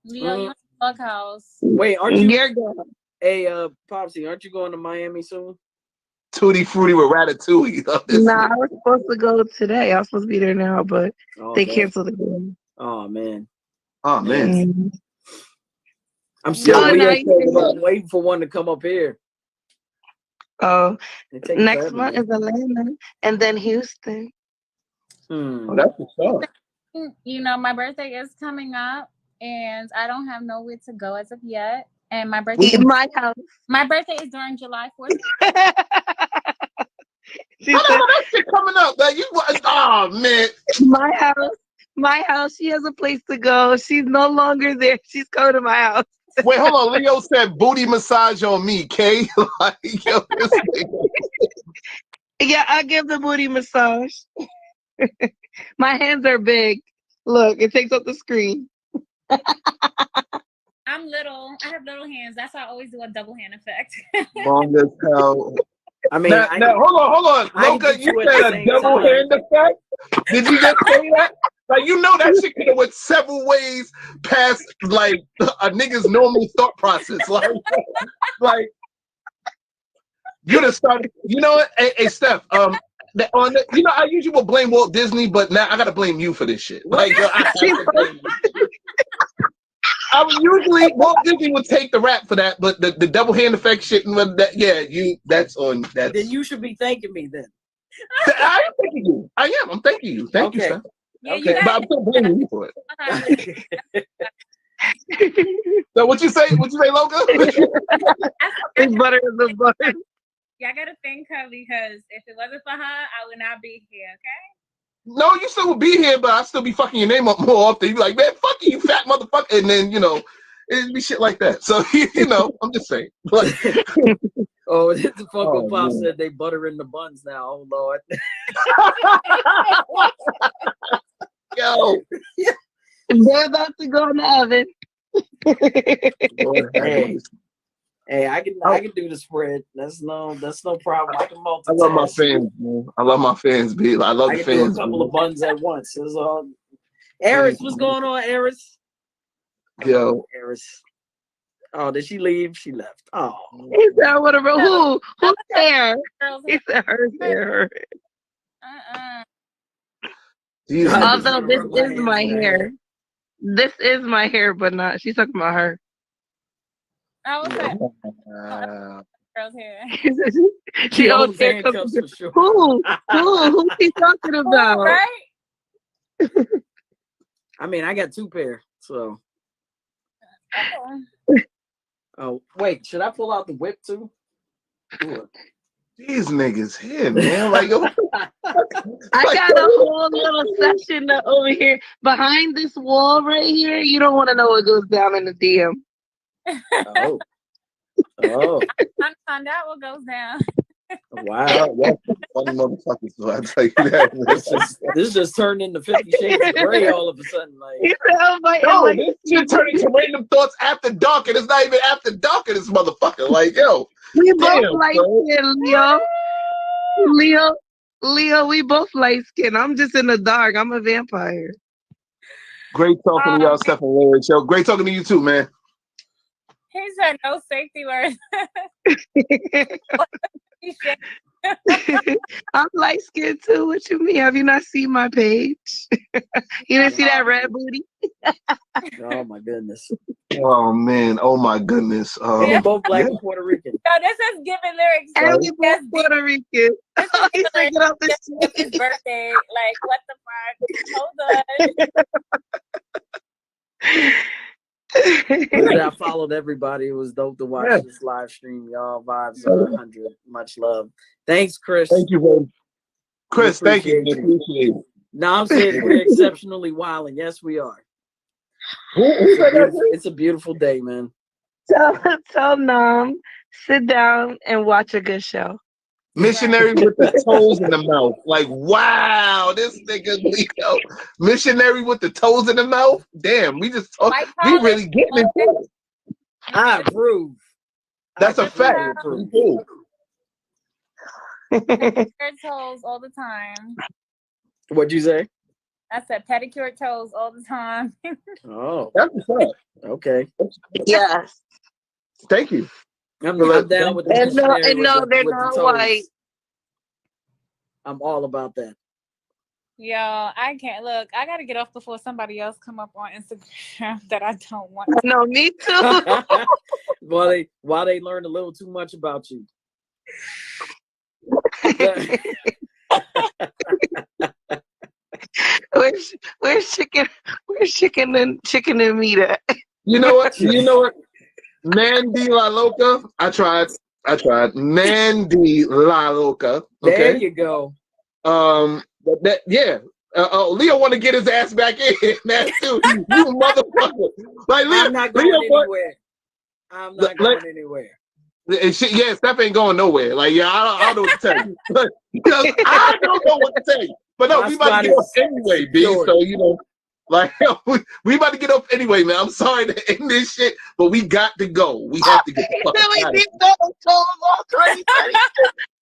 you're in Bughouse. Wait, aren't you? You're gone. Hey, Popsy, aren't you going to Miami soon? Tutti Frutti with Ratatouille. Nah, I was supposed to go today. I was supposed to be there now, but they canceled the game. Oh man. Mm-hmm. I'm still waiting for one to come up here. Oh, next month is Atlanta and then Houston. Oh, that's what's up. You know, my birthday is coming up, and I don't have nowhere to go as of yet. And my birthday, my house. My birthday is during July 4th. I know that shit coming up. Like, oh man, my house. She has a place to go. She's no longer there. She's coming to my house. Wait, hold on. Leo said booty massage on me, Kay. Like, yo, yeah, I give the booty massage. My hands are big. Look, it takes up the screen. I'm little. I have little hands. That's why I always do a double hand effect. Long as hell. I mean, now, hold on. Loca, you said a double hand effect? Did you just say that? Like, you know that shit could have went several ways past, like, a nigga's normal thought process. Like you'd have started, you know what? Hey Steph, I usually will blame Walt Disney, but now I gotta blame you for this shit. Like, I would usually Walt Disney would take the rap for that, but the double hand effect shit and that's on that. Then you should be thanking me then. I am thanking you. I am. I'm thanking you. Thank you, Steph. Yeah, okay, but I'm still blaming you for it. So what you say, Loca? It's butter in the butter. Yeah, I gotta thank her because if it wasn't for her, I would not be here, okay? No, you still would be here, but I'd still be fucking your name up more often. You'd be like, man, fuck you fat motherfucker. And then, it'd be shit like that. So, I'm just saying. Oh, the Funko Pop said they butter in the buns now. Oh, Lord. Yo. They're about to go in the oven. Hey, I can do the spread. That's no problem. I can multitask. I love my fans, man. I love my fans, B. I love I the can do a fans. couple of buns at once. That's all. Eris, what's going on, Eris? Yo, Eris. Oh, did she leave? She left. Oh. He said, whatever. Who's there? He said, her hair. Although this is my hair. This is my hair, but not. She's talking about her. I was like, girl's hair. She owns handcuffs for sure. Who's he talking about? Right? I mean, I got 2 pair, so. Oh, wait, should I pull out the whip too? Sure. these niggas here, man. Like, I got a whole little section over here behind this wall right here. You don't want to know what goes down in the DM. Oh. I found out what goes down. Wow. Funny motherfuckers, so I tell you that. This just turned into 50 Shades of Grey all of a sudden. Like, yo, this shit turned into Randumb Thoughtz after dark, and it's not even after dark in this motherfucker. Like, yo. We both light skin, Leo, we both light skin. I'm just in the dark. I'm a vampire. Great talking to y'all, Steph and Larry. Yo, great talking to you too, man. He said no safety words. I'm light skinned too. What you mean? Have you not seen my page? You didn't see that red booty? Oh my goodness. Oh man. Oh my goodness. We're both black and Puerto Rican. No, this is giving lyrics. And we both Puerto Rican. He's thinking of this his birthday. Like, what the fuck? Hold on. I followed everybody. It was dope to watch this live stream, y'all. Vibes 100. Much love. Thanks, Chris. Thank you, bro. Chris, thank you. Appreciate it. No, I'm saying we're exceptionally wild, and yes, we are. It's a beautiful day, man. Tell Nam, sit down and watch a good show. Missionary with the toes in the mouth. Like, wow, this nigga Leo. Missionary with the toes in the mouth. Damn, we just talk. We really getting into it. I approve. That's a fact. Pedicure toes all the time. What'd you say? I said pedicure toes all the time. Oh, that's a fact. Okay. Yes. Thank you. I'm down with the and no, they're not white. I'm all about that. Yo, I can't look. I gotta get off before somebody else come up on Instagram that I don't want. No, me too. while they learn a little too much about you. Where's chicken and meat at? You know what? Mandy La Loca. I tried. Mandy La Loca. Okay. There you go. Leo want to get his ass back in. That too. You motherfucker. Like Leo, I'm not going anywhere. I'm not going anywhere. Steph ain't going nowhere. Like, I don't know what to tell you. I don't know what to tell you. But no, we about to get off anyway, B. So, like, we about to get off anyway, man. I'm sorry to end this shit, but we got to go. We have to get the fuck out of here.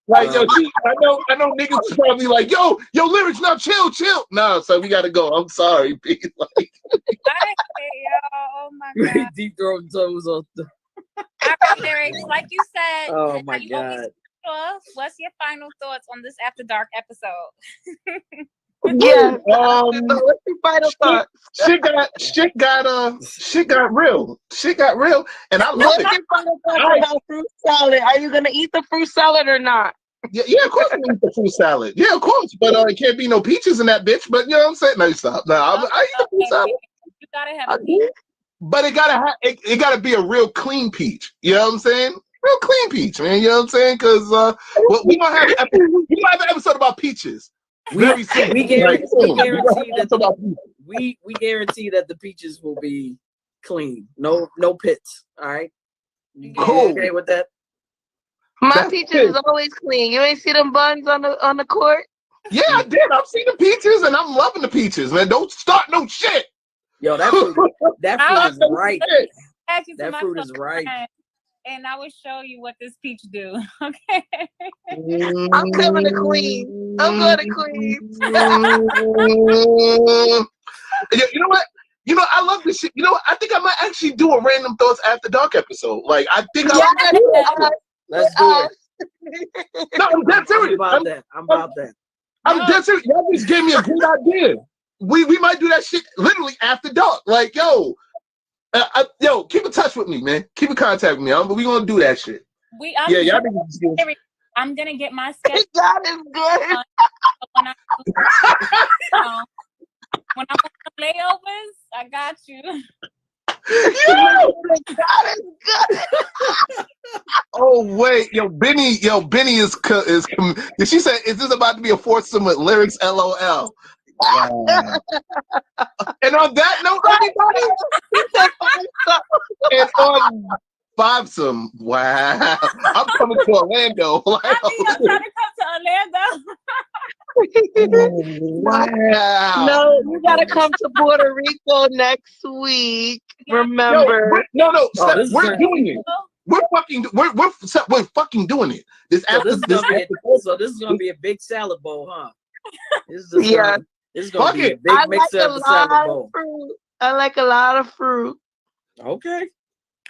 Like, yo, I know niggas is probably like, yo, lyrics, now chill. Nah, so we got to go. I'm sorry, B. Like, oh my God. Deep throat toes off the... All right, lyrics. Like you said. Oh my God. What's your final thoughts on this After Dark episode? Yeah. What's your final thoughts? Shit got real. Shit got real, and I love What's your final thoughts about fruit salad? Are you gonna eat the fruit salad or not? Yeah, of course I'm gonna eat the fruit salad. Yeah, of course, but it can't be no peaches in that bitch. But you know what I'm saying? No, stop. No, I eat the fruit salad. You gotta have a peach. But it gotta be a real clean peach. You know what I'm saying? Real clean peach, man. You know what I'm saying? Because we gonna have an episode about peaches. We guarantee that the peaches will be clean. No pits. All right. Cool. Okay with that? My peaches is always clean. You ain't see them buns on the court? Yeah, I did. I've seen the peaches, and I'm loving the peaches, man. Don't start no shit. Yo, that fruit is right. That fruit is right. and I will show you what this peach do. Okay. I'm coming to Queens. I'm going to Queens. You know what? You know, I love this shit. You know what? I think I might actually do a Random Thoughts After Dark episode. Like, I think I would do it. Let's do it. No, I'm dead serious. I'm about that. I'm dead serious. Y'all just gave me a great idea. We might do that shit literally after dark. Like, yo, keep in touch with me, man. Keep in contact with me. We gonna do that shit. I'm gonna get my schedule. God is good. When I'm on layovers, I got you. God is good. Oh wait, Benny is she said, is this about to be a foursome with lyrics? LOL. Wow. And on that note, everybody, and on fivesome, wow, I'm coming to Orlando. I'm trying to come to Orlando. Wow. No, you gotta come to Puerto Rico next week. Remember? We're doing it. We're fucking doing it. This is gonna be a big salad bowl, huh? This is gonna be a big mix up the salad bowl. I like a lot of fruit. Okay.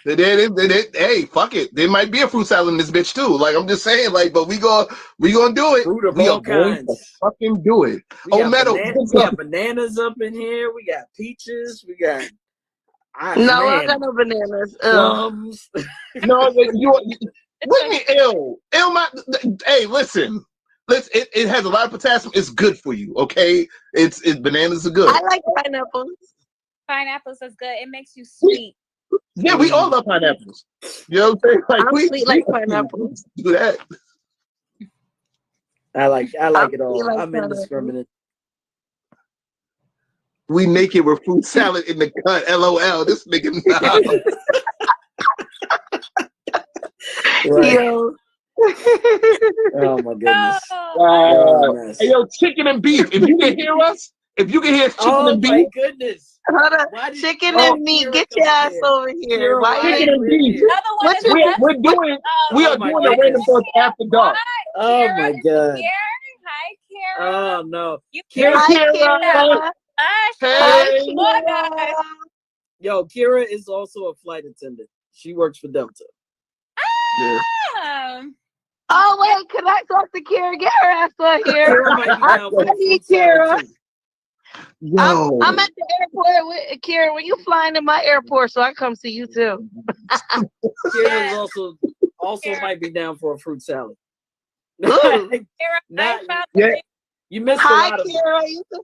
Hey, fuck it. There might be a fruit salad in this bitch too. Like, I'm just saying, like, but we gonna do it. Fruit of we all are going kinds. to fucking do it. We got bananas up in here. We got peaches. We got. I got no bananas. Plums. No, what do you mean ill? Hey, listen. It has a lot of potassium. It's good for you, okay? It's bananas are good. I like pineapples. Pineapples is good. It makes you sweet. Yeah, we all love pineapples. You know what I'm saying? Like, I'm sweet like pineapples. Do that. I like it all. I'm indiscriminate. We naked with fruit salad in the cut. LOL. This nigga. Right. Yo. Oh my goodness. Wow. Hey, yo, chicken and beef. If you can hear us, if you can hear chicken and beef. Oh my goodness. Hold on. Chicken and meat. Get your ass over here. Chicken and beef. We are doing a Random Thoughts After Dark. Oh my god. Hi, Kara. Oh no. Kara. Hey. Yo, Kira is also a flight attendant. She works for Delta. Oh wait, can I talk to Kara? Get her ass on here. I need Kara. I'm at the airport with Kara. When you flying in my airport, so I come see you too. Kara also might be down for a fruit salad. You missed a lot of Kara. You can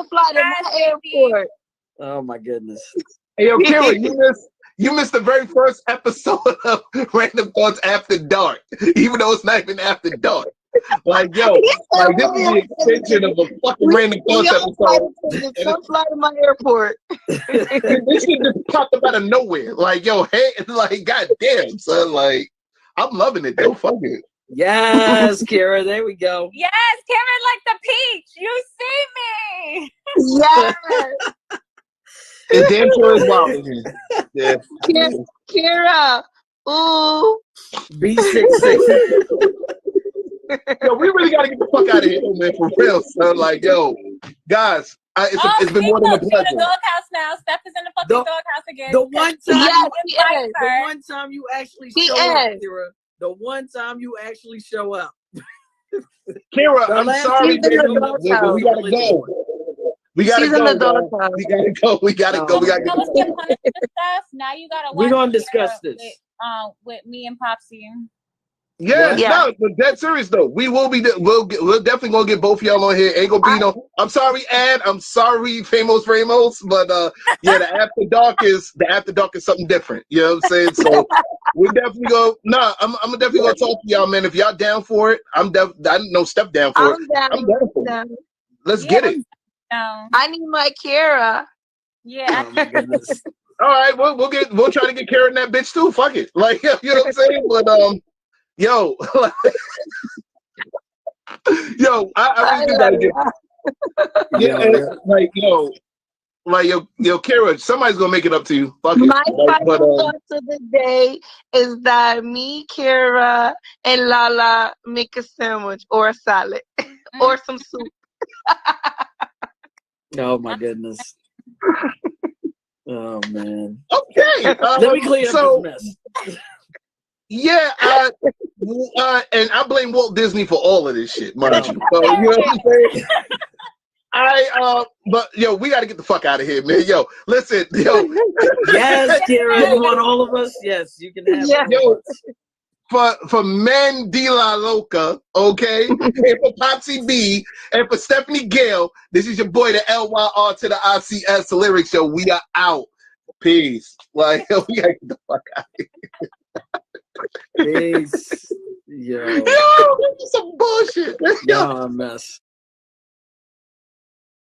fly to my airport. Oh my goodness. Hey, yo, Kara, you missed the very first episode of Random Thoughts After Dark, even though it's not even after dark. Like, yo, like, this is the extension of a fucking Random Thoughts episode. Come fly to my airport. This shit just popped up out of nowhere. Like, yo, hey, like, goddamn, son, like, I'm loving it, though. Fuck it. Yes, Kara, there we go. Yes, Kara like the peach. You see me. Yes. It damn sure is wild in here. Yeah. Kara. Ooh. B66. Yo, we really gotta get the fuck out of here, man, for real, son. Like, yo, guys, it's been more than a pleasure. In the doghouse now. Steph is in the fucking doghouse again. The one time you actually show up, Kira. The one time you actually show up. Kira, I'm sorry, baby. We gotta go. We gotta go. We gotta go. Now you gotta. We're gonna discuss this with me and Popsy. Yeah, no, but that's serious though. We'll definitely gonna get both of y'all on here. Ain't gonna be no. I'm sorry, Ad. I'm sorry, Famous Ramos. But yeah, the after dark is something different. You know what I'm saying? So we definitely go. I'm definitely gonna talk to y'all, man. If y'all down for it, I know Steph down for it. I'm down for it. Let's get it. I need my Kara. Yeah. Oh my goodness. All right, we'll try to get Kara in that bitch too. Fuck it. Like, you know what I'm saying? But yo, yo, I really do gotta get. Yeah, like, yo, Like yo, Kira, somebody's gonna make it up to you. Fuck it. My Like, final thoughts of the day is that me, Kira, and Lala make a sandwich or a salad or some soup. Oh my goodness. Oh man. Okay. Let me clean up this mess. Yeah, and I blame Walt Disney for all of this shit, mind you. So, you know what I'm saying? But yo, we got to get the fuck out of here, man. Yo, listen, yo. Yes, Kira, you want all of us? Yes, you can have all of us. For Mandela Loca, okay, and for Popsy B, and for Stephanie Gale, this is your boy, the LYR to the ICS Lyrics Show. We are out. Peace. Like, we gotta get the fuck out of here. Peace. Yo. Yo, this is some bullshit. Y'all a mess.